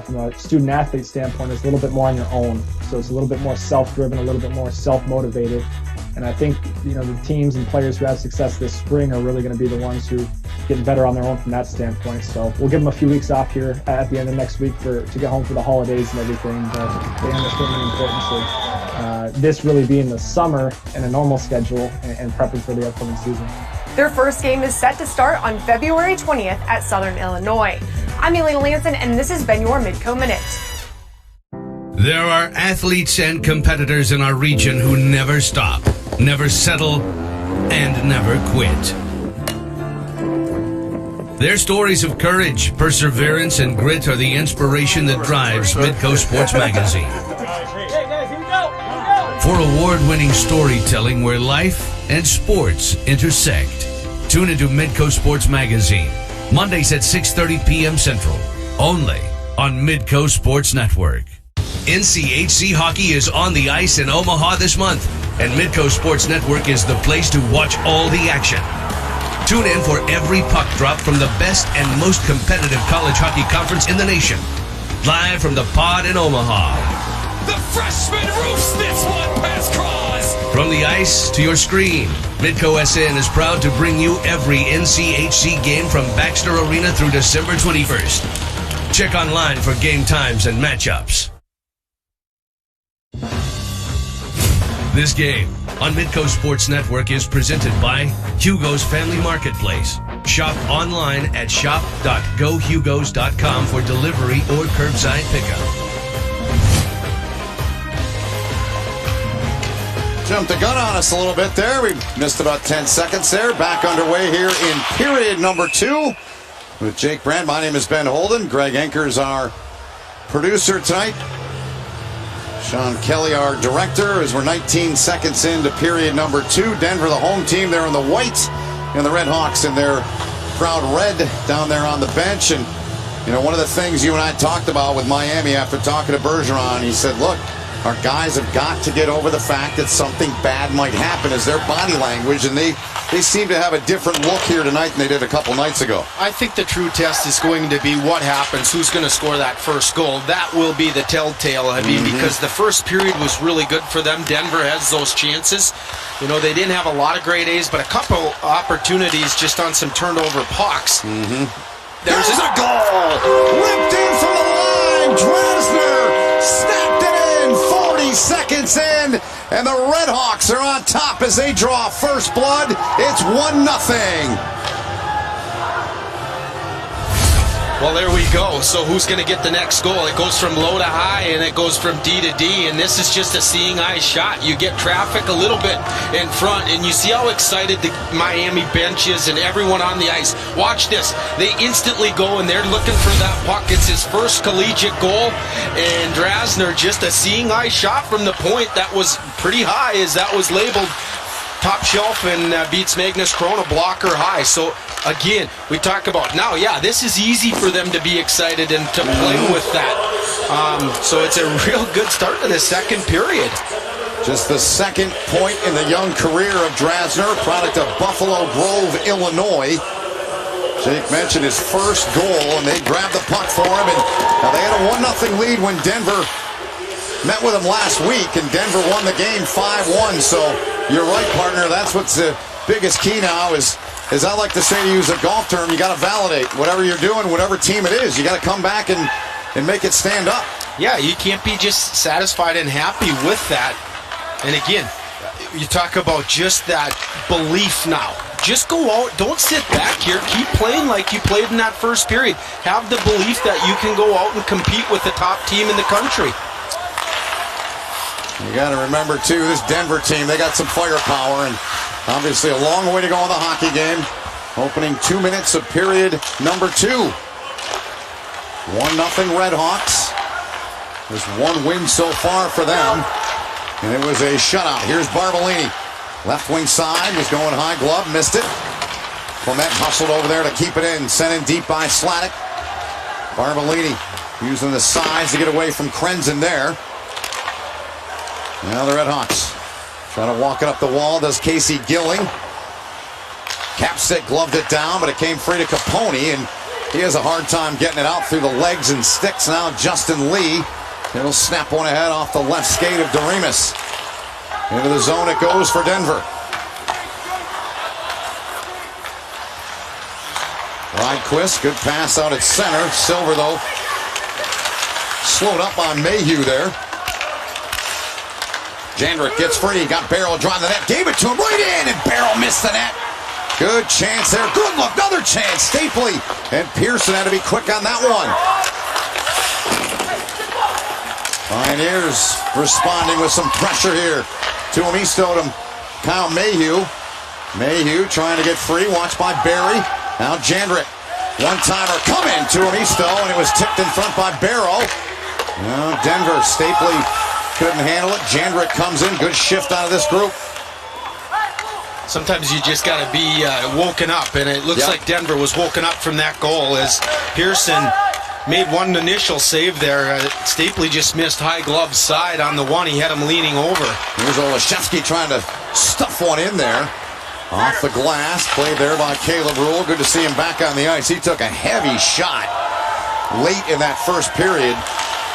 from a student-athlete standpoint, is a little bit more on your own. So it's a little bit more self-driven, a little bit more self-motivated. And I think, the teams and players who have success this spring are really going to be the ones who get better on their own from that standpoint. So we'll give them a few weeks off here at the end of next week to get home for the holidays and everything. But they understand the importance of this really being the summer and a normal schedule and prepping for the upcoming season. Their first game is set to start on February 20th at Southern Illinois. I'm Elaine Lanson, and this has been your Midco Minute. There are athletes and competitors in our region who never stop, never settle, and never quit. Their stories of courage, perseverance, and grit are the inspiration that drives Midco Sports Magazine. For award-winning storytelling where life and sports intersect, tune into Midco Sports Magazine, Mondays at 6:30 p.m. Central, only on Midco Sports Network. NCHC hockey is on the ice in Omaha this month, and Midco Sports Network is the place to watch all the action. Tune in for every puck drop from the best and most competitive college hockey conference in the nation. Live from the Pod in Omaha. The freshman roofs this one past Cross. From the ice to your screen, Midco SN is proud to bring you every NCHC game from Baxter Arena through December 21st. Check online for game times and matchups. This game on Midco Sports Network is presented by Hugo's Family Marketplace. Shop online at shop.gohugos.com for delivery or curbside pickup. Jumped the gun on us a little bit there. We missed about 10 seconds there. Back underway here in period number 2 with Jake Brandt. My name is Ben Holden. Greg Enkers, our producer tonight. Sean Kelly, our director, as we're 19 seconds into period number 2. Denver, the home team, there in the white, and the Red Hawks in their proud red down there on the bench. And, one of the things you and I talked about with Miami after talking to Bergeron, he said, look, our guys have got to get over the fact that something bad might happen as their body language, and they seem to have a different look here tonight than they did a couple nights ago. I think the true test is going to be what happens, who's going to score that first goal. That will be the telltale, because the first period was really good for them. Denver has those chances. They didn't have a lot of great A's, but a couple opportunities just on some turnover pucks. There's a goal! Ripped in from the line! Drasner snapped it in! 40 seconds in, and the Red Hawks are on top as they draw first blood. It's 1-0. Well, there we go. So who's going to get the next goal? It goes from low to high, and it goes from D to D, and this is just a seeing eye shot. You get traffic a little bit in front, and you see how excited the Miami bench is and everyone on the ice. Watch this. They instantly go, and they're looking for that puck. It's his first collegiate goal, and Drasner, just a seeing eye shot from the point that was pretty high, as that was labeled top shelf, and beats Magnus Corona blocker high. So again, we talk about now, this is easy for them to be excited and to play with that. So it's a real good start to the second period. Just the second point in the young career of Drasner, product of Buffalo Grove, Illinois. Jake mentioned his first goal, and they grabbed the puck for him. And now they had a 1-0 lead when Denver met with him last week, and Denver won the game 5-1. So you're right, partner. That's what's the biggest key now is I like to say to use a golf term, you got to validate whatever you're doing, whatever team it is. You got to come back and make it stand up. Yeah, you can't be just satisfied and happy with that. And again, you talk about just that belief now. Just go out. Don't sit back here. Keep playing like you played in that first period. Have the belief that you can go out and compete with the top team in the country. You got to remember, too, this Denver team, they got some firepower, and obviously a long way to go in the hockey game. Opening 2 minutes of period number 2. 1-0 Redhawks. There's one win so far for them, and it was a shutout. Here's Barbolini. Left wing side, was going high glove, missed it. Clement hustled over there to keep it in, sent in deep by Sladek. Barbolini using the size to get away from Krenzen there. Now the Redhawks trying to walk it up the wall, does Casey Gilling. Capstick gloved it down, but it came free to Capone, and he has a hard time getting it out through the legs and sticks. Now Justin Lee. It'll snap one ahead off the left skate of Doremus. Into the zone it goes for Denver. Rydquist, good pass out at center. Silver, though, slowed up on Mayhew there. Jandrick gets free, got Barrow driving the net, gave it to him right in, and Barrow missed the net. Good chance there, good look, another chance. Stapley and Pearson had to be quick on that one. Pioneers responding with some pressure here. Tuomisto to Kyle Mayhew. Mayhew trying to get free, watched by Barry. Now Jandrick, one-timer coming. Tuomisto, and it was tipped in front by Barrow. Now Denver, Stapley couldn't handle it. Jandrick comes in, good shift out of this group. Sometimes you just got to be woken up, and it looks like Denver was woken up from that goal as Pearson made one initial save there. Stapley just missed high glove side on the one. He had him leaning over. Here's Olszewski trying to stuff one in there. Off the glass, played there by Caleb Rule. Good to see him back on the ice. He took a heavy shot late in that first period.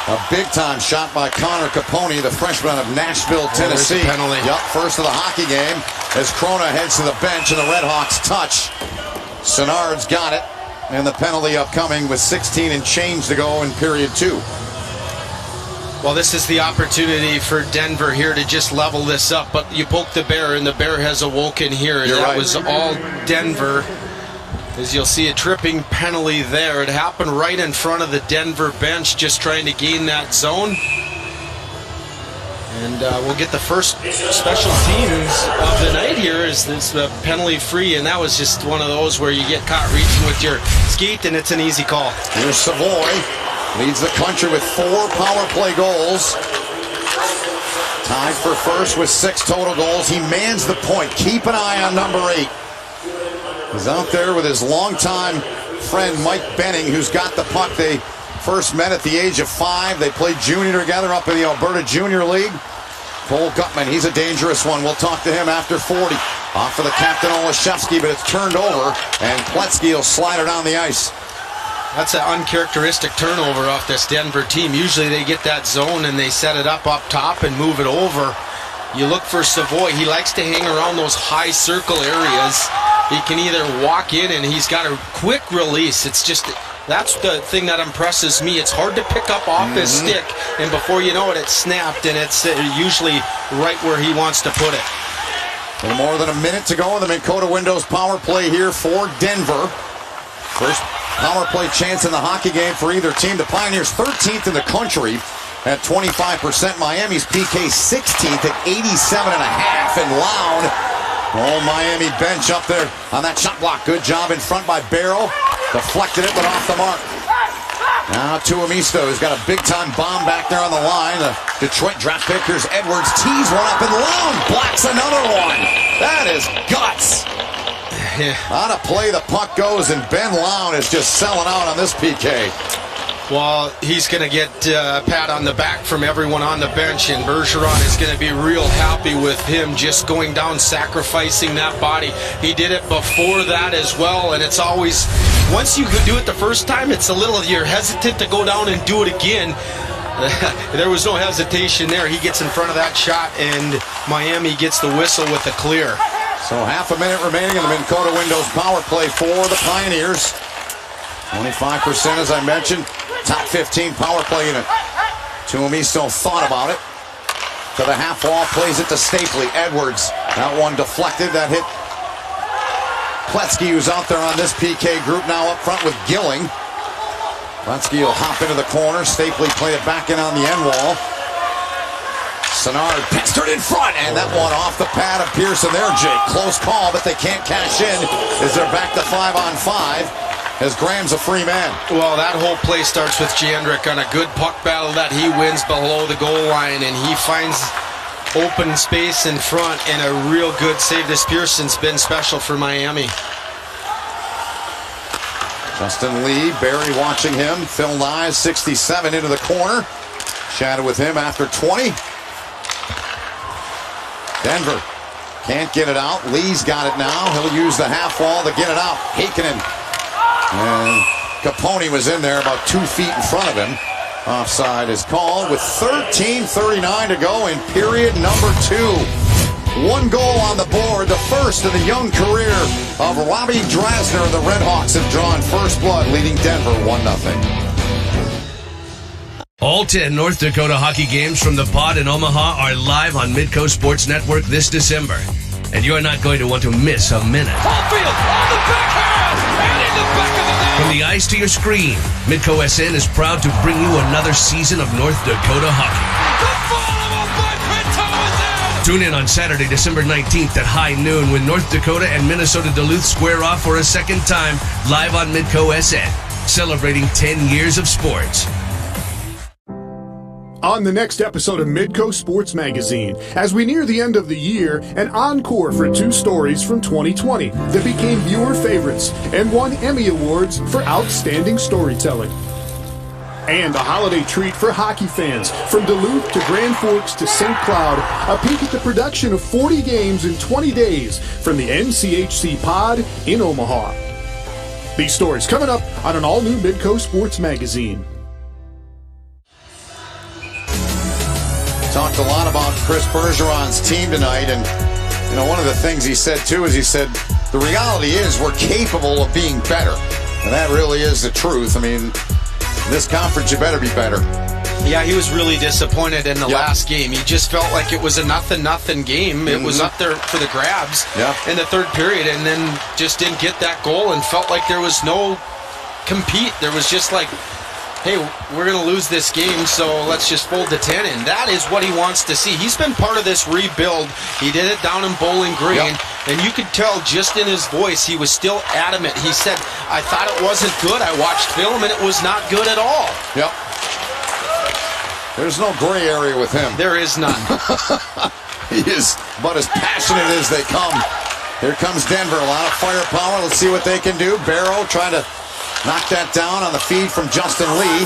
A big-time shot by Connor Capone, the freshman of Nashville, Tennessee. Penalty. Yup, first of the hockey game as Krona heads to the bench and the Redhawks touch. Senard's got it, and the penalty upcoming with 16 and change to go in period 2. Well, this is the opportunity for Denver here to just level this up, but you poke the bear, and the bear has awoken here. You're that right. was all Denver. As you'll see, a tripping penalty there. It happened right in front of the Denver bench, just trying to gain that zone. And we'll get the first special teams of the night here is this penalty free, and that was just one of those where you get caught reaching with your skate, and it's an easy call. Here's Savoy. Leads the country with 4 power play goals. Tied for first with 6 total goals. He mans the point. Keep an eye on number 8. He's out there with his longtime friend Mike Benning, who's got the puck. They first met at the age of 5. They played junior together up in the Alberta Junior League. Cole Gutman, he's a dangerous one. We'll talk to him after 40. Off for the captain Olszewski, but it's turned over, and Pletzky will slide it on the ice. That's an uncharacteristic turnover off this Denver team. Usually they get that zone and they set it up top and move it over. You look for Savoy. He likes to hang around those high circle areas. He can either walk in and he's got a quick release. It's just, that's the thing that impresses me. It's hard to pick up off his stick, and before you know it, it's snapped, and it's usually right where he wants to put it. A little more than a minute to go in the Minn Kota Windows power play here for Denver. First power play chance in the hockey game for either team. The Pioneers 13th in the country at 25%. Miami's PK 16th at 87.5%. And Loud, Miami bench up there on that shot block. Good job in front by Barrow. Deflected it, but off the mark. Now Tuomisto has got a big-time bomb back there on the line. The Detroit draft pick. Here's Edwards. Tees one up, and Loud blocks another one. That is guts. On a play, the puck goes, and Ben Loud is just selling out on this PK. Well, he's going to get a pat on the back from everyone on the bench, and Bergeron is going to be real happy with him just going down, sacrificing that body. He did it before that as well, and it's always once you do it the first time, it's a little, you're hesitant to go down and do it again. There was no hesitation there. He gets in front of that shot, and Miami gets the whistle with the clear. So half a minute remaining in the Minn Kota Windows power play for the Pioneers. 25%, as I mentioned. Top 15 power play unit. Toomey still thought about it. To the half wall, plays it to Stapley. Edwards, that one deflected. That hit Pletzky, who's out there on this PK group, now up front with Gilling. Pletzky will hop into the corner. Stapley played it back in on the end wall. Senard pestered in front, and that one off the pad of Pearson there, Jake. Close call, but they can't cash in as they're back to 5-on-5 as Graham's a free man. Well, that whole play starts with Jandrick on a good puck battle that he wins below the goal line, and he finds open space in front and a real good save. This Pearson's been special for Miami. Justin Lee, Barry watching him. Phil Nye, 67 into the corner. Chatted with him after 20. Denver can't get it out. Lee's got it now. He'll use the half wall to get it out. Heikkinen. And Capone was in there about 2 feet in front of him. Offside is called with 13:39 to go in period number 2. 1 goal on the board, the first in the young career of Robbie Drasner. The Redhawks have drawn first blood, leading Denver 1-0. All 10 North Dakota hockey games from the Pod in Omaha are live on Midco Sports Network this December. And you're not going to want to miss a minute. Caulfield on the backhand and in the back of the net. From the ice to your screen, Midco SN is proud to bring you another season of North Dakota hockey. Tune in on Saturday, December 19th at high noon when North Dakota and Minnesota Duluth square off for a second time live on Midco SN, celebrating 10 years of sports. On the next episode of Midco Sports Magazine, as we near the end of the year, an encore for 2 stories from 2020 that became viewer favorites and won Emmy Awards for outstanding storytelling. And a holiday treat for hockey fans, from Duluth to Grand Forks to St. Cloud, a peek at the production of 40 games in 20 days from the NCHC Pod in Omaha. These stories coming up on an all-new Midco Sports Magazine. Talked a lot about Chris Bergeron's team tonight, and one of the things he said too is the reality is we're capable of being better, and that really is the truth. I mean, this conference, you better be better. Yeah, he was really disappointed in the last game. He just felt like it was a 0-0 game. It was up there for the grabs in the third period, and then just didn't get that goal and felt like there was no compete. There was just like, hey, we're going to lose this game, so let's just fold the 10 in. That is what he wants to see. He's been part of this rebuild. He did it down in Bowling Green, and you could tell just in his voice he was still adamant. He said, I thought it wasn't good. I watched film, and it was not good at all. Yep. There's no gray area with him. There is none. He is about as passionate as they come. Here comes Denver. A lot of firepower. Let's see what they can do. Barrow trying to knock that down on the feed from Justin Lee.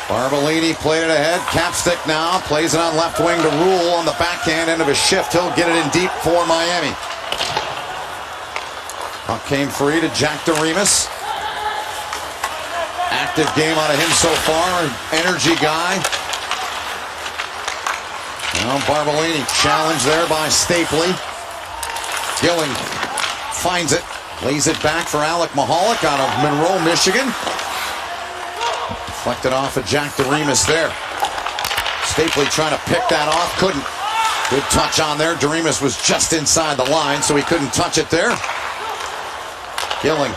Barbolini played it ahead. Capstick now plays it on left wing to Rule on the backhand end of his shift. He'll get it in deep for Miami. Puck came free to Jack DeRemus. Active game out of him so far. Energy guy. Now Barbolini challenged there by Stapley. Gilling finds it. Lays it back for Alec Mahalik out of Monroe, Michigan. Deflected off of Jack DeRemus there. Stapley trying to pick that off. Couldn't. Good touch on there. DeRemus was just inside the line, so he couldn't touch it there. Gilling.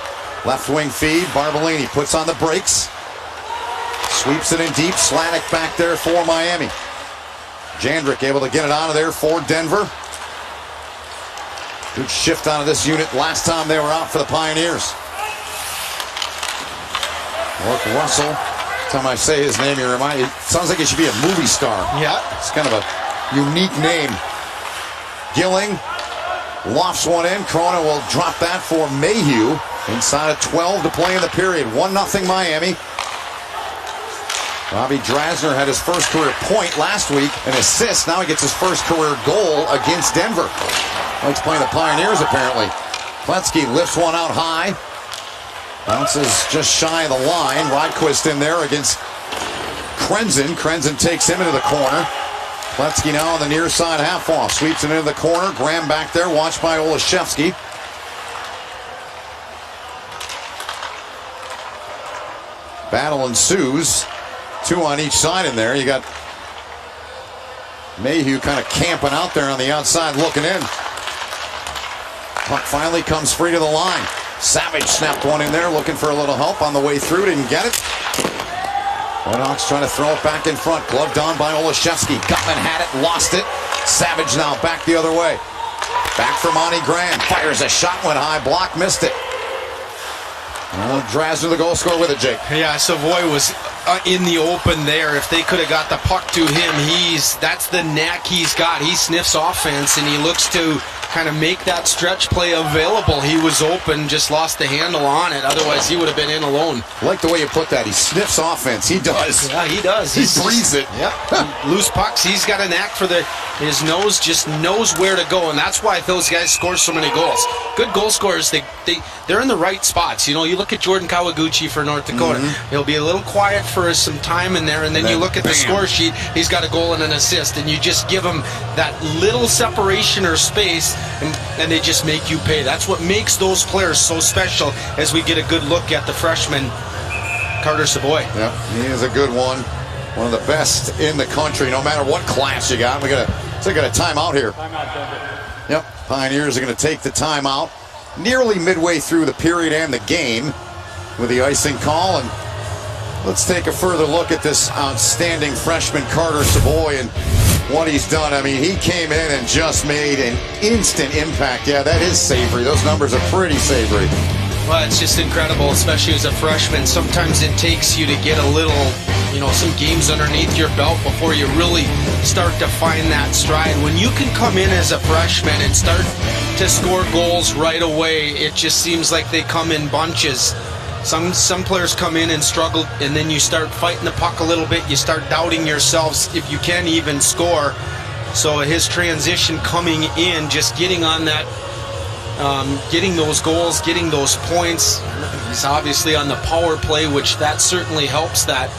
Left wing feed. Barbolini puts on the brakes. Sweeps it in deep. Slatic back there for Miami. Jandrick able to get it out of there for Denver. Good shift out of this unit last time they were out for the Pioneers. Mark Russell. Every time I say his name, it sounds like he should be a movie star. Yeah. It's kind of a unique name. Gilling lofts one in. Corona will drop that for Mayhew. Inside of 12 to play in the period. 1-0 Miami. Robbie Drasner had his first career point last week, an assist. Now he gets his first career goal against Denver. Likes playing the Pioneers, apparently. Pletzky lifts one out high. Bounces just shy of the line. Rydquist in there against Krenzen. Krenzen takes him into the corner. Pletzky now on the near side, half off. Sweeps it into the corner. Graham back there, watched by Olszewski. Battle ensues. 2 on each side in there. You got Mayhew kind of camping out there on the outside looking in. Puck finally comes free to the line. Savage snapped one in there looking for a little help on the way through. Didn't get it. Redhawks trying to throw it back in front. Gloved on by Olszewski. Gutman had it, lost it. Savage now back the other way. Back for Monty Graham. Fires a shot, went high, block, missed it. Drasner, the goal scorer with it, Jake. Yeah, Savoy was in the open there. If they could have got the puck to him, that's the knack he's got. He sniffs offense, and he looks to kind of make that stretch play available. He was open, just lost the handle on it. Otherwise, he would have been in alone. I like the way you put that. He sniffs offense. He does. Yeah, he does. He breathes it. Yep. Loose pucks. He's got a knack for his nose just knows where to go, and that's why those guys score so many goals. Good goal scorers, they're in the right spots. You know, you look at Jordan Kawaguchi for North Dakota. He'll be a little quiet for some time in there, and then you look at the score sheet, he's got a goal and an assist, and you just give him that little separation or space, and they just make you pay. That's what makes those players so special as we get a good look at the freshman, Carter Savoy. Yep, he is a good one. One of the best in the country, no matter what class you got. We got a timeout here. Timeout, Denver. Yep, Pioneers are going to take the timeout nearly midway through the period and the game with the icing call. And let's take a further look at this outstanding freshman Carter Savoy and what he's done. I mean, he came in and just made an instant impact. Yeah, that is savory. Those numbers are pretty savory. Well, it's just incredible, especially as a freshman. Sometimes it takes you to get a little, some games underneath your belt before you really start to find that stride. When you can come in as a freshman and start to score goals right away, it just seems like they come in bunches. Some players come in and struggle, and then you start fighting the puck a little bit. You start doubting yourselves if you can even score. So his transition coming in, just getting on that, getting those goals, getting those points. He's obviously on the power play, which that certainly helps that.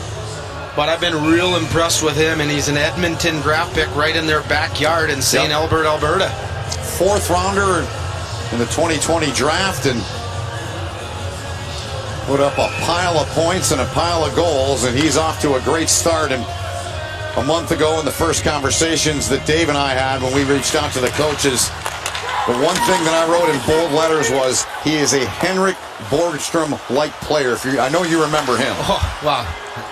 But I've been real impressed with him, and he's an Edmonton draft pick right in their backyard in St. Albert, Alberta. 4th rounder in the 2020 draft, and put up a pile of points and a pile of goals, and he's off to a great start. And a month ago in the first conversations that Dave and I had when we reached out to the coaches, the one thing that I wrote in bold letters was he is a Henrik Borgstrom-like player. I know you remember him. Oh, wow.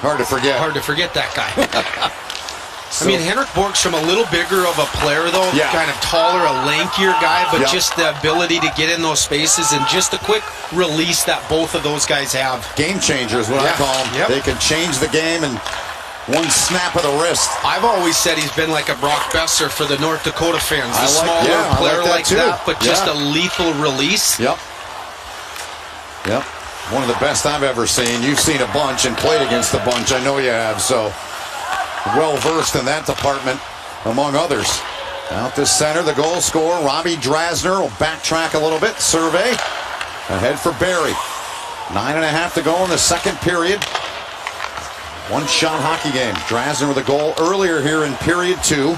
Hard to forget. Hard to forget that guy. I mean, Henrik Borgstrom, a little bigger of a player, though. Yeah. Kind of taller, a lankier guy, but just the ability to get in those spaces and just a quick release that both of those guys have. Game changers, what I call them. They can change the game in one snap of the wrist. I've always said he's been like a Brock Besser for the North Dakota fans. A smaller player like that, but just a lethal release. Yep. One of the best I've ever seen. You've seen a bunch and played against a bunch. I know you have, so well-versed in that department, among others. Out this center, the goal scorer, Robbie Drasner, will backtrack a little bit. Survey ahead for Barrie. 9.5 to go in the second period. One-shot hockey game. Drasner with a goal earlier here in period 2.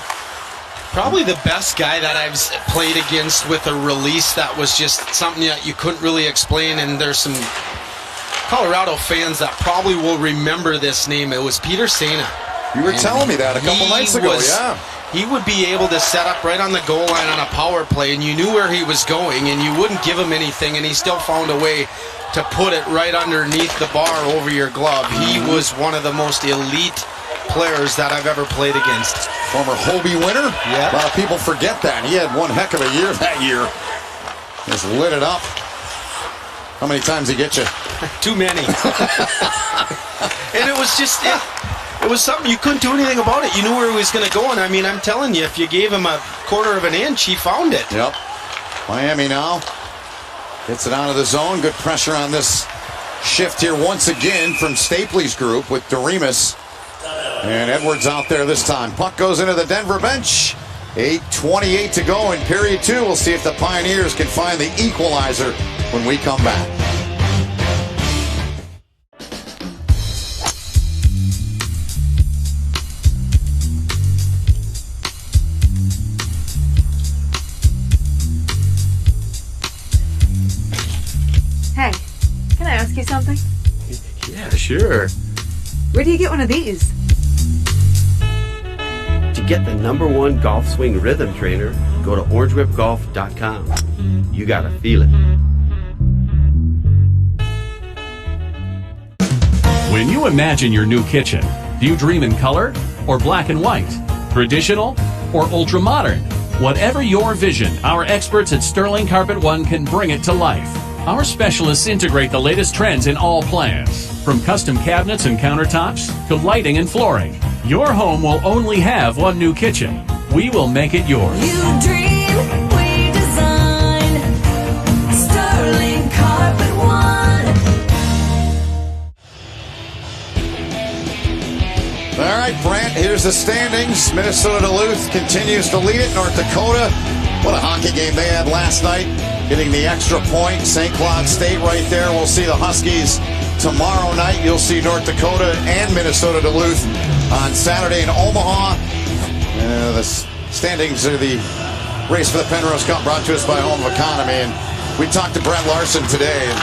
Probably the best guy that I've played against with a release that was just something that you couldn't really explain, and there's some Colorado fans that probably will remember this name. It was Peter Sena. You were telling me that a couple nights ago, He would be able to set up right on the goal line on a power play, and you knew where he was going, and you wouldn't give him anything, and he still found a way to put it right underneath the bar over your glove. He was one of the most elite players that I've ever played against. Former Hobie winner. Yeah. A lot of people forget that. He had one heck of a year that year. Just lit it up. How many times did he get you? Too many. And it was just... It was something you couldn't do anything about it. You knew where he was going to go, and I mean, I'm telling you, if you gave him a quarter of an inch, he found it. Yep. Miami now gets it out of the zone. Good pressure on this shift here once again from Stapley's group with Doremus. And Edwards out there this time. Puck goes into the Denver bench. 8:28 to go in period 2. We'll see if the Pioneers can find the equalizer when we come back. sure. Where do you get one of these? To get the #1 golf swing rhythm trainer, go to orangewhipgolf.com. You gotta feel it. When you imagine your new kitchen, do you dream in color or black and white? Traditional or ultra-modern? Whatever your vision, our experts at Sterling Carpet One can bring it to life. Our specialists integrate the latest trends in all plans, from custom cabinets and countertops to lighting and flooring. Your home will only have one new kitchen. We will make it yours. You dream, we design. Sterling Carpet One. All right, Brant, here's the standings. Minnesota Duluth continues to lead it. North Dakota, what a hockey game they had last night, getting the extra point. St. Cloud State right there. We'll see the Huskies tomorrow night. You'll see North Dakota and Minnesota Duluth on Saturday in Omaha. The standings are the race for the Penrose Cup, brought to us by Home of Economy. And we talked to Brent Larson today, and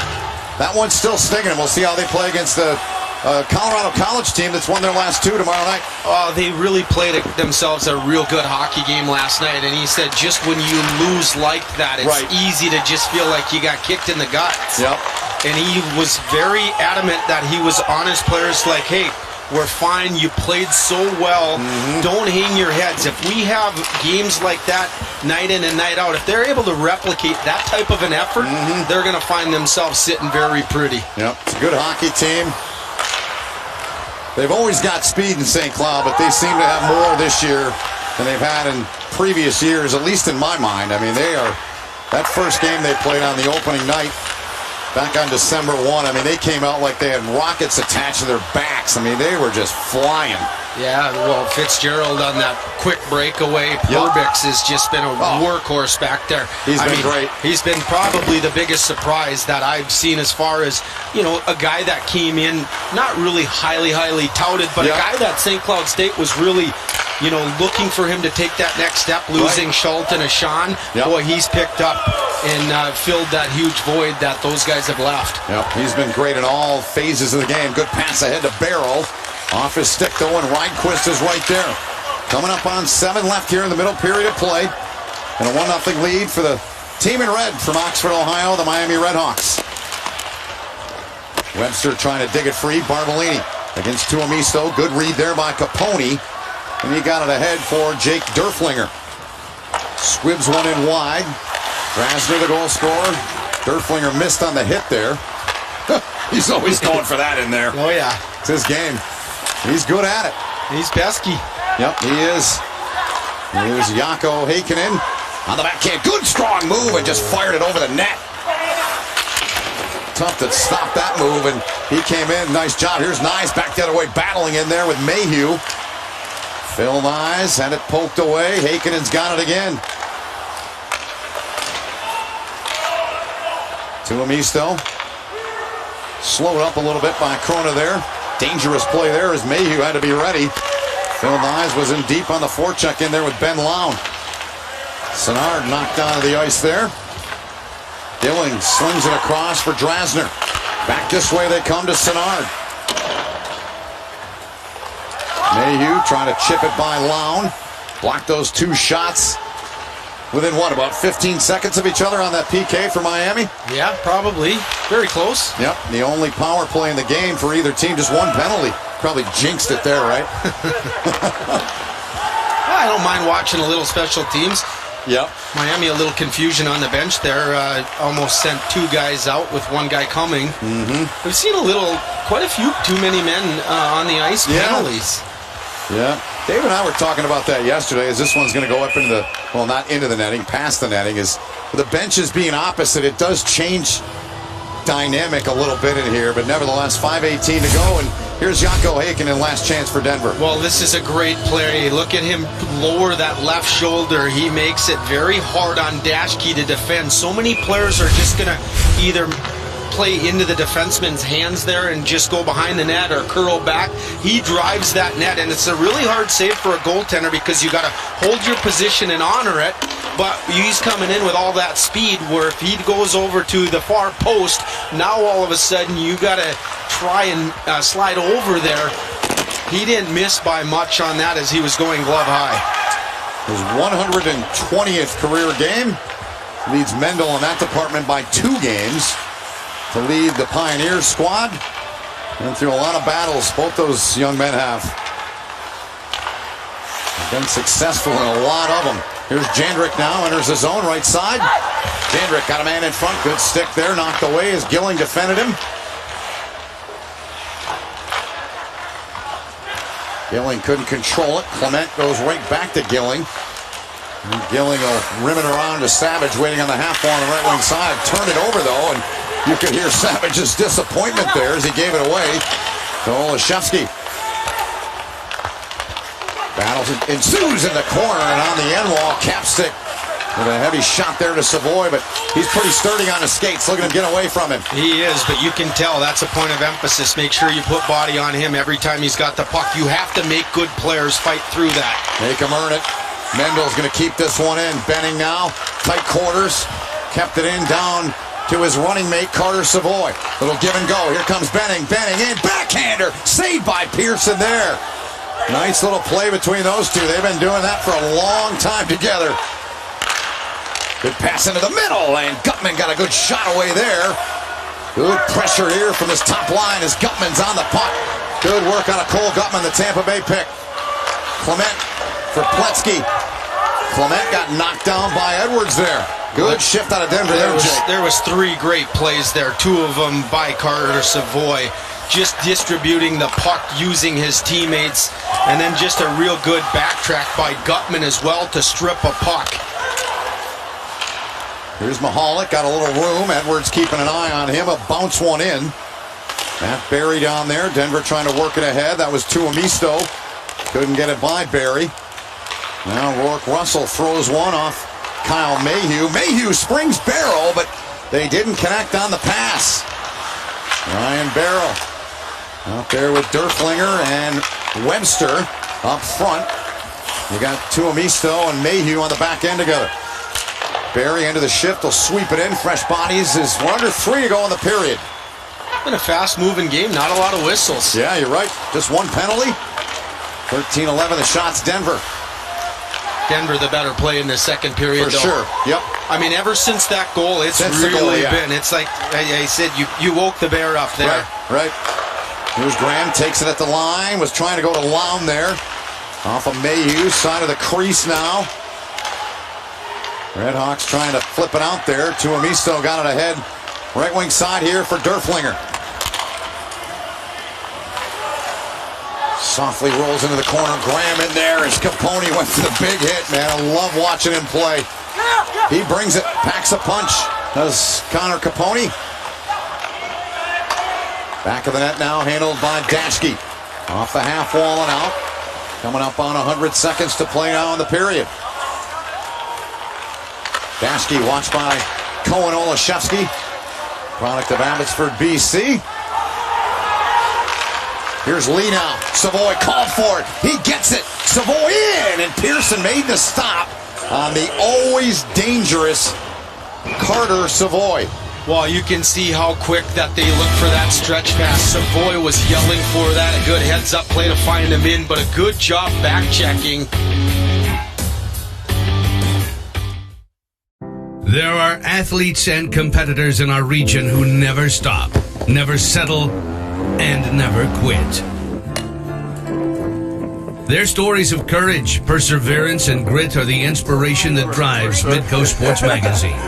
that one's still stinging. We'll see how they play against the Colorado College team that's won their last two tomorrow night. Oh, they really played themselves a real good hockey game last night, and he said just when you lose like that, it's easy to just feel like you got kicked in the guts. Yep. And he was very adamant that he was on his players like, hey, we're fine, you played so well, don't hang your heads. If we have games like that night in and night out, if they're able to replicate that type of an effort, they're going to find themselves sitting very pretty. Yep, it's a good hockey team. They've always got speed in St. Cloud, but they seem to have more this year than they've had in previous years, at least in my mind. I mean, that first game they played on the opening night, back on December 1, I mean, they came out like they had rockets attached to their backs. I mean, they were just flying. Yeah, well, Fitzgerald on that quick breakaway. Perbix has just been a workhorse back there. He's been great. He's been probably the biggest surprise that I've seen as far as, you know, a guy that came in, not really highly touted, but a guy that St. Cloud State was really, you know, looking for him to take that next step, losing Schultz and Ashan. Boy, he's picked up and filled that huge void that those guys have left. Yep, he's been great in all phases of the game. Good pass ahead to Barrow. Off his stick, though, and Rydquist is right there. Coming up on 7 left here in the middle period of play. And a 1-0 lead for the team in red from Oxford, Ohio, the Miami Redhawks. Webster trying to dig it free. Barbolini against Tuomisto. Good read there by Capone. And he got it ahead for Jake Derflinger. Squibs one in wide. Drasner, the goal scorer. Derflinger missed on the hit there. He's always going for that in there. Oh, yeah. It's his game. He's good at it. He's pesky. Yep, he is. Here's Jaakko Heikkinen on the backhand. Good strong move and just fired it over the net. Tough to stop that move, and he came in. Nice job. Here's Nyes back the other way, battling in there with Mayhew. Phil Nyes had it poked away. Heikkinen's got it again. Tuomisto. Slowed up a little bit by Krona there. Dangerous play there as Mayhew had to be ready. Phil Nyes was in deep on the forecheck in there with Ben Lown. Senard knocked onto the ice there. Dilling slings it across for Drasner. Back this way they come to Senard. Mayhew trying to chip it by Lown. Blocked those two shots. Within what, about 15 seconds of each other on that PK for Miami? Yeah, probably. Very close. Yep, the only power play in the game for either team, just one penalty. Probably jinxed it there, right? I don't mind watching a little special teams. Yep. Miami, a little confusion on the bench there. Almost sent 2 guys out with 1 guy coming. We've seen quite a few too many men on the ice penalties. Yeah. Dave and I were talking about that yesterday, as this one's going to go up into the, well, not into the netting, past the netting. Is the benches being opposite, it does change dynamic a little bit in here, but nevertheless, 5:18 to go, and here's Jaakko Heikkinen, last chance for Denver. Well, this is a great play. Look at him lower that left shoulder. He makes it very hard on Dashkey to defend. So many players are just going to either play into the defenseman's hands there and just go behind the net or curl back. He drives that net, and it's a really hard save for a goaltender because you got to hold your position and honor it, but he's coming in with all that speed where if he goes over to the far post, now all of a sudden you got to try and slide over there. He didn't miss by much on that as he was going glove high. His 120th career game. Leads Mendel in that department by 2 games to lead the Pioneers squad. Been through a lot of battles, both those young men have. Been successful in a lot of them. Here's Jandrick now, enters the zone, right side. Jandrick got a man in front, good stick there, knocked away as Gilling defended him. Gilling couldn't control it. Clement goes right back to Gilling. And Gilling will rim it around to Savage, waiting on the half wall on the right wing side. Turn it over though, and you could hear Savage's disappointment there as he gave it away to Olszewski. Battles ensues in the corner, and on the end wall, Capstick with a heavy shot there to Savoy, but he's pretty sturdy on his skates. Look at him get away from him. He is, but you can tell that's a point of emphasis. Make sure you put body on him every time he's got the puck. You have to make good players fight through that. Make him earn it. Mendel's going to keep this one in. Benning now, tight quarters, kept it in down to his running mate, Carter Savoy. Little give and go. Here comes Benning. Benning in, backhander, saved by Pearson there. Nice little play between those two. They've been doing that for a long time together. Good pass into the middle, and Gutman got a good shot away there. Good pressure here from his top line as Gutman's on the puck. Good work out of Cole Gutman, the Tampa Bay pick. Clement for Pletzky. Clement got knocked down by Edwards there. Good shift out of Denver there, Jake. There was 3 great plays there, 2 of them by Carter Savoy. Just distributing the puck, using his teammates, and then just a real good backtrack by Gutman as well to strip a puck. Here's Mahalik, got a little room. Edwards keeping an eye on him. A bounce one in. Matt Barry down there. Denver trying to work it ahead. That was Tuomisto. Couldn't get it by Barry. Now Rourke Russell throws one off Kyle Mayhew. Mayhew springs barrel, but they didn't connect on the pass. Ryan Barrow out there with Derflinger and Webster up front. You got Tuomisto and Mayhew on the back end together. Barry into the shift, will sweep it in. Fresh bodies is we're under 3 to go in the period. Been a fast-moving game, not a lot of whistles. Yeah, you're right. Just 1 penalty. 13-11 the shots, Denver. Denver the better play in the second period, For though. sure, yep. I mean, ever since that goal, it's really been. It's like I said, you woke the bear up there. Right. Here's Graham, takes it at the line, was trying to go to Laum there. Off of Mayhew, side of the crease now. Redhawks trying to flip it out there. Tuomisto got it ahead. Right wing side here for Derflinger. Softly rolls into the corner. Graham in there as Capone went for the big hit, man. I love watching him play. He brings it, packs a punch. Does Connor Capone. Back of the net now, handled by Daschke. Off the half wall and out. Coming up on 100 seconds to play now in the period. Daschke watched by Cohen Olszewski. Product of Abbotsford, BC. Here's Lee now. Savoy called for it. He gets it. Savoy in, and Pearson made the stop on the always dangerous Carter Savoy. Well, you can see how quick that they look for that stretch pass. Savoy was yelling for that. A good heads-up play to find him in, but a good job back-checking. There are athletes and competitors in our region who never stop, never settle, and never quit. Their stories of courage, perseverance, and grit are the inspiration that drives Midco Sports Magazine.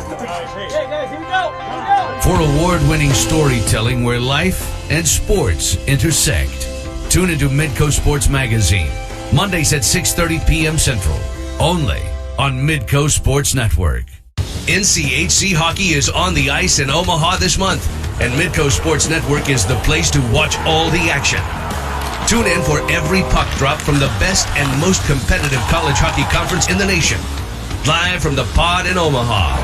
For award-winning storytelling where life and sports intersect, tune into Midco Sports Magazine, Mondays at 6:30 p.m. Central, only on Midco Sports Network. NCHC hockey is on the ice in Omaha this month, and Midco Sports Network is the place to watch all the action. Tune in for every puck drop from the best and most competitive college hockey conference in the nation. Live from the Pod in Omaha.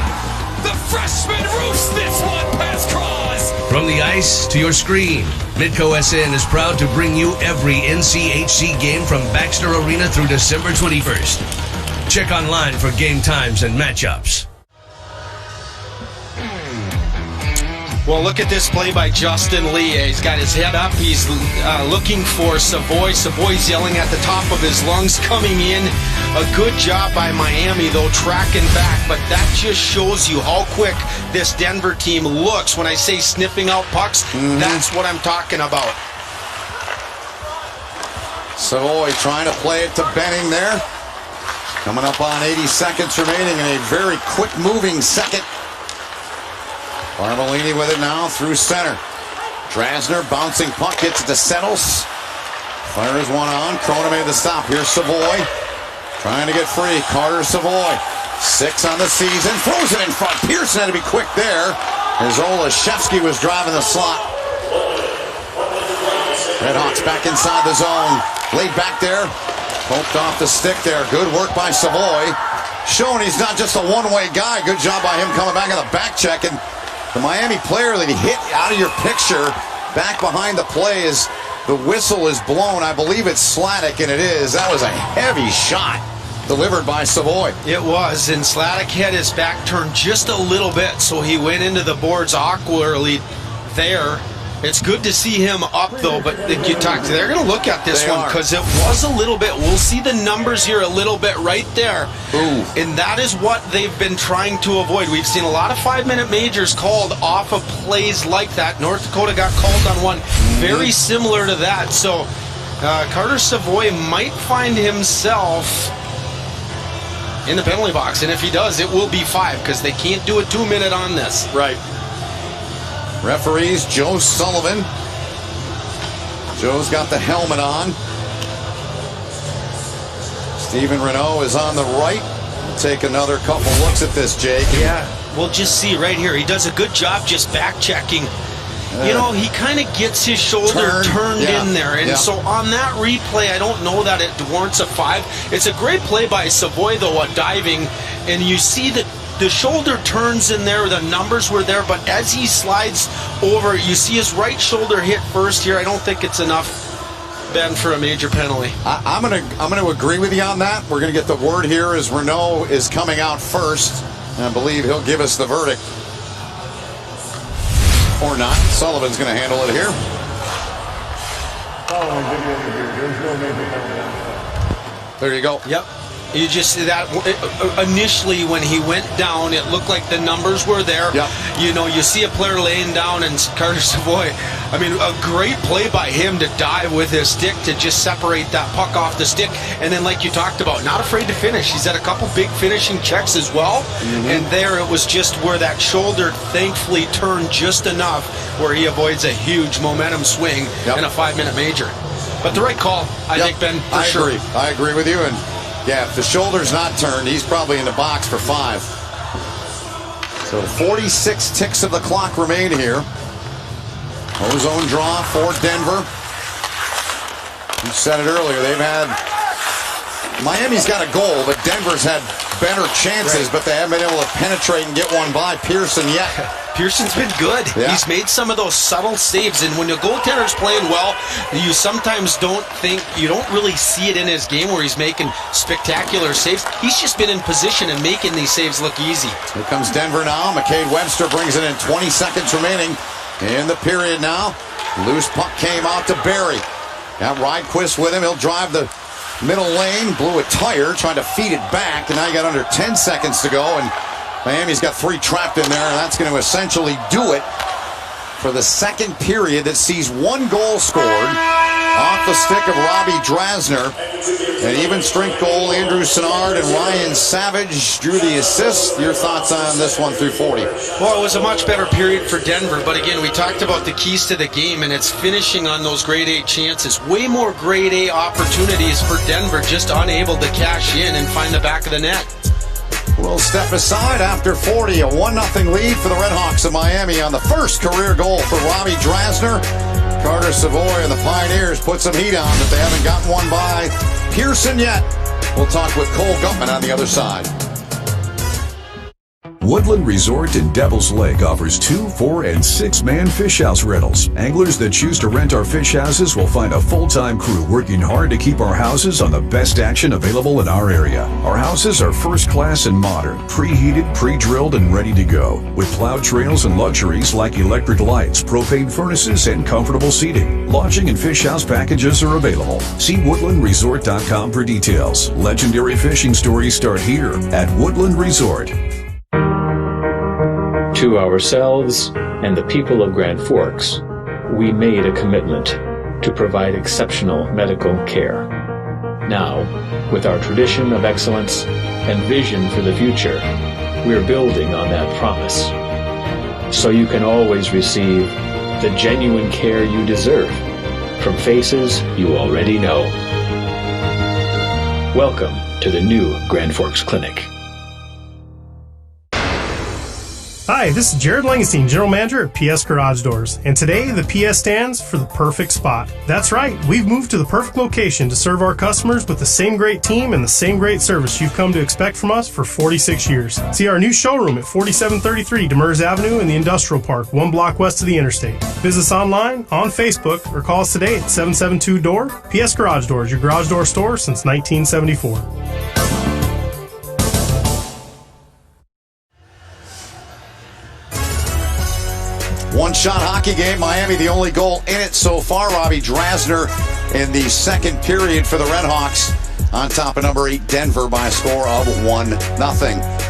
The freshman roofs this one past Cross. From the ice to your screen, Midco SN is proud to bring you every NCHC game from Baxter Arena through December 21st. Check online for game times and matchups. Well, look at this play by Justin Lee. He's got his head up. He's looking for Savoy. Savoy's yelling at the top of his lungs, coming in. A good job by Miami, though, tracking back. But that just shows you how quick this Denver team looks. When I say sniffing out pucks, that's what I'm talking about. Savoy trying to play it to Benning there. Coming up on 80 seconds remaining in a very quick-moving second. Barbolini with it now through center. Drasner bouncing puck, gets it to Settles. Fires one on. Cronin made the stop. Here's Savoy. Trying to get free. Carter Savoy. 6 on the season. Throws it in front. Pearson had to be quick there as Olaszewski was driving the slot. Redhawks back inside the zone. Laid back there. Poked off the stick there. Good work by Savoy. Showing he's not just a one-way guy. Good job by him coming back on the back check. And the Miami player that he hit out of your picture back behind the play is the whistle is blown. I believe it's Sladek, and it is. That was a heavy shot delivered by Savoy. It was, and Sladek had his back turned just a little bit, so he went into the boards awkwardly there. It's good to see him up, though, but they're going to look at this one because it was a little bit. We'll see the numbers here a little bit right there. Ooh. And that is what they've been trying to avoid. We've seen a lot of 5-minute majors called off of plays like that. North Dakota got called on one very similar to that. So Carter Savoy might find himself in the penalty box. And if he does, it will be 5 because they can't do a 2-minute on this. Right. Referees, Joe Sullivan. Joe's got the helmet on. Stephen Renaud is on the right. We'll take another couple looks at this, Jake. Yeah, we'll just see right here. He does a good job just back-checking. You know, he kind of gets his shoulder turned in there. And so on that replay, I don't know that it warrants a 5. It's a great play by Savoy, though, diving. And you see that the shoulder turns in there, the numbers were there, but as he slides over, you see his right shoulder hit first here. I don't think it's enough, Ben, for a major penalty. I'm gonna agree with you on that. We're gonna get the word here as Renaud is coming out first, and I believe he'll give us the verdict. Or not. Sullivan's gonna handle it here. There you go. Yep. You just see that initially when he went down, it looked like the numbers were there. Yep. You know, you see a player laying down, and Carter Savoy, I mean, a great play by him to dive with his stick to just separate that puck off the stick. And then, like you talked about, not afraid to finish. He's had a couple big finishing checks as well. And there it was just where that shoulder thankfully turned just enough where he avoids a huge momentum swing in a 5-minute major. But the right call, I think, Ben, for sure. Agree. I agree with you. And yeah, if the shoulder's not turned, he's probably in the box for 5. So 46 ticks of the clock remain here. Ozone draw for Denver. You said it earlier. Miami's got a goal, but Denver's had better chances, but they haven't been able to penetrate and get one by Pearson yet. Pearson's been good. Yeah. He's made some of those subtle saves, and when the goaltender's playing well, you sometimes don't really see it in his game where he's making spectacular saves. He's just been in position and making these saves look easy. Here comes Denver now. McCade Webster brings it in. 20 seconds remaining in the period now. Loose puck came out to Barry. Got Rydquist with him. He'll drive the middle lane. Blew a tire trying to feed it back, and now you got under 10 seconds to go, and Miami's got 3 trapped in there, and that's going to essentially do it for the second period that sees 1 goal scored off the stick of Robbie Drasner. An even strength goal, Andrew Senard and Ryan Savage drew the assist. Your thoughts on this one through 40? Well, it was a much better period for Denver, but again, we talked about the keys to the game, and it's finishing on those grade A chances. Way more grade A opportunities for Denver, just unable to cash in and find the back of the net. We'll step aside after 40, a 1-0 lead for the Redhawks of Miami on the first career goal for Robbie Drasner. Carter Savoy and the Pioneers put some heat on, but they haven't gotten one by Pearson yet. We'll talk with Cole Gutman on the other side. Woodland Resort in Devil's Lake offers 2, 4, and 6-man fish house rentals. Anglers that choose to rent our fish houses will find a full-time crew working hard to keep our houses on the best action available in our area. Our houses are first class and modern, preheated, pre-drilled, and ready to go, with plowed trails and luxuries like electric lights, propane furnaces, and comfortable seating. Lodging and fish house packages are available. See woodlandresort.com for details. Legendary fishing stories start here at Woodland Resort. To ourselves and the people of Grand Forks, we made a commitment to provide exceptional medical care. Now, with our tradition of excellence and vision for the future, we're building on that promise. So you can always receive the genuine care you deserve from faces you already know. Welcome to the new Grand Forks Clinic. Hi, this is Jared Langenstein, General Manager at PS Garage Doors, and today the PS stands for the perfect spot. That's right, we've moved to the perfect location to serve our customers with the same great team and the same great service you've come to expect from us for 46 years. See our new showroom at 4733 Demers Avenue in the Industrial Park, 1 block west of the interstate. Visit us online, on Facebook, or call us today at 772-DOOR. PS Garage Doors, your garage door store since 1974. One-shot hockey game. Miami, the only goal in it so far. Robbie Drasner in the second period for the Redhawks. On top of number 8, Denver, by a score of 1-0.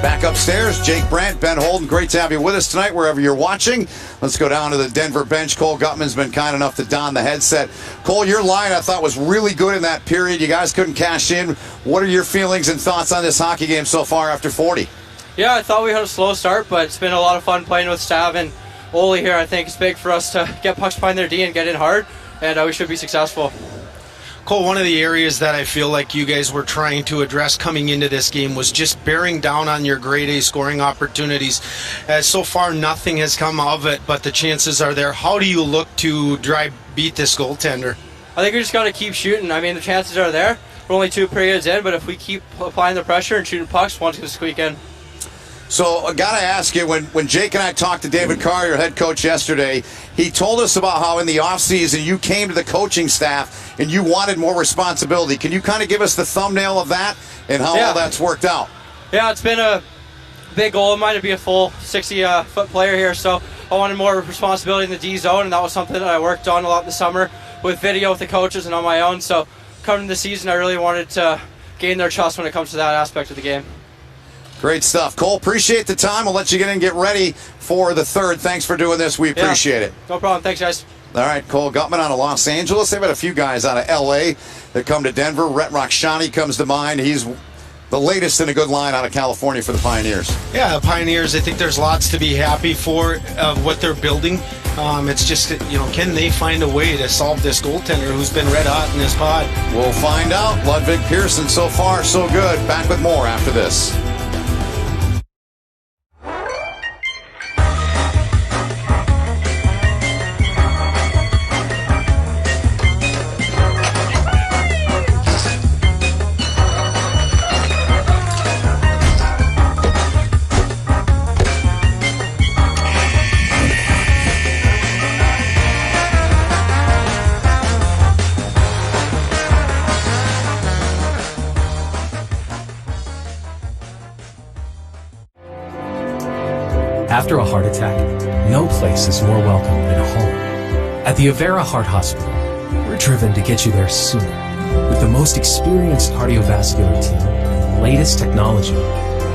Back upstairs, Jake Brandt, Ben Holden. Great to have you with us tonight, wherever you're watching. Let's go down to the Denver bench. Cole Gutman's been kind enough to don the headset. Cole, your line I thought was really good in that period. You guys couldn't cash in. What are your feelings and thoughts on this hockey game so far after 40? Yeah, I thought we had a slow start, but it's been a lot of fun playing with Stav and Ole here. I think it's big for us to get pucks behind their D and get in hard, and we should be successful. Cole, one of the areas that I feel like you guys were trying to address coming into this game was just bearing down on your grade A scoring opportunities. So far, nothing has come of it, but the chances are there. How do you look to beat this goaltender? I think we just got to keep shooting. I mean, the chances are there. We're only 2 periods in, but if we keep applying the pressure and shooting pucks, one's going to squeak in. So I got to ask you, when Jake and I talked to David Carr, your head coach, yesterday, he told us about how in the offseason you came to the coaching staff and you wanted more responsibility. Can you kind of give us the thumbnail of that and how all that's worked out? Yeah, it's been a big goal of mine to be a full 60-foot player here, so I wanted more responsibility in the D zone, and that was something that I worked on a lot in the summer with video with the coaches and on my own. So coming to the season, I really wanted to gain their trust when it comes to that aspect of the game. Great stuff. Cole, appreciate the time. We'll let you get in and get ready for the third. Thanks for doing this. We appreciate it. No problem. Thanks, guys. All right, Cole Gutman out of Los Angeles. They've had a few guys out of L.A. that come to Denver. Rhett Rakshani comes to mind. He's the latest in a good line out of California for the Pioneers. Yeah, the Pioneers, I think there's lots to be happy for of what they're building. It's just, can they find a way to solve this goaltender who's been red hot in this pod? We'll find out. Ludwig Pearson, so far, so good. Back with more after this. After a heart attack, no place is more welcome than home. At the Avera Heart Hospital, we're driven to get you there sooner. With the most experienced cardiovascular team and the latest technology,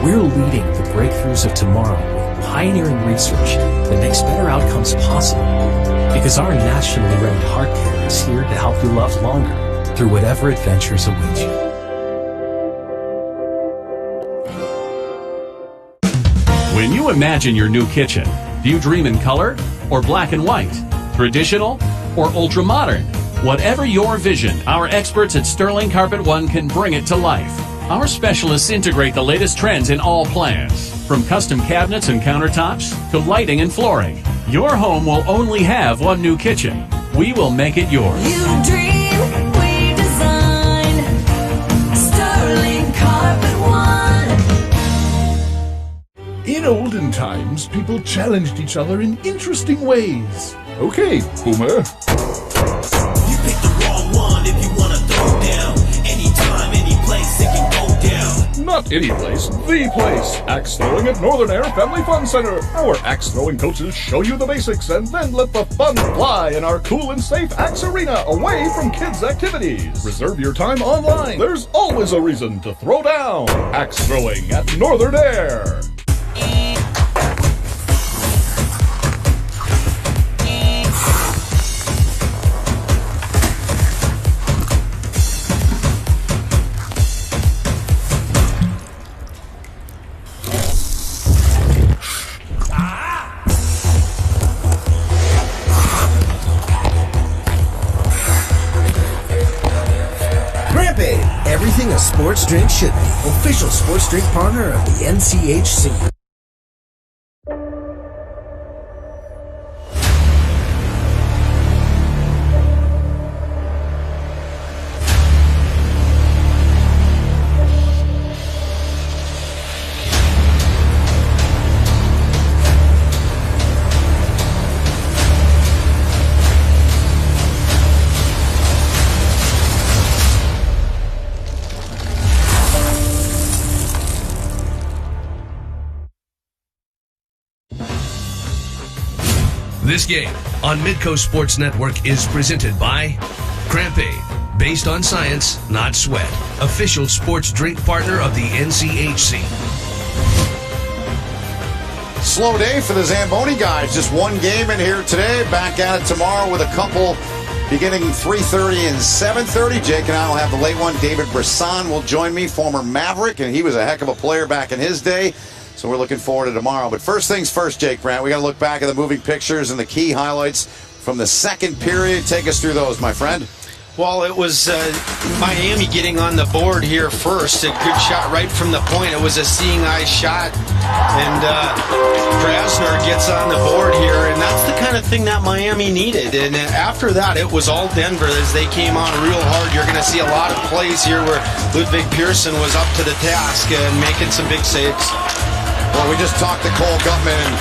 we're leading the breakthroughs of tomorrow with pioneering research that makes better outcomes possible. Because our nationally ranked heart care is here to help you love longer through whatever adventures await you. When you imagine your new kitchen, do you dream in color or black and white, traditional or ultra-modern? Whatever your vision, our experts at Sterling Carpet One can bring it to life. Our specialists integrate the latest trends in all plans, from custom cabinets and countertops to lighting and flooring. Your home will only have one new kitchen. We will make it yours. You dream, we design. Sterling Carpet One. In olden Sometimes people challenged each other in interesting ways. Okay, Boomer. You pick the wrong one if you want to throw down. Anytime, any place, it can go down. Not any place, the place. Axe throwing at Northern Air Family Fun Center. Our axe throwing coaches show you the basics and then let the fun fly in our cool and safe axe arena away from kids' activities. Reserve your time online. There's always a reason to throw down. Axe throwing at Northern Air. Everything a sports drink should be. Official sports drink partner of the NCHC. This game on Midco Sports Network is presented by Crampe, based on science, not sweat. Official sports drink partner of the NCHC. Slow day for the Zamboni guys. Just one game in here today. Back at it tomorrow with a couple beginning 3:30 and 7:30. Jake and I will have the late one. David Brisson will join me, former Maverick, and he was a heck of a player back in his day. So we're looking forward to tomorrow. But first things first, Jake Brandt, we got to look back at the moving pictures and the key highlights from the second period. Take us through those, my friend. Well, it was Miami getting on the board here first. A good shot right from the point. It was a seeing eye shot. And Krasner gets on the board here. And that's the kind of thing that Miami needed. And after that, it was all Denver as they came on real hard. You're going to see a lot of plays here where Ludwig Pearson was up to the task and making some big saves. Well, we just talked to Cole Gutman, and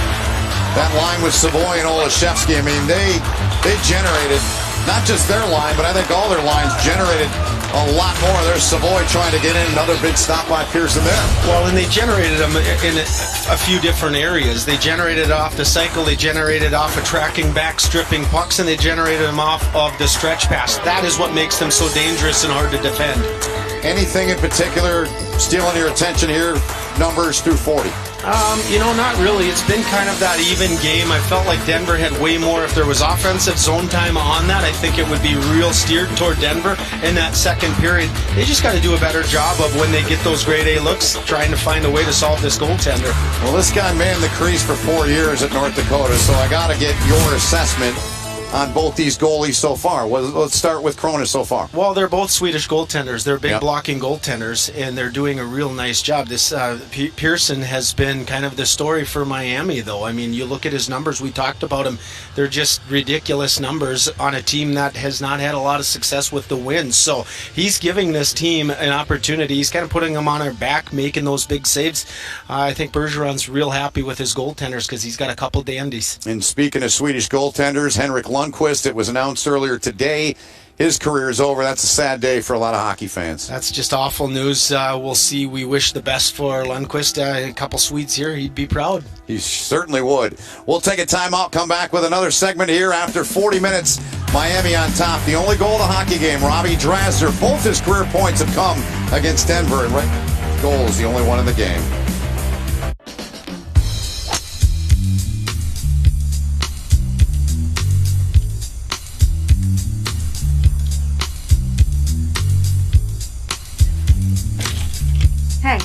that line with Savoy and Olszewski, I mean, they generated not just their line, but I think all their lines generated a lot more. There's Savoy trying to get in, another big stop by Pearson there. Well, and they generated them in a few different areas. They generated off the cycle, they generated off of tracking back, stripping pucks, and they generated them off of the stretch pass. That is what makes them so dangerous and hard to defend. Anything in particular stealing your attention here, numbers through 40? Not really. It's been kind of that even game. I felt like Denver had way more. If there was offensive zone time on that, I think it would be real steered toward Denver in that second period. They just got to do a better job of when they get those grade A looks, trying to find a way to solve this goaltender. Well, this guy manned the crease for 4 years at North Dakota, so I got to get your assessment on both these goalies so far. Let's start with Cronus so far. Well, they're both Swedish goaltenders. They're big blocking goaltenders, and they're doing a real nice job. This Pearson has been kind of the story for Miami, though. I mean, you look at his numbers. We talked about him. They're just ridiculous numbers on a team that has not had a lot of success with the wins. So he's giving this team an opportunity. He's kind of putting them on their back, making those big saves. I think Bergeron's real happy with his goaltenders because he's got a couple dandies. And speaking of Swedish goaltenders, Henrik Lundqvist, it was announced earlier today, his career is over. That's a sad day for a lot of hockey fans. That's just awful news. We'll see. We wish the best for Lundqvist. A couple Swedes here, he'd be proud. He certainly would. We'll take a timeout, come back with another segment here after 40 minutes. Miami on top. The only goal of the hockey game, Robbie Drasner. Both his career points have come against Denver, and goal is the only one in the game. Hey,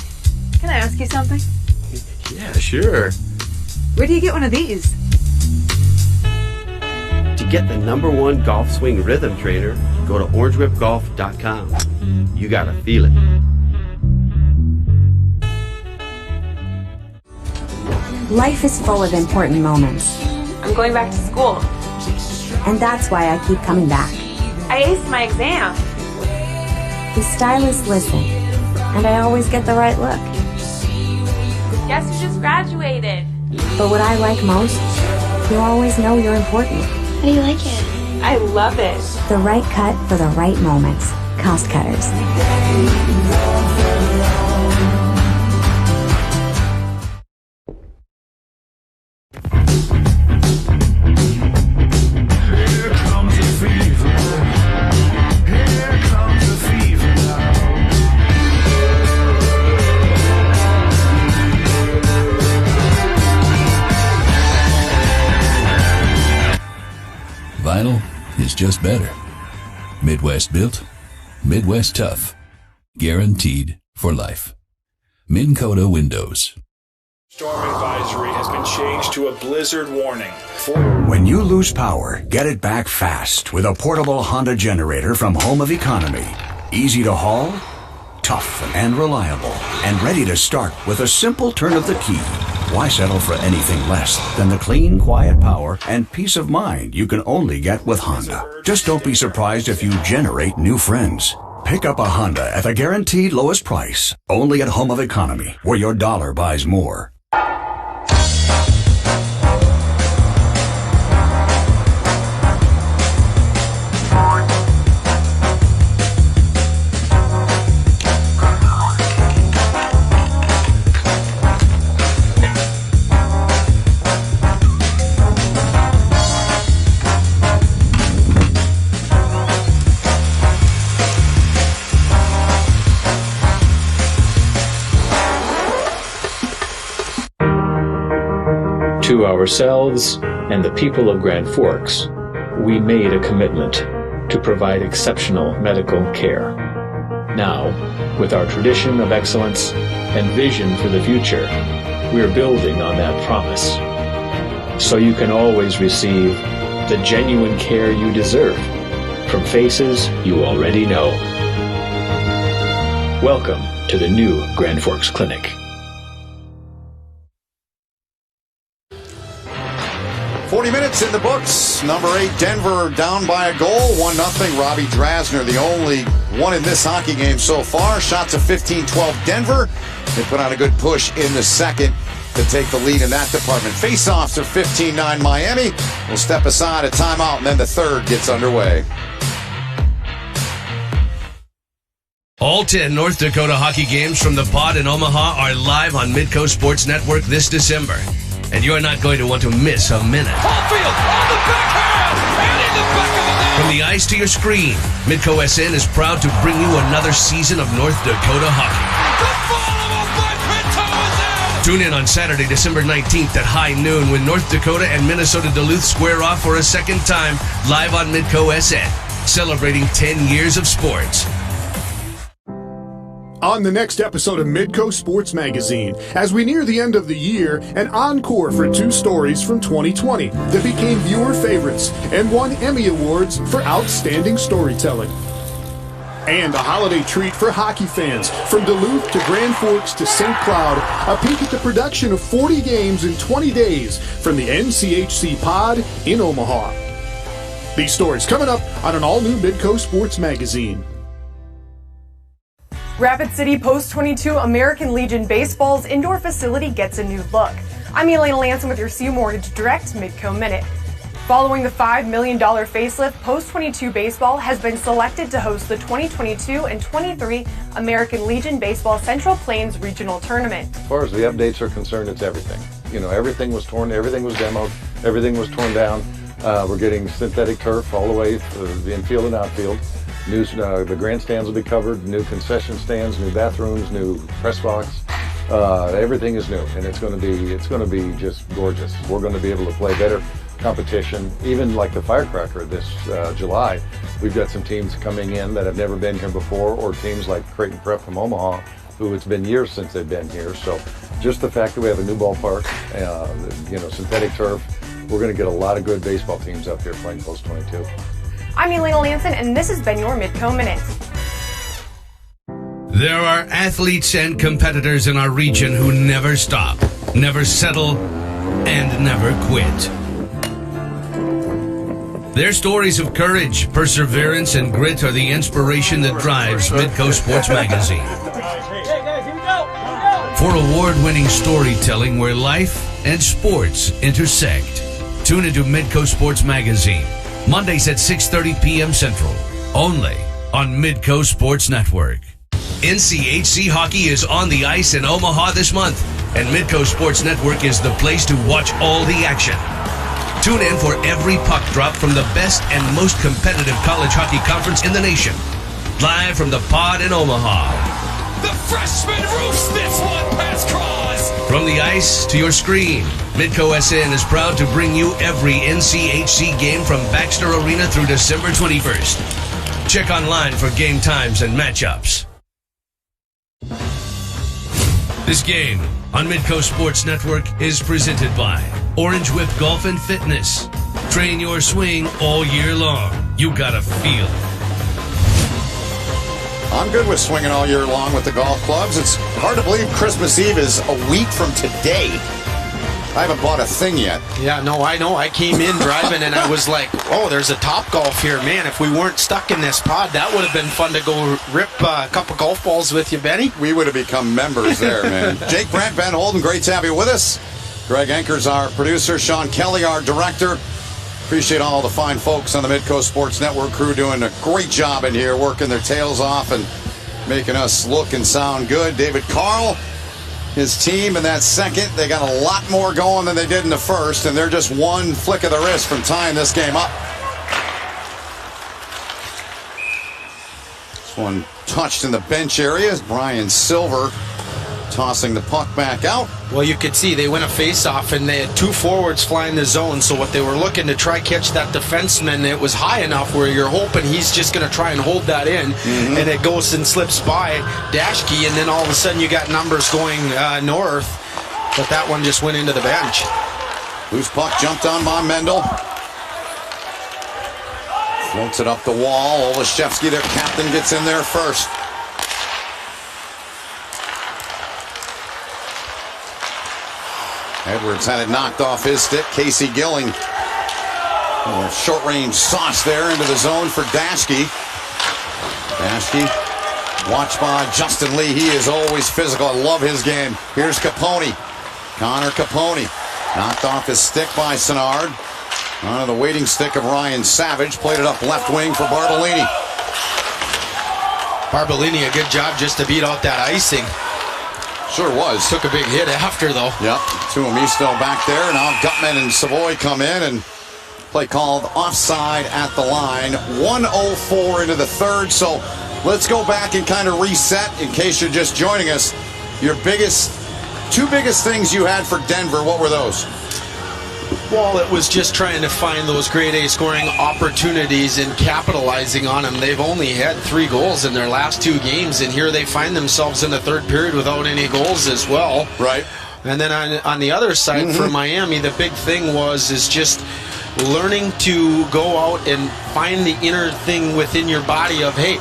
can I ask you something? Yeah, sure. Where do you get one of these? To get the #1 golf swing rhythm trainer, go to orangewhipgolf.com. You gotta feel it. Life is full of important moments. I'm going back to school. And that's why I keep coming back. I aced my exam. The stylists listen. And I always get the right look. Guess who just graduated? But what I like most, you'll always know you're important. How do you like it? I love it. The right cut for the right moments. Cost Cutters. Vinyl is just better. Midwest built, Midwest tough. Guaranteed for life. Minn Kota Windows. Storm advisory has been changed to a blizzard warning. When you lose power, get it back fast with a portable Honda generator from Home of Economy. Easy to haul, tough and reliable, and ready to start with a simple turn of the key. Why settle for anything less than the clean, quiet power and peace of mind you can only get with Honda? Just don't be surprised if you generate new friends. Pick up a Honda at the guaranteed lowest price, only at Home of Economy, where your dollar buys more. To ourselves and the people of Grand Forks, we made a commitment to provide exceptional medical care. Now, with our tradition of excellence and vision for the future, we're building on that promise. So you can always receive the genuine care you deserve from faces you already know. Welcome to the new Grand Forks Clinic. 40 minutes in the books. Number 8, Denver down by a goal, 1-0. Robbie Drasner, the only one in this hockey game so far. Shots of 15-12 Denver. They put on a good push in the second to take the lead in that department. Face-offs are 15-9 Miami. We'll step aside a timeout, and then the third gets underway. All 10 North Dakota hockey games from the Pod in Omaha are live on Midco Sports Network this December. And you're not going to want to miss a minute. Caulfield on the backhand and in the back of the net. From the ice to your screen, Midco SN is proud to bring you another season of North Dakota hockey. Tune in on Saturday, December 19th at high noon when North Dakota and Minnesota Duluth square off for a second time live on Midco SN, celebrating 10 years of sports. On the next episode of Midco Sports Magazine, as we near the end of the year, an encore for 2 stories from 2020 that became viewer favorites and won Emmy Awards for outstanding storytelling. And a holiday treat for hockey fans, from Duluth to Grand Forks to St. Cloud, a peek at the production of 40 games in 20 days from the NCHC Pod in Omaha. These stories coming up on an all-new Midco Sports Magazine. Rapid City Post 22 American Legion Baseball's indoor facility gets a new look. I'm Elena Lanson with your C Mortgage Direct Midco Minute. Following the $5 million facelift, Post 22 Baseball has been selected to host the 2022 and 23 American Legion Baseball Central Plains Regional Tournament. As far as the updates are concerned, it's everything. You know, everything was torn, everything was demoed, everything was torn down. We're getting synthetic turf all the way to the infield and outfield. The grandstands will be covered, new concession stands, new bathrooms, new press box. Everything is new, and it's going to be just gorgeous. We're going to be able to play better competition, even like the Firecracker this July. We've got some teams coming in that have never been here before, or teams like Creighton Prep from Omaha, who it's been years since they've been here. So just the fact that we have a new ballpark, synthetic turf, we're going to get a lot of good baseball teams up here playing Post 22. I'm Elena Lanson, and this has been your Midco Minute. There are athletes and competitors in our region who never stop, never settle, and never quit. Their stories of courage, perseverance, and grit are the inspiration that drives Midco Sports Magazine. For award-winning storytelling where life and sports intersect. Tune into Midco Sports Magazine, Mondays at 6:30 p.m. Central, only on Midco Sports Network. NCHC hockey is on the ice in Omaha this month, and Midco Sports Network is the place to watch all the action. Tune in for every puck drop from the best and most competitive college hockey conference in the nation. Live from the Pod in Omaha. The freshman roofs this one past Cross. From the ice to your screen, Midco SN is proud to bring you every NCHC game from Baxter Arena through December 21st. Check online for game times and matchups. This game on Midco Sports Network is presented by Orange Whip Golf and Fitness. Train your swing all year long. You gotta feel it. I'm good with swinging all year long with the golf clubs. It's hard to believe Christmas Eve is a week from today. I haven't bought a thing yet. Yeah, no, I know. I came in driving and I was like, oh, there's a Top Golf here. Man, if we weren't stuck in this pod, that would have been fun to go rip a couple golf balls with you, Benny. We would have become members there, man. Jake Brandt, Ben Holden, great to have you with us. Greg Anker's our producer. Sean Kelly, our director. Appreciate all the fine folks on the Midco Sports Network crew doing a great job in here, working their tails off and making us look and sound good. David Carl, his team in that second, they got a lot more going than they did in the first, and they're just one flick of the wrist from tying this game up. This one touched in the bench area as Brian Silver tossing the puck back out. Well, you could see they went a face-off, and they had two forwards flying the zone, so what they were looking to try catch that defenseman, it was high enough where you're hoping he's just going to try and hold that in, and it goes and slips by Dashke, and then all of a sudden you got numbers going north, but that one just went into the bench. Loose puck jumped on by Mendel. Floats it up the wall. Olszewski, their captain, gets in there first. Edwards had it knocked off his stick. Casey Gilling. Short range sauce there into the zone for Dashke. Dashke watched by Justin Lee. He is always physical. I love his game. Here's Capone. Connor Capone. Knocked off his stick by Senard. Onto the waiting stick of Ryan Savage. Played it up left wing for Barbolini. Barbolini, a good job just to beat out that icing. Sure was. Took a big hit after, though. Yep. Tuomisto back there. Now Gutman and Savoy come in, and play called offside at the line. 1:04 into the third, so let's go back and kind of reset in case you're just joining us. Your two biggest things you had for Denver, what were those? Well, it was just trying to find those grade A scoring opportunities and capitalizing on them. They've only had 3 goals in their last 2 games, and here they find themselves in the third period without any goals as well. Right. And then on the other side for Miami, the big thing is just learning to go out and find the inner thing within your body of, hey,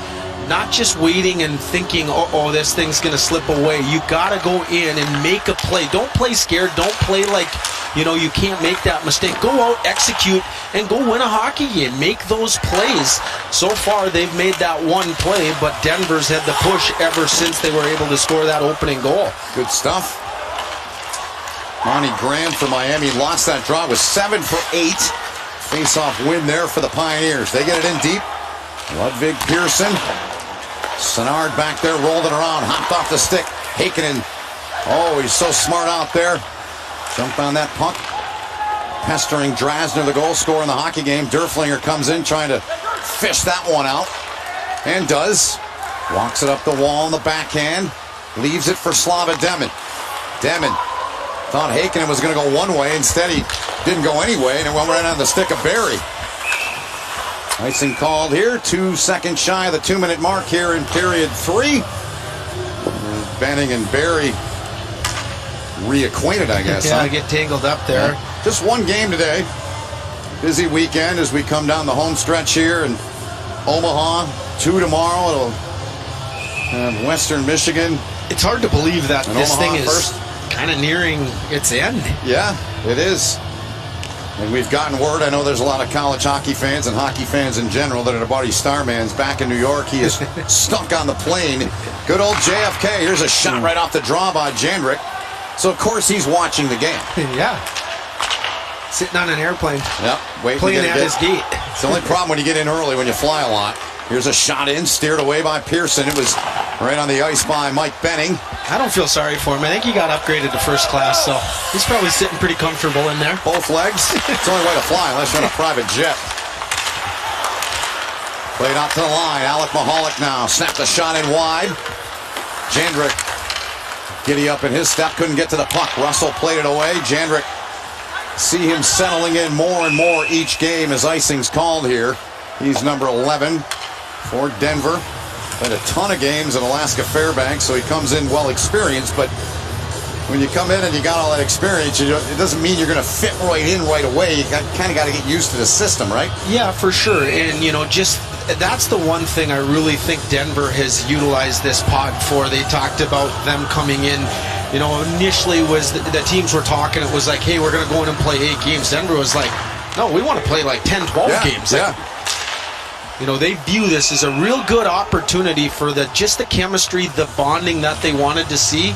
not just waiting and thinking, oh, this thing's going to slip away. You got to go in and make a play. Don't play scared. Don't play like, you can't make that mistake. Go out, execute, and go win a hockey game. Make those plays. So far, they've made that one play, but Denver's had the push ever since they were able to score that opening goal. Good stuff. Monty Graham for Miami lost that draw. It was 7 for 8. Face-off win there for the Pioneers. They get it in deep. Ludwig Pearson. Senard back there, rolled it around, hopped off the stick. Heikkinen. Oh, he's so smart out there. Jumped on that puck. Pestering Drasner, the goal scorer in the hockey game. Derflinger comes in trying to fish that one out. And does. Walks it up the wall in the backhand. Leaves it for Slava Demin. Demin thought Heikkinen was going to go one way. Instead, he didn't go anyway, and it went right on the stick of Barry. Icing called here. 2 seconds shy of the 2-minute mark here in period 3. Benning and Barry reacquainted, I guess. Yeah, get tangled up there. Yeah. Just one game today. Busy weekend as we come down the home stretch here in Omaha. 2 tomorrow. It'll have Western Michigan. It's hard to believe that this Omaha thing is first. Kind of nearing its end. Yeah, it is. And we've gotten word, I know there's a lot of college hockey fans and hockey fans in general, that our buddy Starman's back in New York. He is stuck on the plane. Good old JFK. Here's a shot right off the draw by Jandrick. So, of course, he's watching the game. Yeah. Sitting on an airplane. Yep. Playing at his gate. It's the only problem when you get in early, when you fly a lot. Here's a shot in, steered away by Pearson. It was right on the ice by Mike Benning. I don't feel sorry for him. I think he got upgraded to first class, so he's probably sitting pretty comfortable in there. Both legs. It's the only way to fly unless you're on a private jet. Played out to the line. Alec Mahalik now snapped the shot in wide. Jandrick giddy up in his step. Couldn't get to the puck. Russell played it away. Jandrick, see him settling in more and more each game as icing's called here. He's number 11 for Denver. Played a ton of games in Alaska Fairbanks, so he comes in well experienced. But when you come in and you got all that experience, it doesn't mean you're going to fit right in right away. You kind of got to get used to the system, right? Yeah, for sure. And, just that's the one thing I really think Denver has utilized this pod for. They talked about them coming in. Initially was the teams were talking. It was like, hey, we're going to go in and play 8 games. Denver was like, no, we want to play like 10, 12 games. They view this as a real good opportunity for the chemistry, the bonding that they wanted to see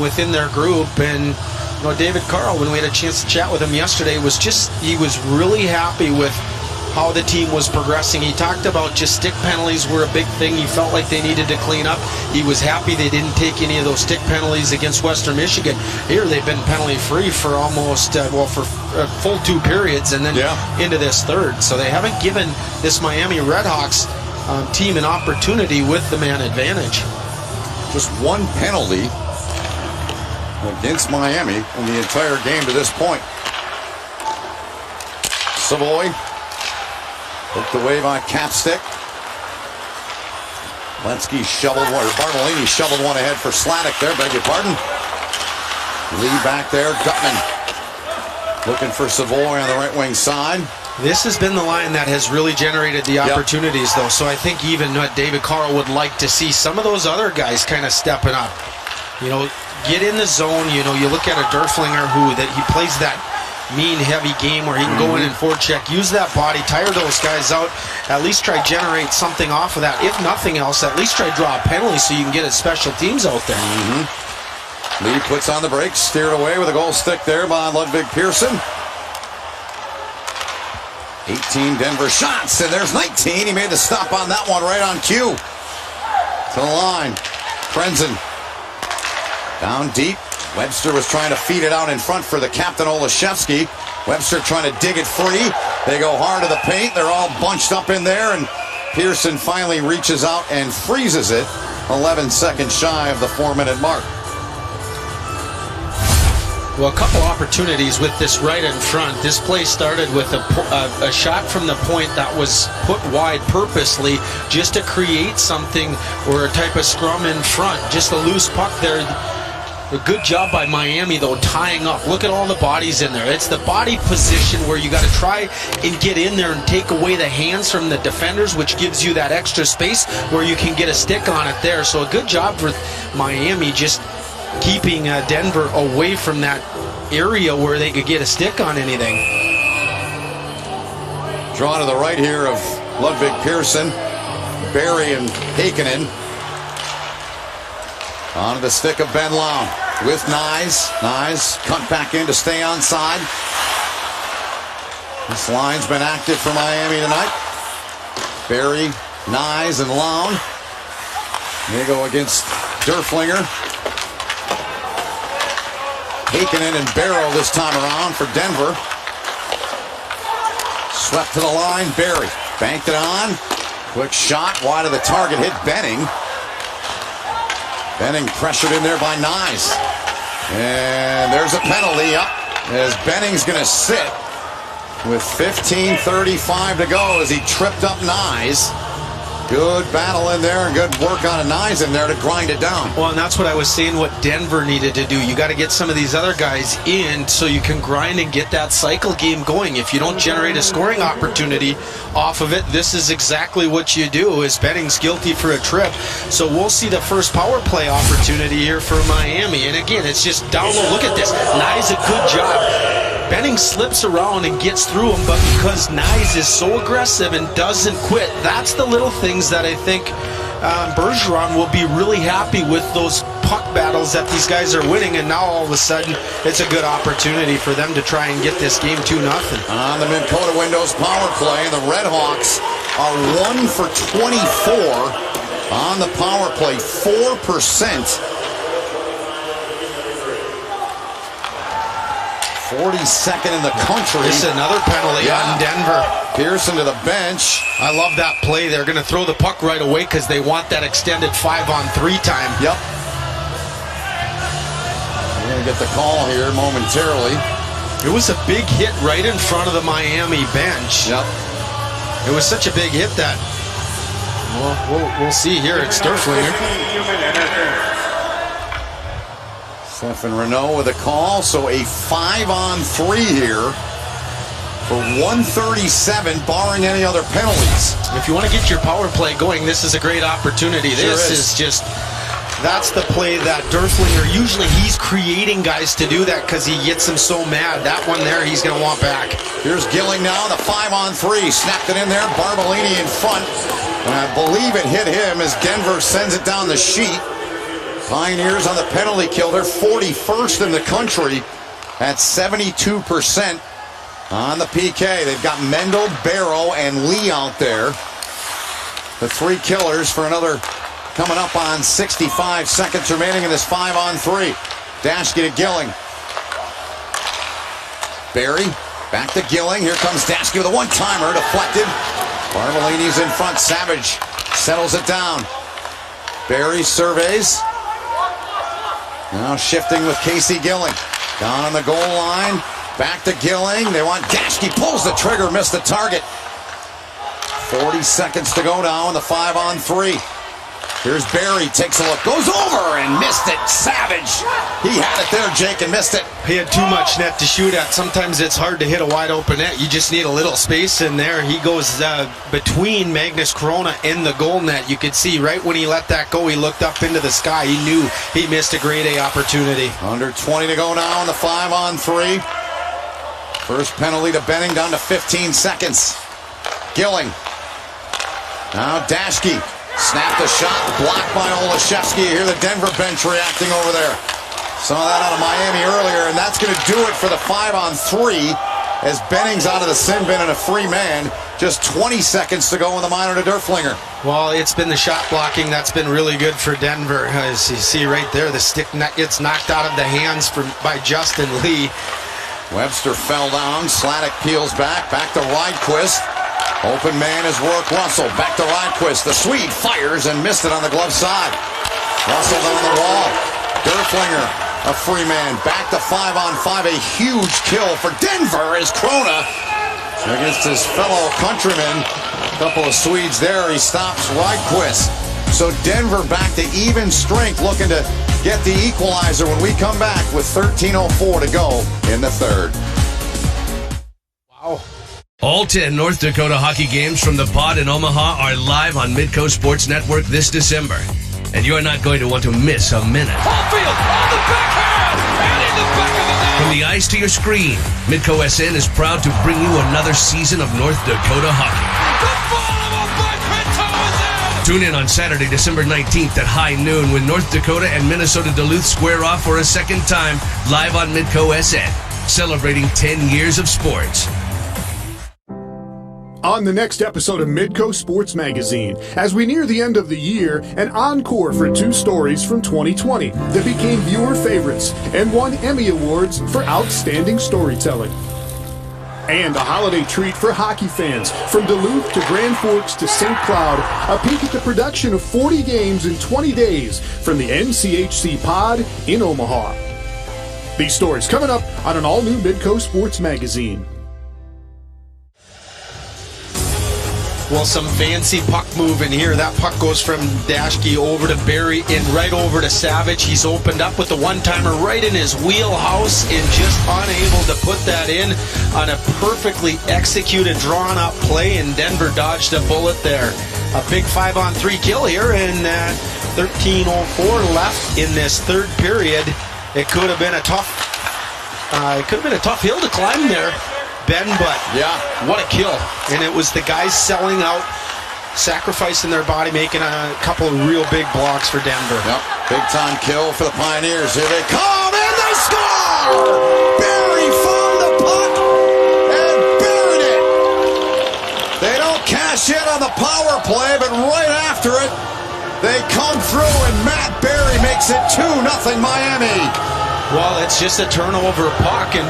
within their group. And David Carl, when we had a chance to chat with him yesterday, he was really happy with how the team was progressing. He talked about just stick penalties were a big thing. He felt like they needed to clean up. He was happy they didn't take any of those stick penalties against Western Michigan. Here they've been penalty free for almost for full 2 periods and then into this third. So they haven't given this Miami Redhawks team an opportunity with the man advantage. Just 1 penalty against Miami in the entire game to this point. Savoy hooked away by Capstick. Lenski shoveled one, or Bartolini shoveled one ahead for Sladek there, beg your pardon. Lee back there, Gutman looking for Savoy on the right wing side. This has been the line that has really generated the opportunities, though. So I think even what David Carl would like to see some of those other guys kind of stepping up. Get in the zone. You look at a Derflinger he plays that mean, heavy game where he can go in and forecheck, use that body, tire those guys out, at least try generate something off of that. If nothing else, at least try draw a penalty so you can get his special teams out there. Lee puts on the brakes, steered away with a goal stick there by Ludwig Pearson. 18 Denver shots, and there's 19. He made the stop on that one right on cue. To the line. Krenzen down deep. Webster was trying to feed it out in front for the captain, Olszewski. Webster trying to dig it free. They go hard to the paint. They're all bunched up in there, and Pearson finally reaches out and freezes it 11 seconds shy of the 4-minute mark. Well, a couple opportunities with this right in front. This play started with a shot from the point that was put wide purposely just to create something or a type of scrum in front. Just a loose puck there. A good job by Miami, though, tying up. Look at all the bodies in there. It's the body position where you got to try and get in there and take away the hands from the defenders, which gives you that extra space where you can get a stick on it there. So a good job for Miami just keeping Denver away from that area where they could get a stick on anything. Draw to the right here of Ludwig Pearson, Barry and Heikkinen. On the stick of Ben Lown with Nyes. Nyes cut back in to stay onside. This line's been active for Miami tonight. Barry, Nyes, and Lown. They go against Derflinger. Heikkinen and Barrow this time around for Denver. Swept to the line, Barry. Banked it on. Quick shot, wide of the target, hit Benning. Benning pressured in there by Nyes. And there's a penalty up as Benning's going to sit with 15:35 to go as he tripped up Nyes. Good battle in there and good work on a Nyes in there to grind it down. Well, and that's what I was saying what Denver needed to do. You got to get some of these other guys in so you can grind and get that cycle game going. If you don't generate a scoring opportunity off of it, this is exactly what you do, is Benning's guilty for a trip. So we'll see the first power play opportunity here for Miami. And again, it's just down low. Look at this. Nyes, a good job. Benning slips around and gets through him, but because Nyes is so aggressive and doesn't quit, that's the little things that I think Bergeron will be really happy with, those puck battles that these guys are winning, and now all of a sudden it's a good opportunity for them to try and get this game 2-0. On the Minn Kota Windows power play, the Redhawks are 1 for 24 on the power play, 4%. 42nd in the country. This is another penalty on Denver. Pearson to the bench. I love that play. They're going to throw the puck right away because they want that extended 5-on-3 time. Yep. We're going to get the call here momentarily. It was a big hit right in front of the Miami bench. Yep. It was such a big hit that we'll see here. It's Derflinger. Stefan Renault with a call, so a 5-on-3 here for 137, barring any other penalties. If you want to get your power play going, this is a great opportunity. This is just, that's the play that Derflinger, usually he's creating guys to do that because he gets them so mad. That one there, he's going to want back. Here's Gilling now, the 5-on-3, snapped it in there, Barbolini in front, and I believe it hit him as Denver sends it down the sheet. Pioneers on the penalty kill. They're 41st in the country at 72% on the PK. They've got Mendel, Barrow, and Lee out there. The 3 killers for another coming up on 65 seconds remaining in this 5-on-3. Daschke to Gilling. Barry back to Gilling. Here comes Daschke with a one-timer deflected. Barbolini's in front. Savage settles it down. Barry surveys. Now shifting with Casey Gilling. Down on the goal line. Back to Gilling. They want Daschke. Pulls the trigger. Missed the target. 40 seconds to go now in the 5-on-3. Here's Barry. Takes a look. Goes over and missed it. Savage. He had it there, Jake, and missed it. He had too much net to shoot at. Sometimes it's hard to hit a wide open net. You just need a little space in there. He goes between Magnus Corona and the goal net. You could see right when he let that go, he looked up into the sky. He knew he missed a grade A opportunity. Under 20 to go now in the 5-on-3. First penalty to Benning, down to 15 seconds. Gilling. Now Daschke. Snapped the shot, blocked by Olszewski. You hear the Denver bench reacting over there. Saw that out of Miami earlier, and that's going to do it for the 5-on-3 as Benning's out of the sin bin and a free man. Just 20 seconds to go in the minor to Derflinger. Well, it's been the shot blocking that's been really good for Denver. As you see right there, the stick gets knocked out of the hands by Justin Lee. Webster fell down. Slatic peels back to Rydquist. Open man is Rourke Russell. Back to Rydquist. The Swede fires and missed it on the glove side. Russell's on the wall. Derflinger, a free man. Back to 5-on-5. A huge kill for Denver as Corona against his fellow countrymen. A couple of Swedes there. He stops Rydquist. So Denver back to even strength, looking to get the equalizer when we come back with 13:04 to go in the third. Wow. All 10 North Dakota hockey games from the Pod in Omaha are live on Midco Sports Network this December. And you're not going to want to miss a minute. Caulfield on the backhand and in the back of the net. From the ice to your screen, Midco SN is proud to bring you another season of North Dakota hockey. The follow-up by Pinto is in. Tune in on Saturday, December 19th at high noon when North Dakota and Minnesota Duluth square off for a second time live on Midco SN, celebrating 10 years of sports. On the next episode of Midco Sports Magazine, as we near the end of the year, an encore for 2 stories from 2020 that became viewer favorites and won Emmy Awards for outstanding storytelling. And a holiday treat for hockey fans, from Duluth to Grand Forks to St. Cloud, a peek at the production of 40 games in 20 days from the NCHC Pod in Omaha. These stories coming up on an all-new Midco Sports Magazine. Well, some fancy puck moving here. That puck goes from Daschke over to Barry and right over to Savage. He's opened up with the one-timer right in his wheelhouse and just unable to put that in on a perfectly executed, drawn-up play, and Denver dodged a bullet there. A big 5-on-3 kill here, and 13:04 left in this third period. It could have been a tough hill to climb there, Ben, but yeah, what a kill. And it was the guys selling out, sacrificing their body, making a couple of real big blocks for Denver. Yep. Big time kill for the Pioneers. Here they come, and they score! Barry found the puck and buried it. They don't cash in on the power play, but right after it, they come through, and Matt Barry makes it 2-0 Miami. Well, it's just a turnover puck, and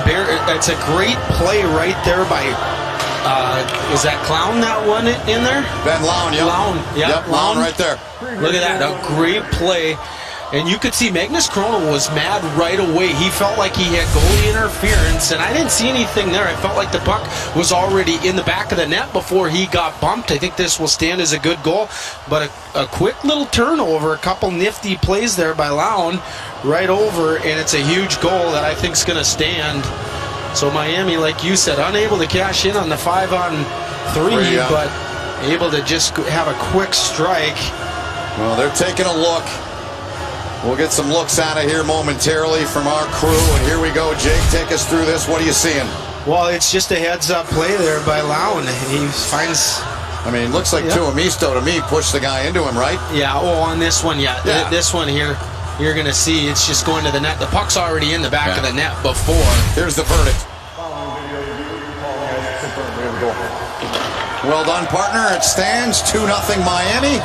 it's a great play right there by, is that Clown that one in there? Ben Lown, yep. Lown, yep, Lown right there. Look at that, a great play. And you could see Magnus Krona was mad right away. He felt like he had goalie interference, and I didn't see anything there. I felt like the puck was already in the back of the net before he got bumped. I think this will stand as a good goal, but a quick little turnover, a couple nifty plays there by Lown right over, and it's a huge goal that I think is going to stand. So Miami, like you said, unable to cash in on the 5-on-3, but able to just have a quick strike. Well, they're taking a look. We'll get some looks out of here momentarily from our crew. And here we go. Jake, take us through this. What are you seeing? Well, it's just a heads-up play there by Lown. He finds... I mean, looks like Tuomisto to me pushed the guy into him, right? Yeah, on this one, this one here, you're going to see it's just going to the net. The puck's already in the back of the net before. Here's the verdict. Well done, partner. It stands 2-0 Miami.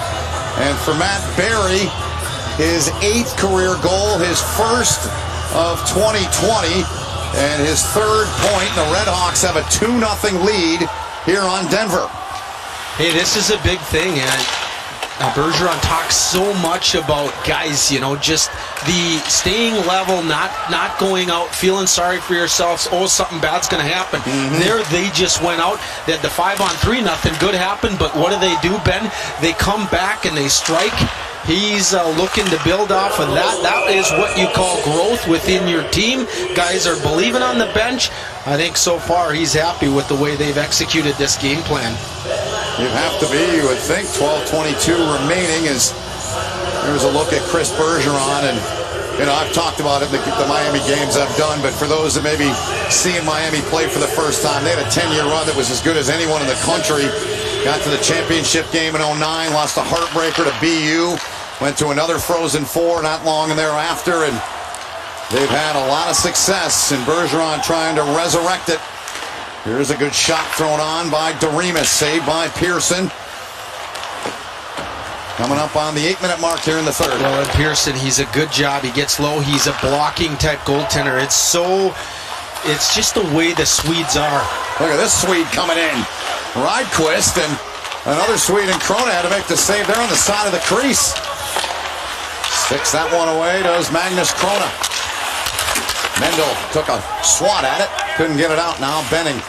And for Matt Barry, his 8th career goal, his first of 2020, and his 3rd point. The Redhawks have a 2-0 lead here on Denver. Hey, this is a big thing, and Bergeron talks so much about guys, just the staying level, not going out, feeling sorry for yourselves. Oh, something bad's going to happen. There, they just went out. They had the 5-on-3, nothing good happened. But what do, Ben? They come back and they strike. He's looking to build off of that. That is what you call growth within your team. Guys are believing on the bench. I think so far he's happy with the way they've executed this game plan. You'd have to be, you would think. 12:22 remaining as there's a look at Chris Bergeron. And, I've talked about it in the Miami games I've done, but for those that may be seeing Miami play for the first time, they had a 10-year run that was as good as anyone in the country. Got to the championship game in 09, lost a heartbreaker to BU, went to another Frozen Four not long thereafter, and they've had a lot of success, and Bergeron trying to resurrect it. Here's a good shot thrown on by Doremus, saved by Pearson. Coming up on the 8-minute mark here in the 3rd. Well, and Pearson, he's a good job. He gets low. He's a blocking type goaltender. It's just the way the Swedes are. Look at this Swede coming in. Rydquist and another Swede, and Krona had to make the save there on the side of the crease. Sticks that one away, does Magnus Krona. Mendel took a swat at it. Couldn't get it out now. Benning.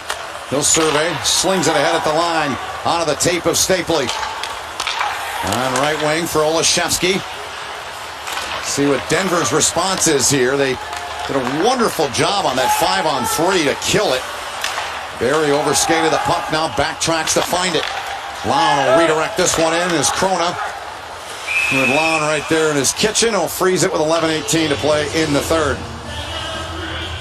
He'll survey. Slings it ahead at the line. Onto the tape of Stapley. On right wing for Olszewski. See what Denver's response is here. They did a wonderful job on that 5-on-3 to kill it. Barry overskated the puck. Now backtracks to find it. Lown will redirect this one in as Krona. With Lown right there in his kitchen. He'll freeze it with 11:18 to play in the 3rd.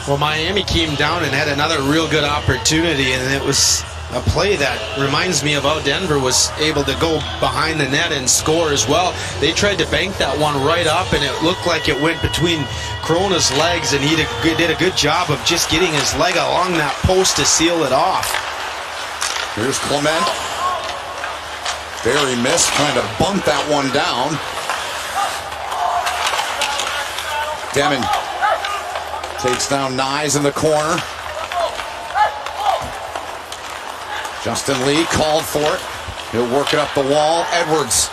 Well, Miami came down and had another real good opportunity, and it was a play that reminds me of how Denver was able to go behind the net and score as well. They tried to bank that one right up, and it looked like it went between Krona's legs, and he did a good job of just getting his leg along that post to seal it off. Here's Clement. Barry missed, trying to bunt that one down. Demon takes down Nyes in the corner. Justin Lee called for it. He'll work it up the wall. Edwards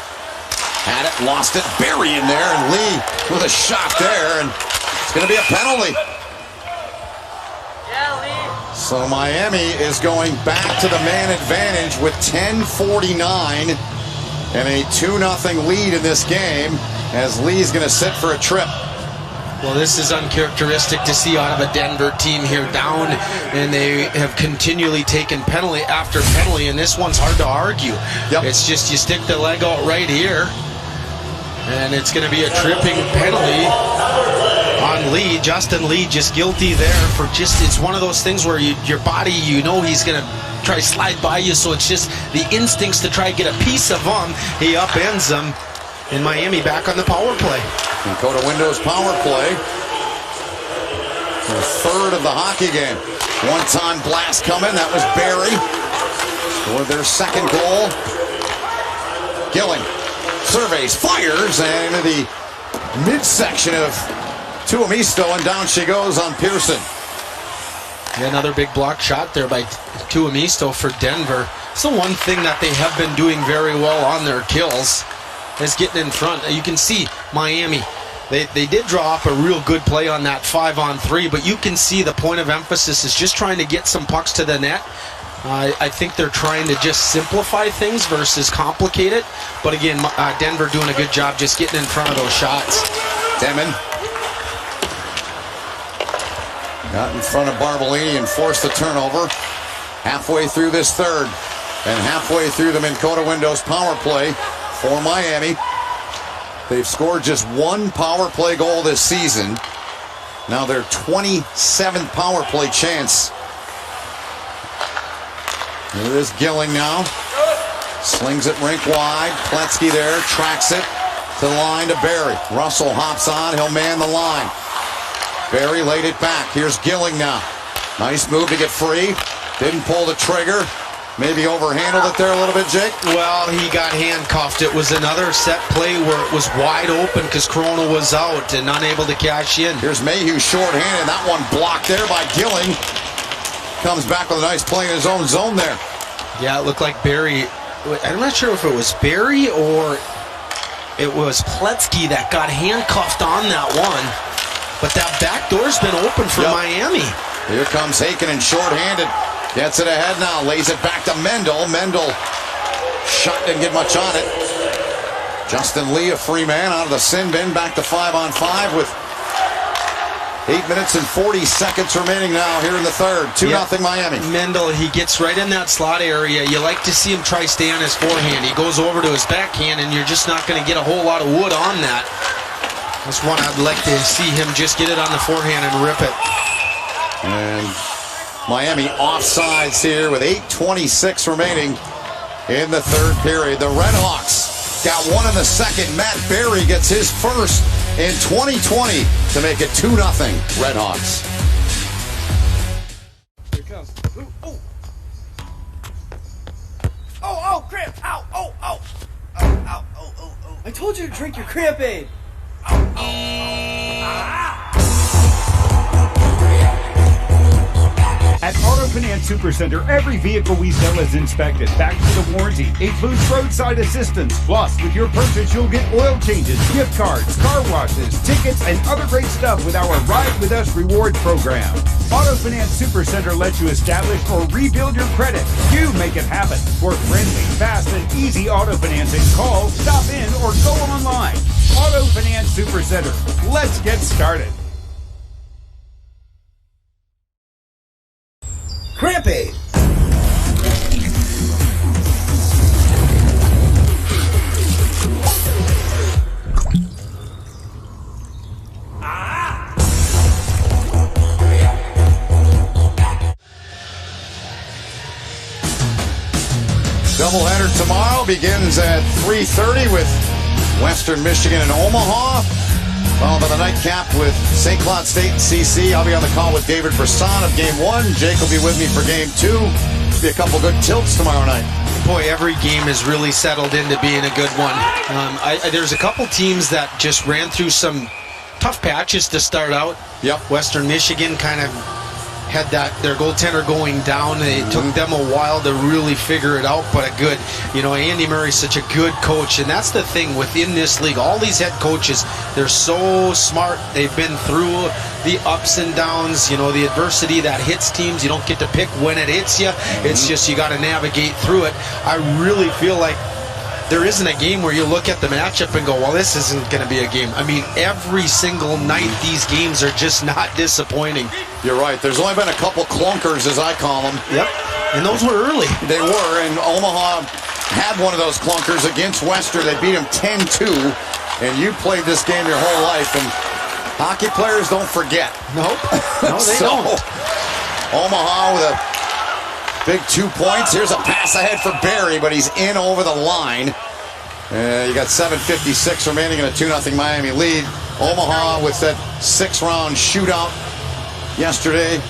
had it, lost it. Barry in there, and Lee with a shot there, and it's going to be a penalty. So Miami is going back to the man advantage with 10:49 and a 2-0 lead in this game as Lee's going to sit for a trip. Well, this is uncharacteristic to see out of a Denver team here down, and they have continually taken penalty after penalty, and this one's hard to argue. It's just you stick the leg out right here, and it's going to be a tripping penalty on Lee. Justin Lee just guilty there for it's one of those things where your body, he's going to try to slide by you, so it's just the instincts to try to get a piece of him. He upends him. And Miami back on the power play. Dakota Windows power play. The third of the hockey game. One-time blast coming. That was Barry for their second goal. Gilling surveys, fires, and into the midsection of Tuomisto, and down she goes on Pearson. Yeah, another big block shot there by Tuomisto for Denver. It's the one thing that they have been doing very well on their kills is getting in front. You can see Miami. They did draw up a real good play on that 5-on-3, but you can see the point of emphasis is just trying to get some pucks to the net. I think they're trying to just simplify things versus complicate it. But again, Denver doing a good job just getting in front of those shots. Demon got in front of Barbolini and forced the turnover halfway through this third. And halfway through the Minn Kota Windows power play for Miami. They've scored just one power play goal this season. Now their 27th power play chance. Here is Gilling now. Slings it rink wide. Pletzky there, tracks it to the line to Barry. Russell hops on, he'll man the line. Barry laid it back. Here's Gilling now. Nice move to get free. Didn't pull the trigger. Maybe overhandled it there a little bit, Jake? Well, he got handcuffed. It was another set play where it was wide open because Corona was out and unable to cash in. Here's Mayhew shorthanded. That one blocked there by Gilling. Comes back with a nice play in his own zone there. Yeah, it looked like Barry. I'm not sure if it was Barry or it was Pletzky that got handcuffed on that one. But that back door's been open for Miami. Here comes Heikkinen shorthanded. Gets it ahead now. Lays it back to Mendel. Mendel shot, didn't get much on it. Justin Lee, a free man out of the sin bin. Back to 5-on-5 with 8 minutes and 40 seconds remaining now here in the third. 2-0 Miami. Mendel, he gets right in that slot area. You like to see him try stay on his forehand. He goes over to his backhand, and you're just not going to get a whole lot of wood on that. That's one I'd like to see him just get it on the forehand and rip it. And Miami offsides here with 8:26 remaining in the third period. The Redhawks got one in the second. Matt Barry gets his first in 2020 to make it 2-0 Redhawks. Here it comes. Ooh, ooh. Oh, cramp. Ow, oh, oh. Oh. I told you to drink your cramp aid. At Auto Finance Supercenter, every vehicle we sell is inspected, backed with a warranty, includes roadside assistance. Plus, with your purchase, you'll get oil changes, gift cards, car washes, tickets, and other great stuff with our Ride With Us rewards program. Auto Finance Supercenter lets you establish or rebuild your credit. You make it happen. For friendly, fast, and easy auto financing, call, stop in, or go online. Auto Finance Supercenter. Let's get started. Cramp aid. Doubleheader tomorrow begins at 3:30 with Western Michigan and Omaha. Followed by the nightcap with St. Cloud State and CC. I'll be on the call with David Brisson of Game 1. Jake will be with me for Game 2. Be a couple good tilts tomorrow night. Boy, every game has really settled into being a good one. There's a couple teams that just ran through some tough patches to start out. Yep. Western Michigan kind of had their goaltender going down. It took them a while to really figure it out, but Andy Murray's such a good coach, and that's the thing within this league. All these head coaches, they're so smart. They've been through the ups and downs, the adversity that hits teams. You don't get to pick when it hits you. It's just you got to navigate through it. I really feel like there isn't a game where you look at the matchup and go, well, this isn't going to be a game. I mean, every single night these games are just not disappointing. You're right. There's only been a couple clunkers, as I call them. Yep. And those were early. They were, and Omaha had one of those clunkers against Western. They beat them 10-2, and you played this game your whole life, and hockey players don't forget. Nope. No, they don't. Omaha with a big 2 points. Here's a pass ahead for Barry, but he's in over the line. You got 7:56 remaining in a 2-0 Miami lead. Omaha with that 6-round shootout yesterday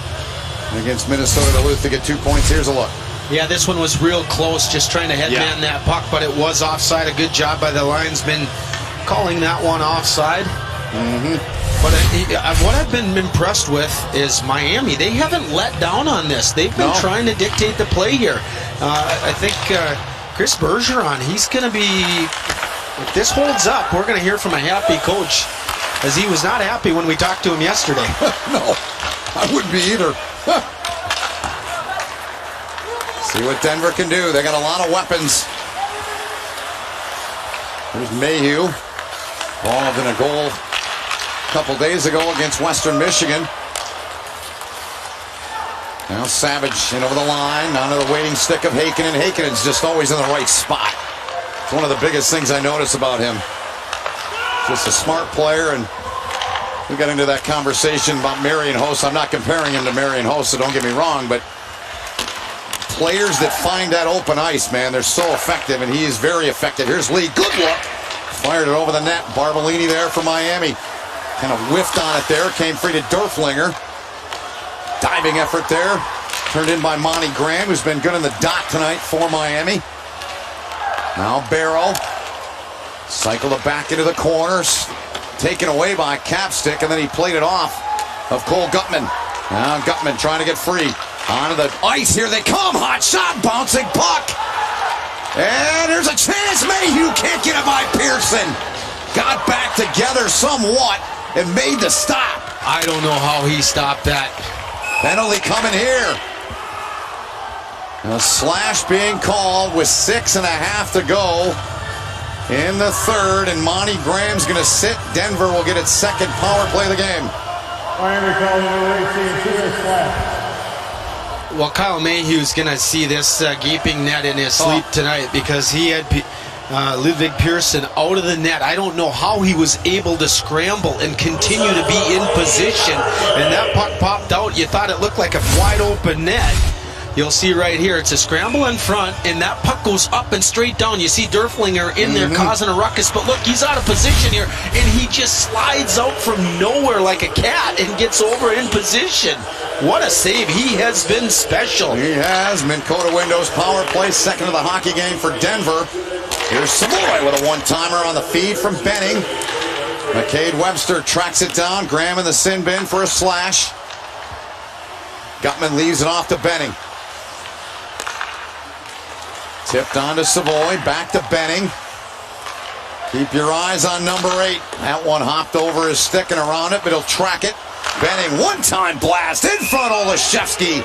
against Minnesota Duluth to get 2 points. Here's a look. Yeah, this one was real close, just trying to headman that puck, but it was offside. A good job by the linesman calling that one offside. But what I've been impressed with is Miami. They haven't let down on this. They've been trying to dictate the play here. I think Chris Bergeron, he's going to be, if this holds up, we're going to hear from a happy coach, as he was not happy when we talked to him yesterday. No, I wouldn't be either. See what Denver can do. They got a lot of weapons. There's Mayhew, involved in a goal a couple days ago against Western Michigan. Now Savage in over the line, onto the waiting stick of Heikkinen. Heikkinen's just always in the right spot. It's one of the biggest things I notice about him. Just a smart player, and we got into that conversation about Marian Hossa. I'm not comparing him to Marian Hossa, don't get me wrong, but players that find that open ice, man, they're so effective, and he is very effective. Here's Lee, good look. Fired it over the net. Barbolini there for Miami. Kind of whiffed on it there. Came free to Dorflinger. Diving effort there. Turned in by Monty Graham, who's been good in the dot tonight for Miami. Now Barrow. Cycled it back into the corners. Taken away by Capstick, and then he played it off of Cole Gutman. Now Gutman trying to get free. Onto the ice, here they come. Hot shot, bouncing puck. And there's a chance. Mayhew can't get it by Pearson. Got back together somewhat and made the stop. I don't know how he stopped that. Penalty coming here. A slash being called with 6.5 to go in the third, and Monty Graham's going to sit. Denver will get its second power play of the game. Miami calling the slash. Well, Kyle Mayhew's going to see this gaping net in his sleep tonight, because he had Ludwig Pearson out of the net. I don't know how he was able to scramble and continue to be in position. And that puck popped out. You thought it looked like a wide open net. You'll see right here, it's a scramble in front, and that puck goes up and straight down. You see Dorflinger in there causing a ruckus, but look, he's out of position here, and he just slides out from nowhere like a cat and gets over in position. What a save. He has been special. He has. Minn Kota Windows power play, second of the hockey game for Denver. Here's Savoy with a one-timer on the feed from Benning. McCade Webster tracks it down. Graham in the sin bin for a slash. Gutman leaves it off to Benning. Tipped on to Savoy, back to Benning. Keep your eyes on number 8. That one hopped over his stick and around it, but he'll track it. Benning, one-time blast in front of Olszewski.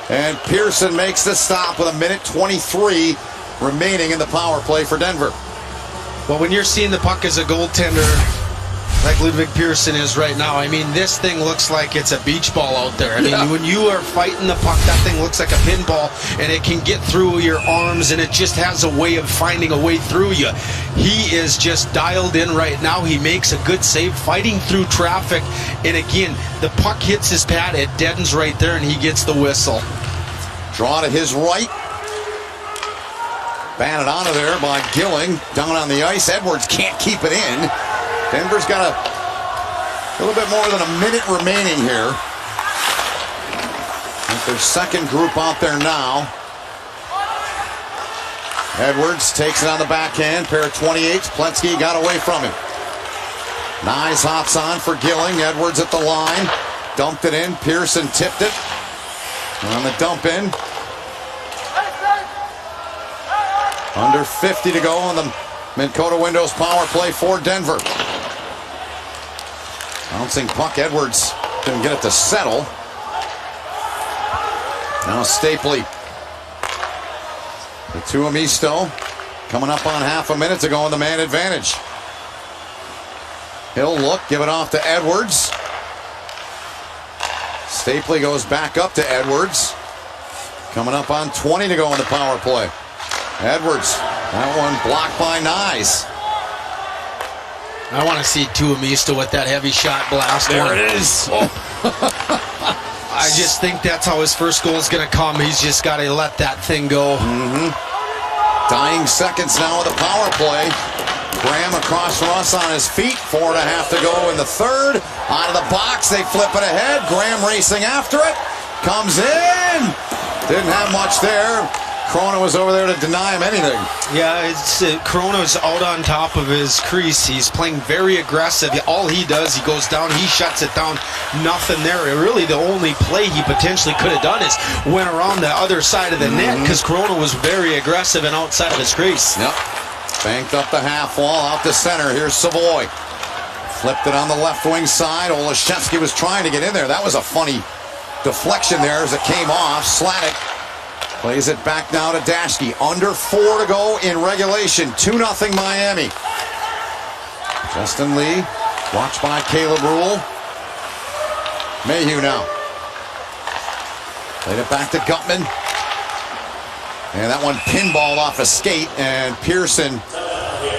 And Pearson makes the stop with 1:23 remaining in the power play for Denver. Well, when you're seeing the puck as a goaltender like Ludwig Pearson is right now, I mean, this thing looks like it's a beach ball out there. I mean, when you are fighting the puck, that thing looks like a pinball, and it can get through your arms, and it just has a way of finding a way through you. He is just dialed in right now. He makes a good save, fighting through traffic, and again, the puck hits his pad, it deadens right there, and he gets the whistle. Draw to his right. Batted onto there by Gilling. Down on the ice. Edwards can't keep it in. Denver's got a little bit more than a minute remaining here. With their second group out there now. Edwards takes it on the backhand. Pair of 28s. Plensky got away from him. Nyes hops on for Gilling. Edwards at the line. Dumped it in. Pearson tipped it. On the dump in. Under 50 to go on the Minn Kota Windows power play for Denver. Bouncing puck, Edwards didn't get it to settle. Now Stapley. The Tuomisto coming up on half a minute to go on the man advantage. He'll look, give it off to Edwards. Stapley goes back up to Edwards. Coming up on 20 to go on the power play. Edwards, that one blocked by Nyes. I want to see Tuomisto with that heavy shot blast. There it is. Oh. I just think that's how his first goal is going to come. He's just got to let that thing go. Dying seconds now with the power play. Graham across from us on his feet. 4.5 to go in the third. Out of the box, they flip it ahead. Graham racing after it. Comes in. Didn't have much there. Corona was over there to deny him anything. Yeah, it's Corona's out on top of his crease. He's playing very aggressive. All he does, he goes down, he shuts it down. Nothing there. Really, the only play he potentially could have done is went around the other side of the net because Corona was very aggressive and outside of his crease. Yep. Banked up the half wall, out to center. Here's Savoy. Flipped it on the left wing side. Olszewski was trying to get in there. That was a funny deflection there as it came off. Slatic plays it back now to Daschke. Under 4 to go in regulation. 2-0 Miami. Justin Lee, watched by Caleb Rule. Mayhew now. Played it back to Gutman. And that one pinballed off a skate, and Pearson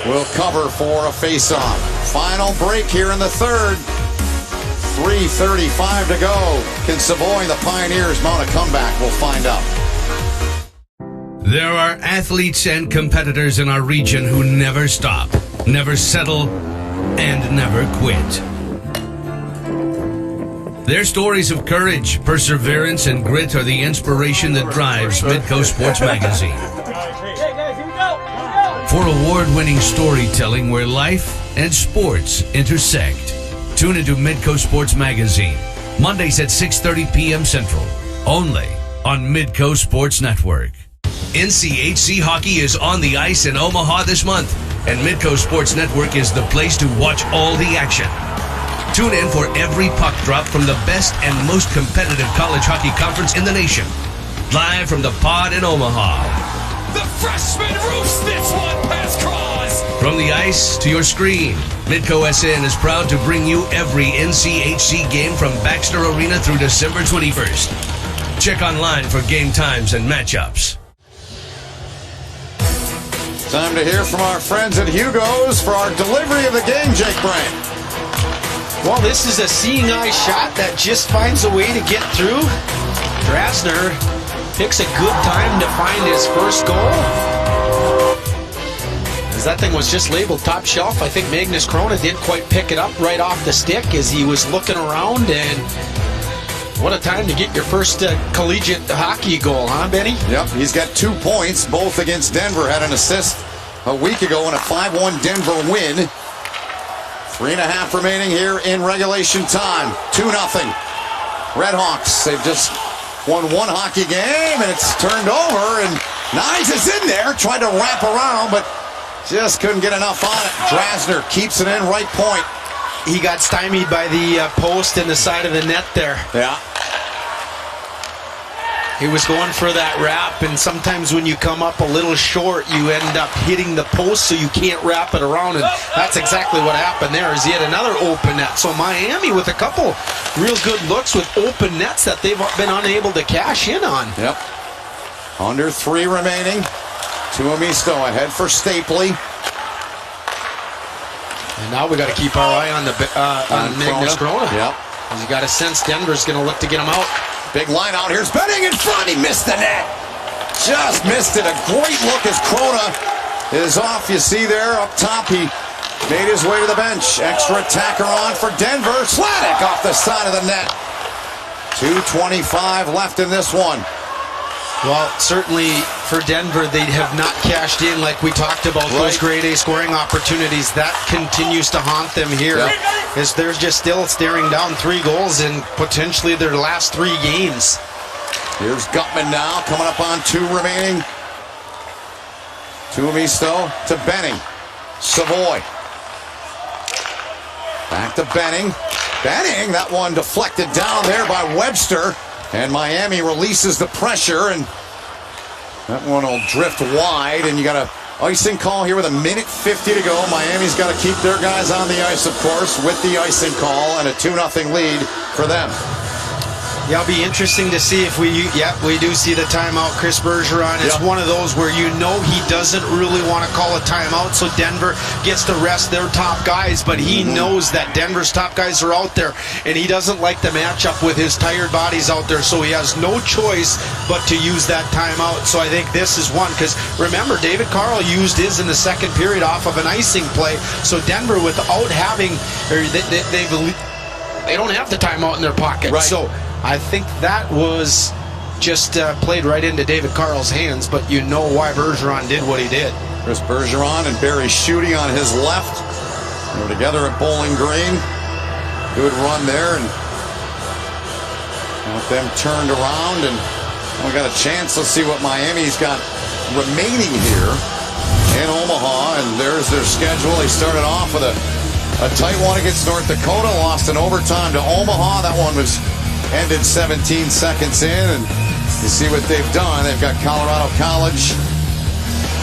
will cover for a face-off. Final break here in the third. 3:35 to go. Can Savoy and the Pioneers mount a comeback? We'll find out. There are athletes and competitors in our region who never stop, never settle, and never quit. Their stories of courage, perseverance, and grit are the inspiration that drives Midco Sports Magazine. For award-winning storytelling where life and sports intersect, tune into Midco Sports Magazine, Mondays at 6:30 p.m. Central, only on Midco Sports Network. NCHC Hockey is on the ice in Omaha this month, and Midco Sports Network is the place to watch all the action. Tune in for every puck drop from the best and most competitive college hockey conference in the nation. Live from the pod in Omaha. The freshman roofs this one past Cross. From the ice to your screen, Midco SN is proud to bring you every NCHC game from Baxter Arena through December 21st. Check online for game times and matchups. Time to hear from our friends at Hugo's for our delivery of the game, Jake Bryant. Well, this is a seeing eye shot that just finds a way to get through. Drasner picks a good time to find his first goal. As that thing was just labeled top shelf, I think Magnus Corona didn't quite pick it up right off the stick as he was looking around, and what a time to get your first collegiate hockey goal, huh, Benny? Yep, he's got 2 points, both against Denver. Had an assist a week ago in a 5-1 Denver win. 3.5 remaining here in regulation time. 2-0. Redhawks, they've just won one hockey game, and it's turned over, and Nines is in there, tried to wrap around, but just couldn't get enough on it. Drasner keeps it in, right point. He got stymied by the post in the side of the net there. Yeah. He was going for that wrap, and sometimes when you come up a little short, you end up hitting the post, so you can't wrap it around, and that's exactly what happened there, is he had another open net. So Miami with a couple real good looks with open nets that they've been unable to cash in on. Yep. Under 3 remaining. Tuomisto ahead for Stapley. And now we got to keep our eye on the on Magnus Corona. Yep. Because you got a sense Denver's going to look to get him out. Big line out. Here's Benning in front. He missed the net. Just missed it. A great look as Corona is off. You see there up top. He made his way to the bench. Extra attacker on for Denver. Slatic off the side of the net. 2:25 left in this one. Well, certainly for Denver, they have not cashed in like we talked about, those grade A scoring opportunities. That continues to haunt them here. Yep. As they're just still staring down 3 goals in potentially their last 3 games. Here's Gutman now, coming up on 2 remaining. Tuomisto to Benning. Savoy. Back to Benning. Benning, that one deflected down there by Webster. And Miami releases the pressure, and that one will drift wide, and you got a icing call here with 1:50 to go. Miami's got to keep their guys on the ice, of course, with the icing call, and a 2-0 lead for them. Yeah, it'll be interesting to see if we do see the timeout. Chris Bergeron, it's one of those where you know he doesn't really want to call a timeout, so Denver gets to rest their top guys, but he knows that Denver's top guys are out there, and he doesn't like the matchup with his tired bodies out there, so he has no choice but to use that timeout. So I think this is one, because remember, David Carl used his in the second period off of an icing play, so Denver, without having, they don't have the timeout in their pocket. Right. So I think that was just played right into David Carl's hands, but you know why Bergeron did what he did. Chris Bergeron and Barry Schutte on his left. They're together at Bowling Green. Good run there, and got them turned around, and we got a chance. Let's see what Miami's got remaining here in Omaha, and there's their schedule. They started off with a tight one against North Dakota, lost in overtime to Omaha. That one was ended 17 seconds in, and you see what they've done. They've got Colorado College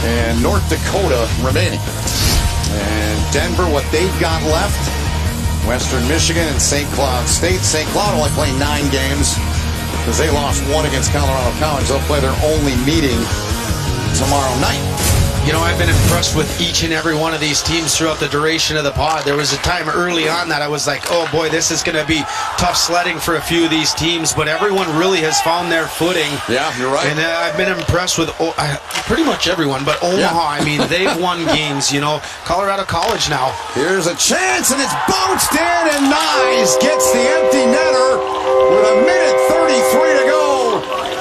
and North Dakota remaining. And Denver, what they've got left, Western Michigan and St. Cloud State. St. Cloud only playing 9 games because they lost 1 against Colorado College. They'll play their only meeting tomorrow night. You know, I've been impressed with each and every one of these teams throughout the duration of the pod. There was a time early on that I was like, oh boy, this is going to be tough sledding for a few of these teams, but everyone really has found their footing. Yeah, you're right. And I've been impressed with pretty much everyone, but Omaha, I mean, they've won games, you know. Colorado College now. Here's a chance, and it's bounced in, and Nyes gets the empty netter with 1:33 to go.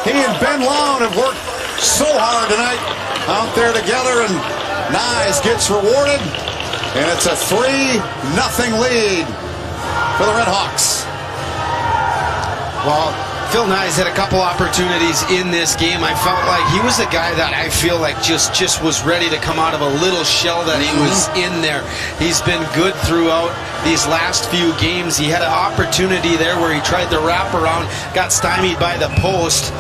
He and Ben Lown have worked so hard tonight out there together, and Nyes gets rewarded, and it's a 3-0 lead for the Redhawks. Well, Phil Nyes had a couple opportunities in this game. I felt like he was a guy that I feel like just was ready to come out of a little shell that he was in there. He's been good throughout these last few games. He had an opportunity there where he tried to wrap around, got stymied by the post.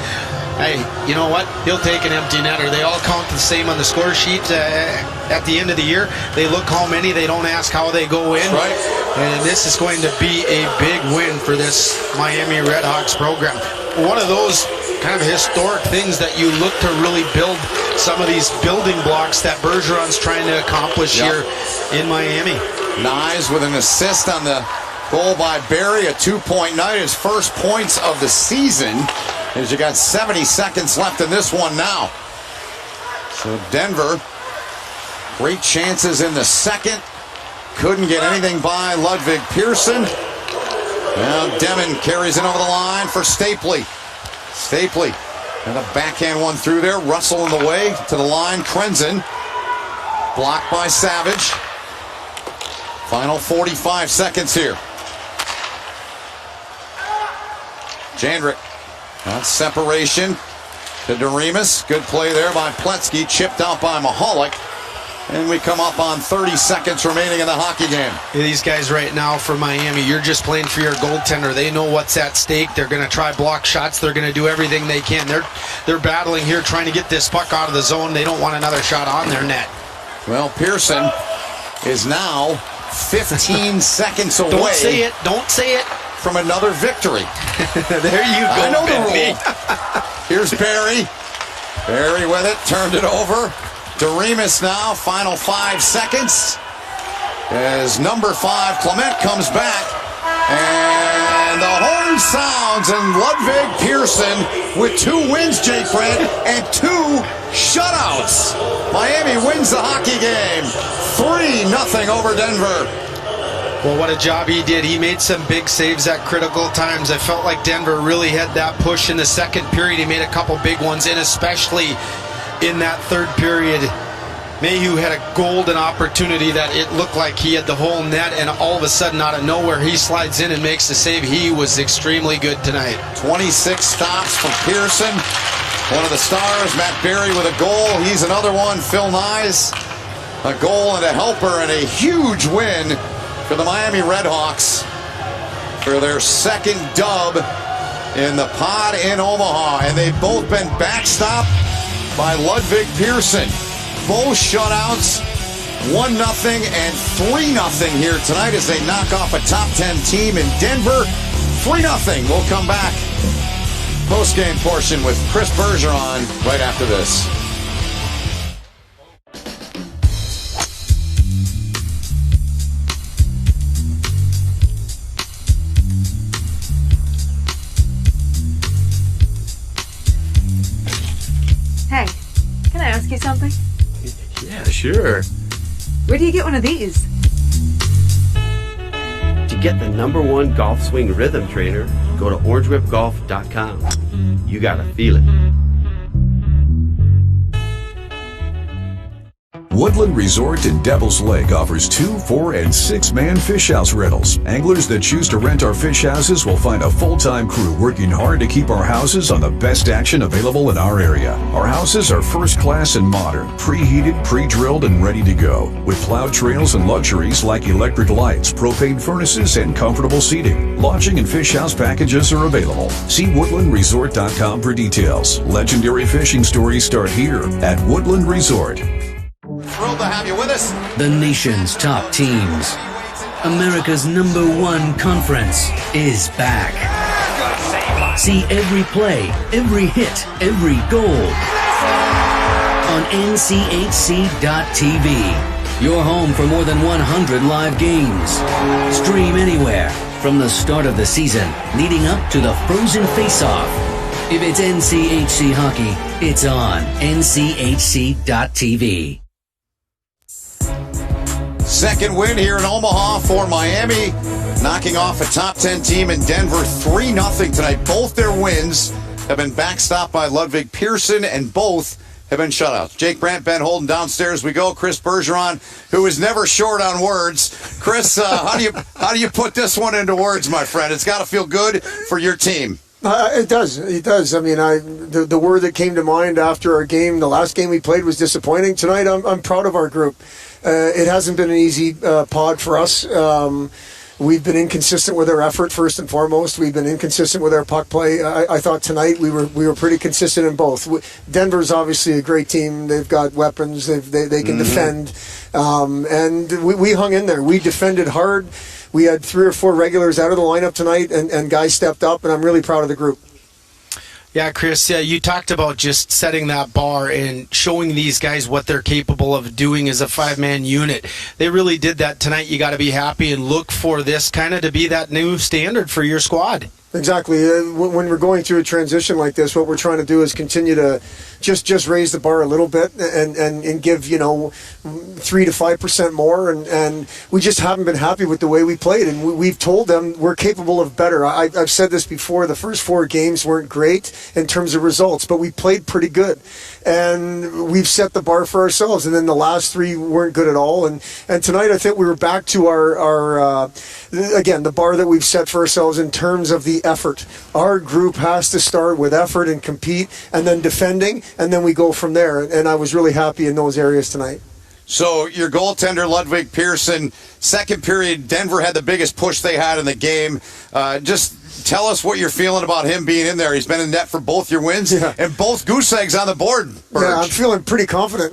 Hey, you know what? He'll take an empty netter. They all count the same on the score sheet at the end of the year. They look how many, they don't ask how they go in. Right. And this is going to be a big win for this Miami Redhawks program. One of those kind of historic things that you look to really build some of these building blocks that Bergeron's trying to accomplish here in Miami. Nyes with an assist on the goal by Barry, a 2-point night, his first points of the season. As you got 70 seconds left in this one now. So Denver, great chances in the second. Couldn't get anything by Ludwig Pearson. Now Demon carries it over the line for Stapley. Stapley, and a backhand one through there. Russell in the way to the line. Krenzen, blocked by Savage. Final 45 seconds here. Jandrick. Separation to Doremus. Good play there by Pletzky. Chipped out by Mahalik. And we come up on 30 seconds remaining in the hockey game. These guys right now for Miami, you're just playing for your goaltender. They know what's at stake. They're going to try block shots. They're going to do everything they can. They're battling here, trying to get this puck out of the zone. They don't want another shot on their net. Well, Pearson is now 15 seconds away. Don't say it. Don't say it. From another victory. There you go. I know the rule. Here's Barry. Barry with it. Turned it over. Doremus now. Final 5 seconds. As number 5, Clement, comes back. And the horn sounds. And Ludwig Pearson with 2 wins, Jake Brent, and 2 shutouts. Miami wins the hockey game. 3-0 over Denver. Well, what a job he did. He made some big saves at critical times. I felt like Denver really had that push in the second period. He made a couple big ones, and especially in that third period, Mayhew had a golden opportunity that it looked like he had the whole net, and all of a sudden, out of nowhere, he slides in and makes the save. He was extremely good tonight. 26 stops from Pearson. One of the stars, Matt Barry with a goal. He's another one. Phil Nyes, a goal and a helper, and a huge win for the Miami Redhawks for their second dub in the pod in Omaha. And they've both been backstopped by Ludwig Pearson. Both shutouts, 1-0 and 3-0 here tonight as they knock off a top 10 team in Denver. 3-0. We'll come back. Post-game portion with Chris Bergeron right after this. Hey, can I ask you something? Yeah, sure. Where do you get one of these? To get the #1 golf swing rhythm trainer, go to orangewhipgolf.com. You gotta feel it. Woodland Resort in Devil's Lake offers 2, 4, and 6-man fish house rentals. Anglers that choose to rent our fish houses will find a full-time crew working hard to keep our houses on the best action available in our area. Our houses are first-class and modern, preheated, pre-drilled, and ready to go, with plowed trails and luxuries like electric lights, propane furnaces, and comfortable seating. Lodging and fish house packages are available. See woodlandresort.com for details. Legendary fishing stories start here at Woodland Resort. Thrilled to have you with us. The nation's top teams. America's #1 conference is back. See every play, every hit, every goal on NCHC.TV. Your home for more than 100 live games. Stream anywhere from the start of the season leading up to the Frozen Face-Off. If it's NCHC hockey, it's on NCHC.TV. Second win here in Omaha for Miami, knocking off a top 10 team in Denver 3-0 tonight. Both their wins have been backstopped by Ludwig Pearson, and both have been shutouts. Jake Brandt, Ben Holden, downstairs we go. Chris Bergeron, who is never short on words. Chris, how do you put this one into words, my friend? It's got to feel good for your team. It does. It does. I mean, the word that came to mind after our game, the last game we played, was disappointing. Tonight, I'm proud of our group. It hasn't been an easy pod for us. We've been inconsistent with our effort, first and foremost. We've been inconsistent with our puck play. I thought tonight we were pretty consistent in both. Denver's obviously a great team. They've got weapons. They can defend. And we hung in there. We defended hard. We had 3 or 4 regulars out of the lineup tonight, and guys stepped up, and I'm really proud of the group. Yeah, Chris, you talked about just setting that bar and showing these guys what they're capable of doing as a 5-man unit. They really did that tonight. You got to be happy and look for this kind of to be that new standard for your squad. Exactly. When we're going through a transition like this, what we're trying to do is continue to just raise the bar a little bit and give 3 to 5% more, and we just haven't been happy with the way we played, and we've told them we're capable of better. I've said this before. The first 4 games weren't great in terms of results, but we played pretty good, and we've set the bar for ourselves, and then the last 3 weren't good at all, and tonight I think we were back to our again, the bar that we've set for ourselves in terms of the effort. Our group has to start with effort and compete, and then defending, and then we go from there. And I was really happy in those areas tonight. So your goaltender, Ludwig Pearson, second period, Denver had the biggest push they had in the game. Just tell us what you're feeling about him being in there. He's been in net for both your wins and both goose eggs on the board, Berge. Yeah, I'm feeling pretty confident.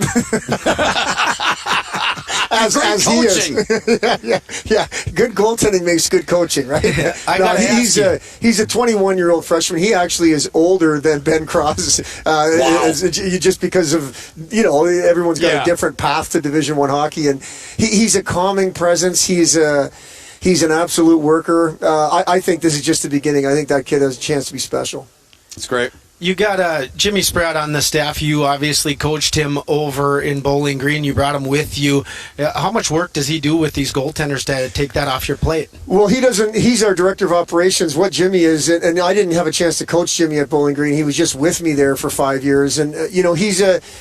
as he is. yeah. Good goaltending makes good coaching, right? He's a 21-year-old freshman. He actually is older than Ben Cross, just because of everyone's got a different path to Division I hockey, and he's a calming presence. He's an absolute worker. I think this is just the beginning. I think that kid has a chance to be special. That's great. You got Jimmy Spratt on the staff. You obviously coached him over in Bowling Green. You brought him with you. How much work does he do with these goaltenders to take that off your plate? Well, he doesn't. He's our director of operations. What Jimmy is, and I didn't have a chance to coach Jimmy at Bowling Green. He was just with me there for 5 years, and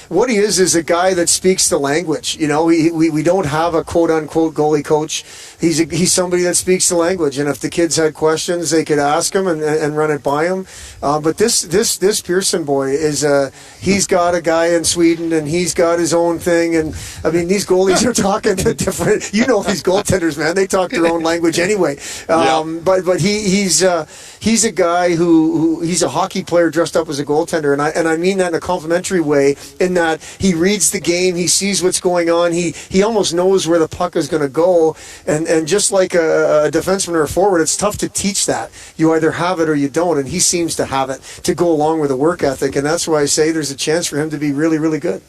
what he is a guy that speaks the language. We don't have a quote unquote goalie coach. He's somebody that speaks the language, and if the kids had questions, they could ask him and run it by him. But this this Pearson boy is he's got a guy in Sweden and he's got his own thing. And I mean, these goalies are talking to different. You know, these goaltenders, man, they talk their own language anyway. But he's a guy who he's a hockey player dressed up as a goaltender, and I mean that in a complimentary way. In that he reads the game, he sees what's going on, he almost knows where the puck is going to go, and just like a defenseman or a forward, it's tough to teach that. You either have it or you don't, and he seems to have it to go along with the work ethic, and that's why I say there's a chance for him to be really, really good.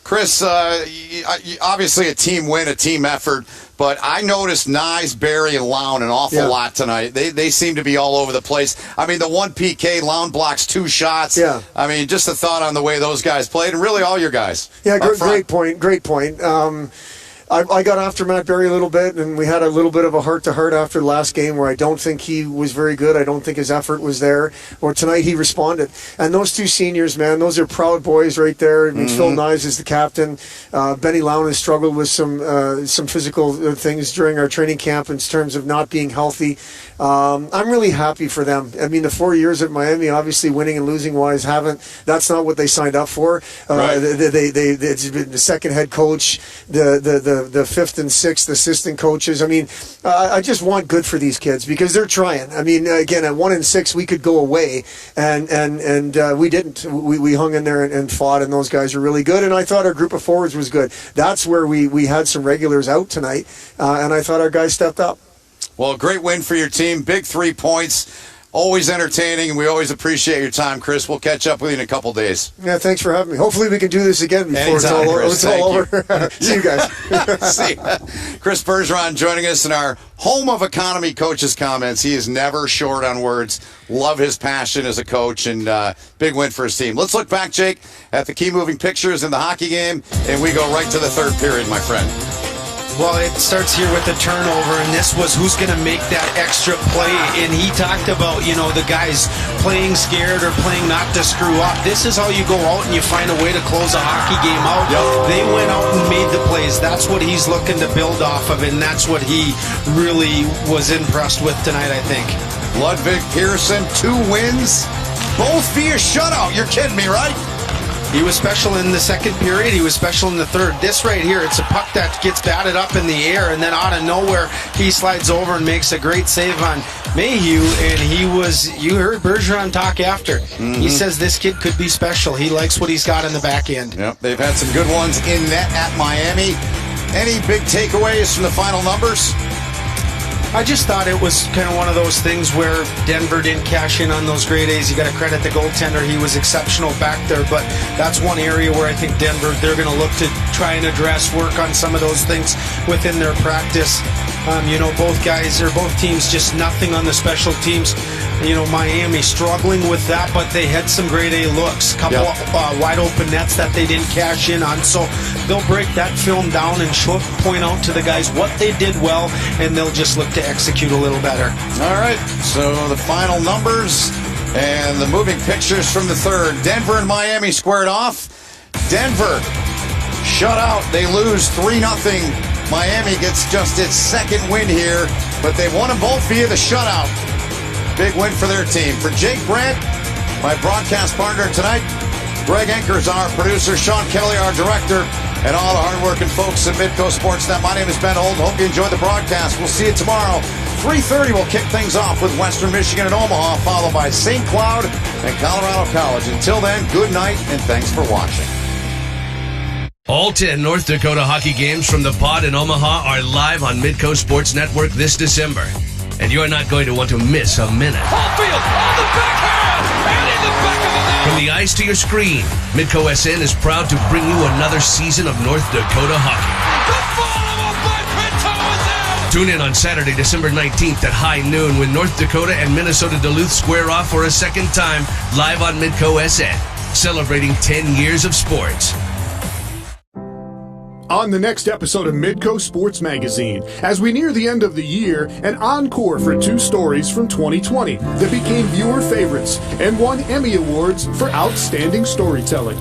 Chris, obviously a team win, a team effort, but I noticed Nyes, Barry, and Lown an awful lot tonight. They seem to be all over the place. I mean, the one PK, Lown blocks 2 shots. Yeah. I mean, just a thought on the way those guys played, and really all your guys. Yeah, great point. I got after Matt Barry a little bit, and we had a little bit of a heart-to-heart after the last game where I don't think he was very good. I don't think his effort was there. Or tonight he responded. And those 2 seniors, man, those are proud boys right there. I mean, Phil Nyes is the captain. Benny Lown has struggled with some physical things during our training camp in terms of not being healthy. I'm really happy for them. I mean, the 4 years at Miami, obviously winning and losing-wise, that's not what they signed up for. It's been the second head coach, the 5th and 6th assistant coaches. I mean, I just want good for these kids because they're trying. I mean, again, at 1-6, we could go away, and we didn't. We hung in there and fought, and those guys are really good. And I thought our group of forwards was good. That's where we had some regulars out tonight, and I thought our guys stepped up. Well, great win for your team. Big 3 points. Always entertaining, and we always appreciate your time, Chris. We'll catch up with you in a couple days. Yeah, thanks for having me. Hopefully we can do this again before it's all over. See you guys. See ya. Chris Bergeron joining us in our home of economy coaches comments. He is never short on words. Love his passion as a coach, and big win for his team. Let's look back, Jake, at the key moving pictures in the hockey game, and we go right to the 3rd period, my friend. Well, it starts here with the turnover, and this was who's going to make that extra play. And he talked about, the guys playing scared or playing not to screw up. This is how you go out and you find a way to close a hockey game out. They went out and made the plays. That's what he's looking to build off of, and that's what he really was impressed with tonight, I think. Ludwig Pearson, 2 wins, both via shutout. You're kidding me, right? He was special in the 2nd period. He was special in the 3rd. This right here, it's a puck that gets batted up in the air, and then out of nowhere, he slides over and makes a great save on Mayhew. And you heard Bergeron talk after. He says this kid could be special. He likes what he's got in the back end. Yep, they've had some good ones in net at Miami. Any big takeaways from the final numbers? I just thought it was kind of one of those things where Denver didn't cash in on those grade A's. You got to credit the goaltender. He was exceptional back there, but that's one area where I think Denver, they're going to look to try and address, work on some of those things within their practice. Both teams just nothing on the special teams. Miami struggling with that, but they had some grade A looks. Couple wide open nets that they didn't cash in on. So they'll break that film down and point out to the guys what they did well, and they'll just look to execute a little better. All right, so the final numbers and the moving pictures from the 3rd. Denver and Miami squared off. Denver shut out. They lose 3-0. Miami gets just its 2nd win here, but they won them both via the shutout. Big win for their team. For Jake Brandt, my broadcast partner tonight, Greg Enkers, our producer, Sean Kelly, our director, and all the hardworking folks at Midco Sportsnet. My name is Ben Holt. Hope you enjoyed the broadcast. We'll see you tomorrow. 3:30, we'll kick things off with Western Michigan and Omaha, followed by St. Cloud and Colorado College. Until then, good night, and thanks for watching. All 10 North Dakota hockey games from the Pod in Omaha are live on Midco Sports Network this December. And you're not going to want to miss a minute. Caulfield on the backhand and in the back of the net. From the ice to your screen, Midco SN is proud to bring you another season of North Dakota hockey. The follow-up by Pinto is in. Tune in on Saturday, December 19th at high noon when North Dakota and Minnesota Duluth square off for a 2nd time live on Midco SN, celebrating 10 years of sports. On the next episode of Midco Sports Magazine, as we near the end of the year, an encore for 2 stories from 2020 that became viewer favorites and won Emmy Awards for outstanding storytelling.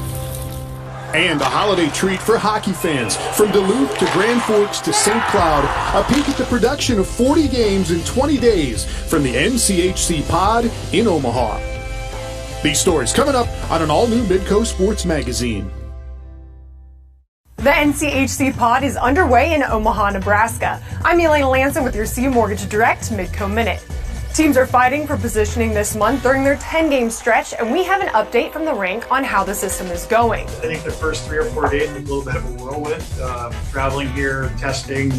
And a holiday treat for hockey fans, from Duluth to Grand Forks to St. Cloud, a peek at the production of 40 games in 20 days from the NCHC Pod in Omaha. These stories coming up on an all-new Midco Sports Magazine. The NCHC pod is underway in Omaha, Nebraska. I'm Elena Lanson with your C Mortgage Direct Midco Minute. Teams are fighting for positioning this month during their 10-game stretch, and we have an update from the rink on how the system is going. I think the first 3 or 4 days was a little bit of a whirlwind. Traveling here, testing,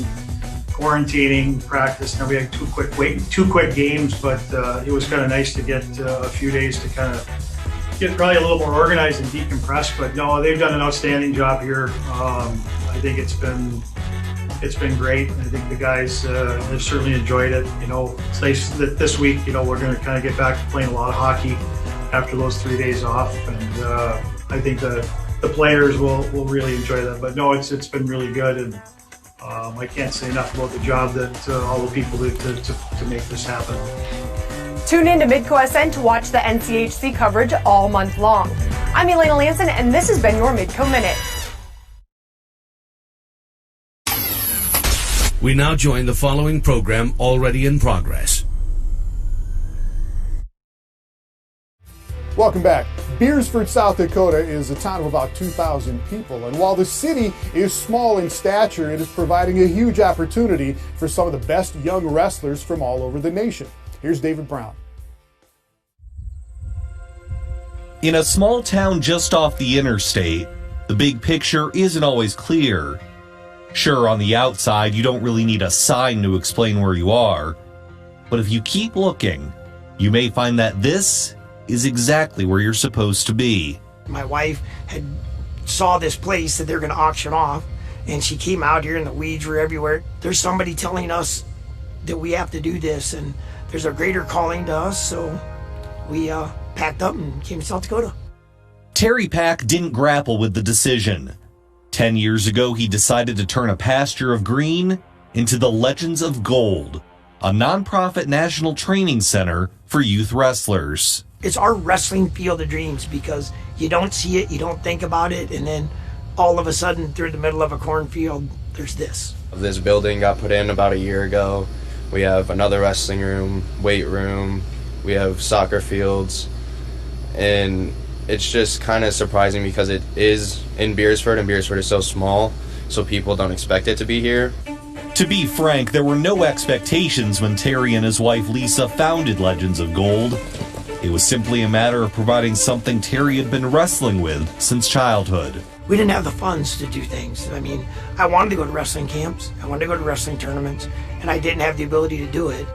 quarantining, practice. Now we had two quick games, but it was kind of nice to get a few days to kind of get probably a little more organized and decompressed. But no, they've done an outstanding job here. I think it's been great. I think the guys have certainly enjoyed it. You know, it's nice that this week, you know, we're going to kind of get back to playing a lot of hockey after those 3 days off, and I think the players will really enjoy that. But no, it's been really good, and I can't say enough about the job that all the people did to make this happen. Tune in to Midco SN to watch the NCHC coverage all month long. I'm Elena Lanson, and this has been your Midco Minute. We now join the following program already in progress. Welcome back. Beersford, South Dakota is a town of about 2,000 people, and while the city is small in stature, it is providing a huge opportunity for some of the best young wrestlers from all over the nation. Here's David Brown. In a small town just off the interstate, the big picture isn't always clear. Sure, on the outside, you don't really need a sign to explain where you are, but if you keep looking, you may find that this is exactly where you're supposed to be. My wife had saw this place that they're going to auction off, and she came out here and the weeds were everywhere. There's somebody telling us that we have to do this, and there's a greater calling to us, so we packed up and came to South Dakota. Terry Pack didn't grapple with the decision. 10 years ago, he decided to turn a pasture of green into the Legends of Gold, a nonprofit national training center for youth wrestlers. It's our wrestling field of dreams because you don't see it, you don't think about it, and then all of a sudden through the middle of a cornfield, there's this. This building got put in about a year ago. We have another wrestling room, weight room, we have soccer fields, and it's just kind of surprising because it is in Beersford, and Beersford is so small, so people don't expect it to be here. To be frank, there were no expectations when Terry and his wife Lisa founded Legends of Gold. It was simply a matter of providing something Terry had been wrestling with since childhood. We didn't have the funds to do things. I mean, I wanted to go to wrestling camps, I wanted to go to wrestling tournaments, and I didn't have the ability to do it.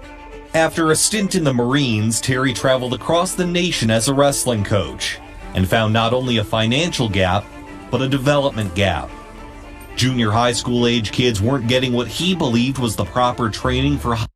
After a stint in the Marines, Terry traveled across the nation as a wrestling coach and found not only a financial gap, but a development gap. Junior high school age kids weren't getting what he believed was the proper training for high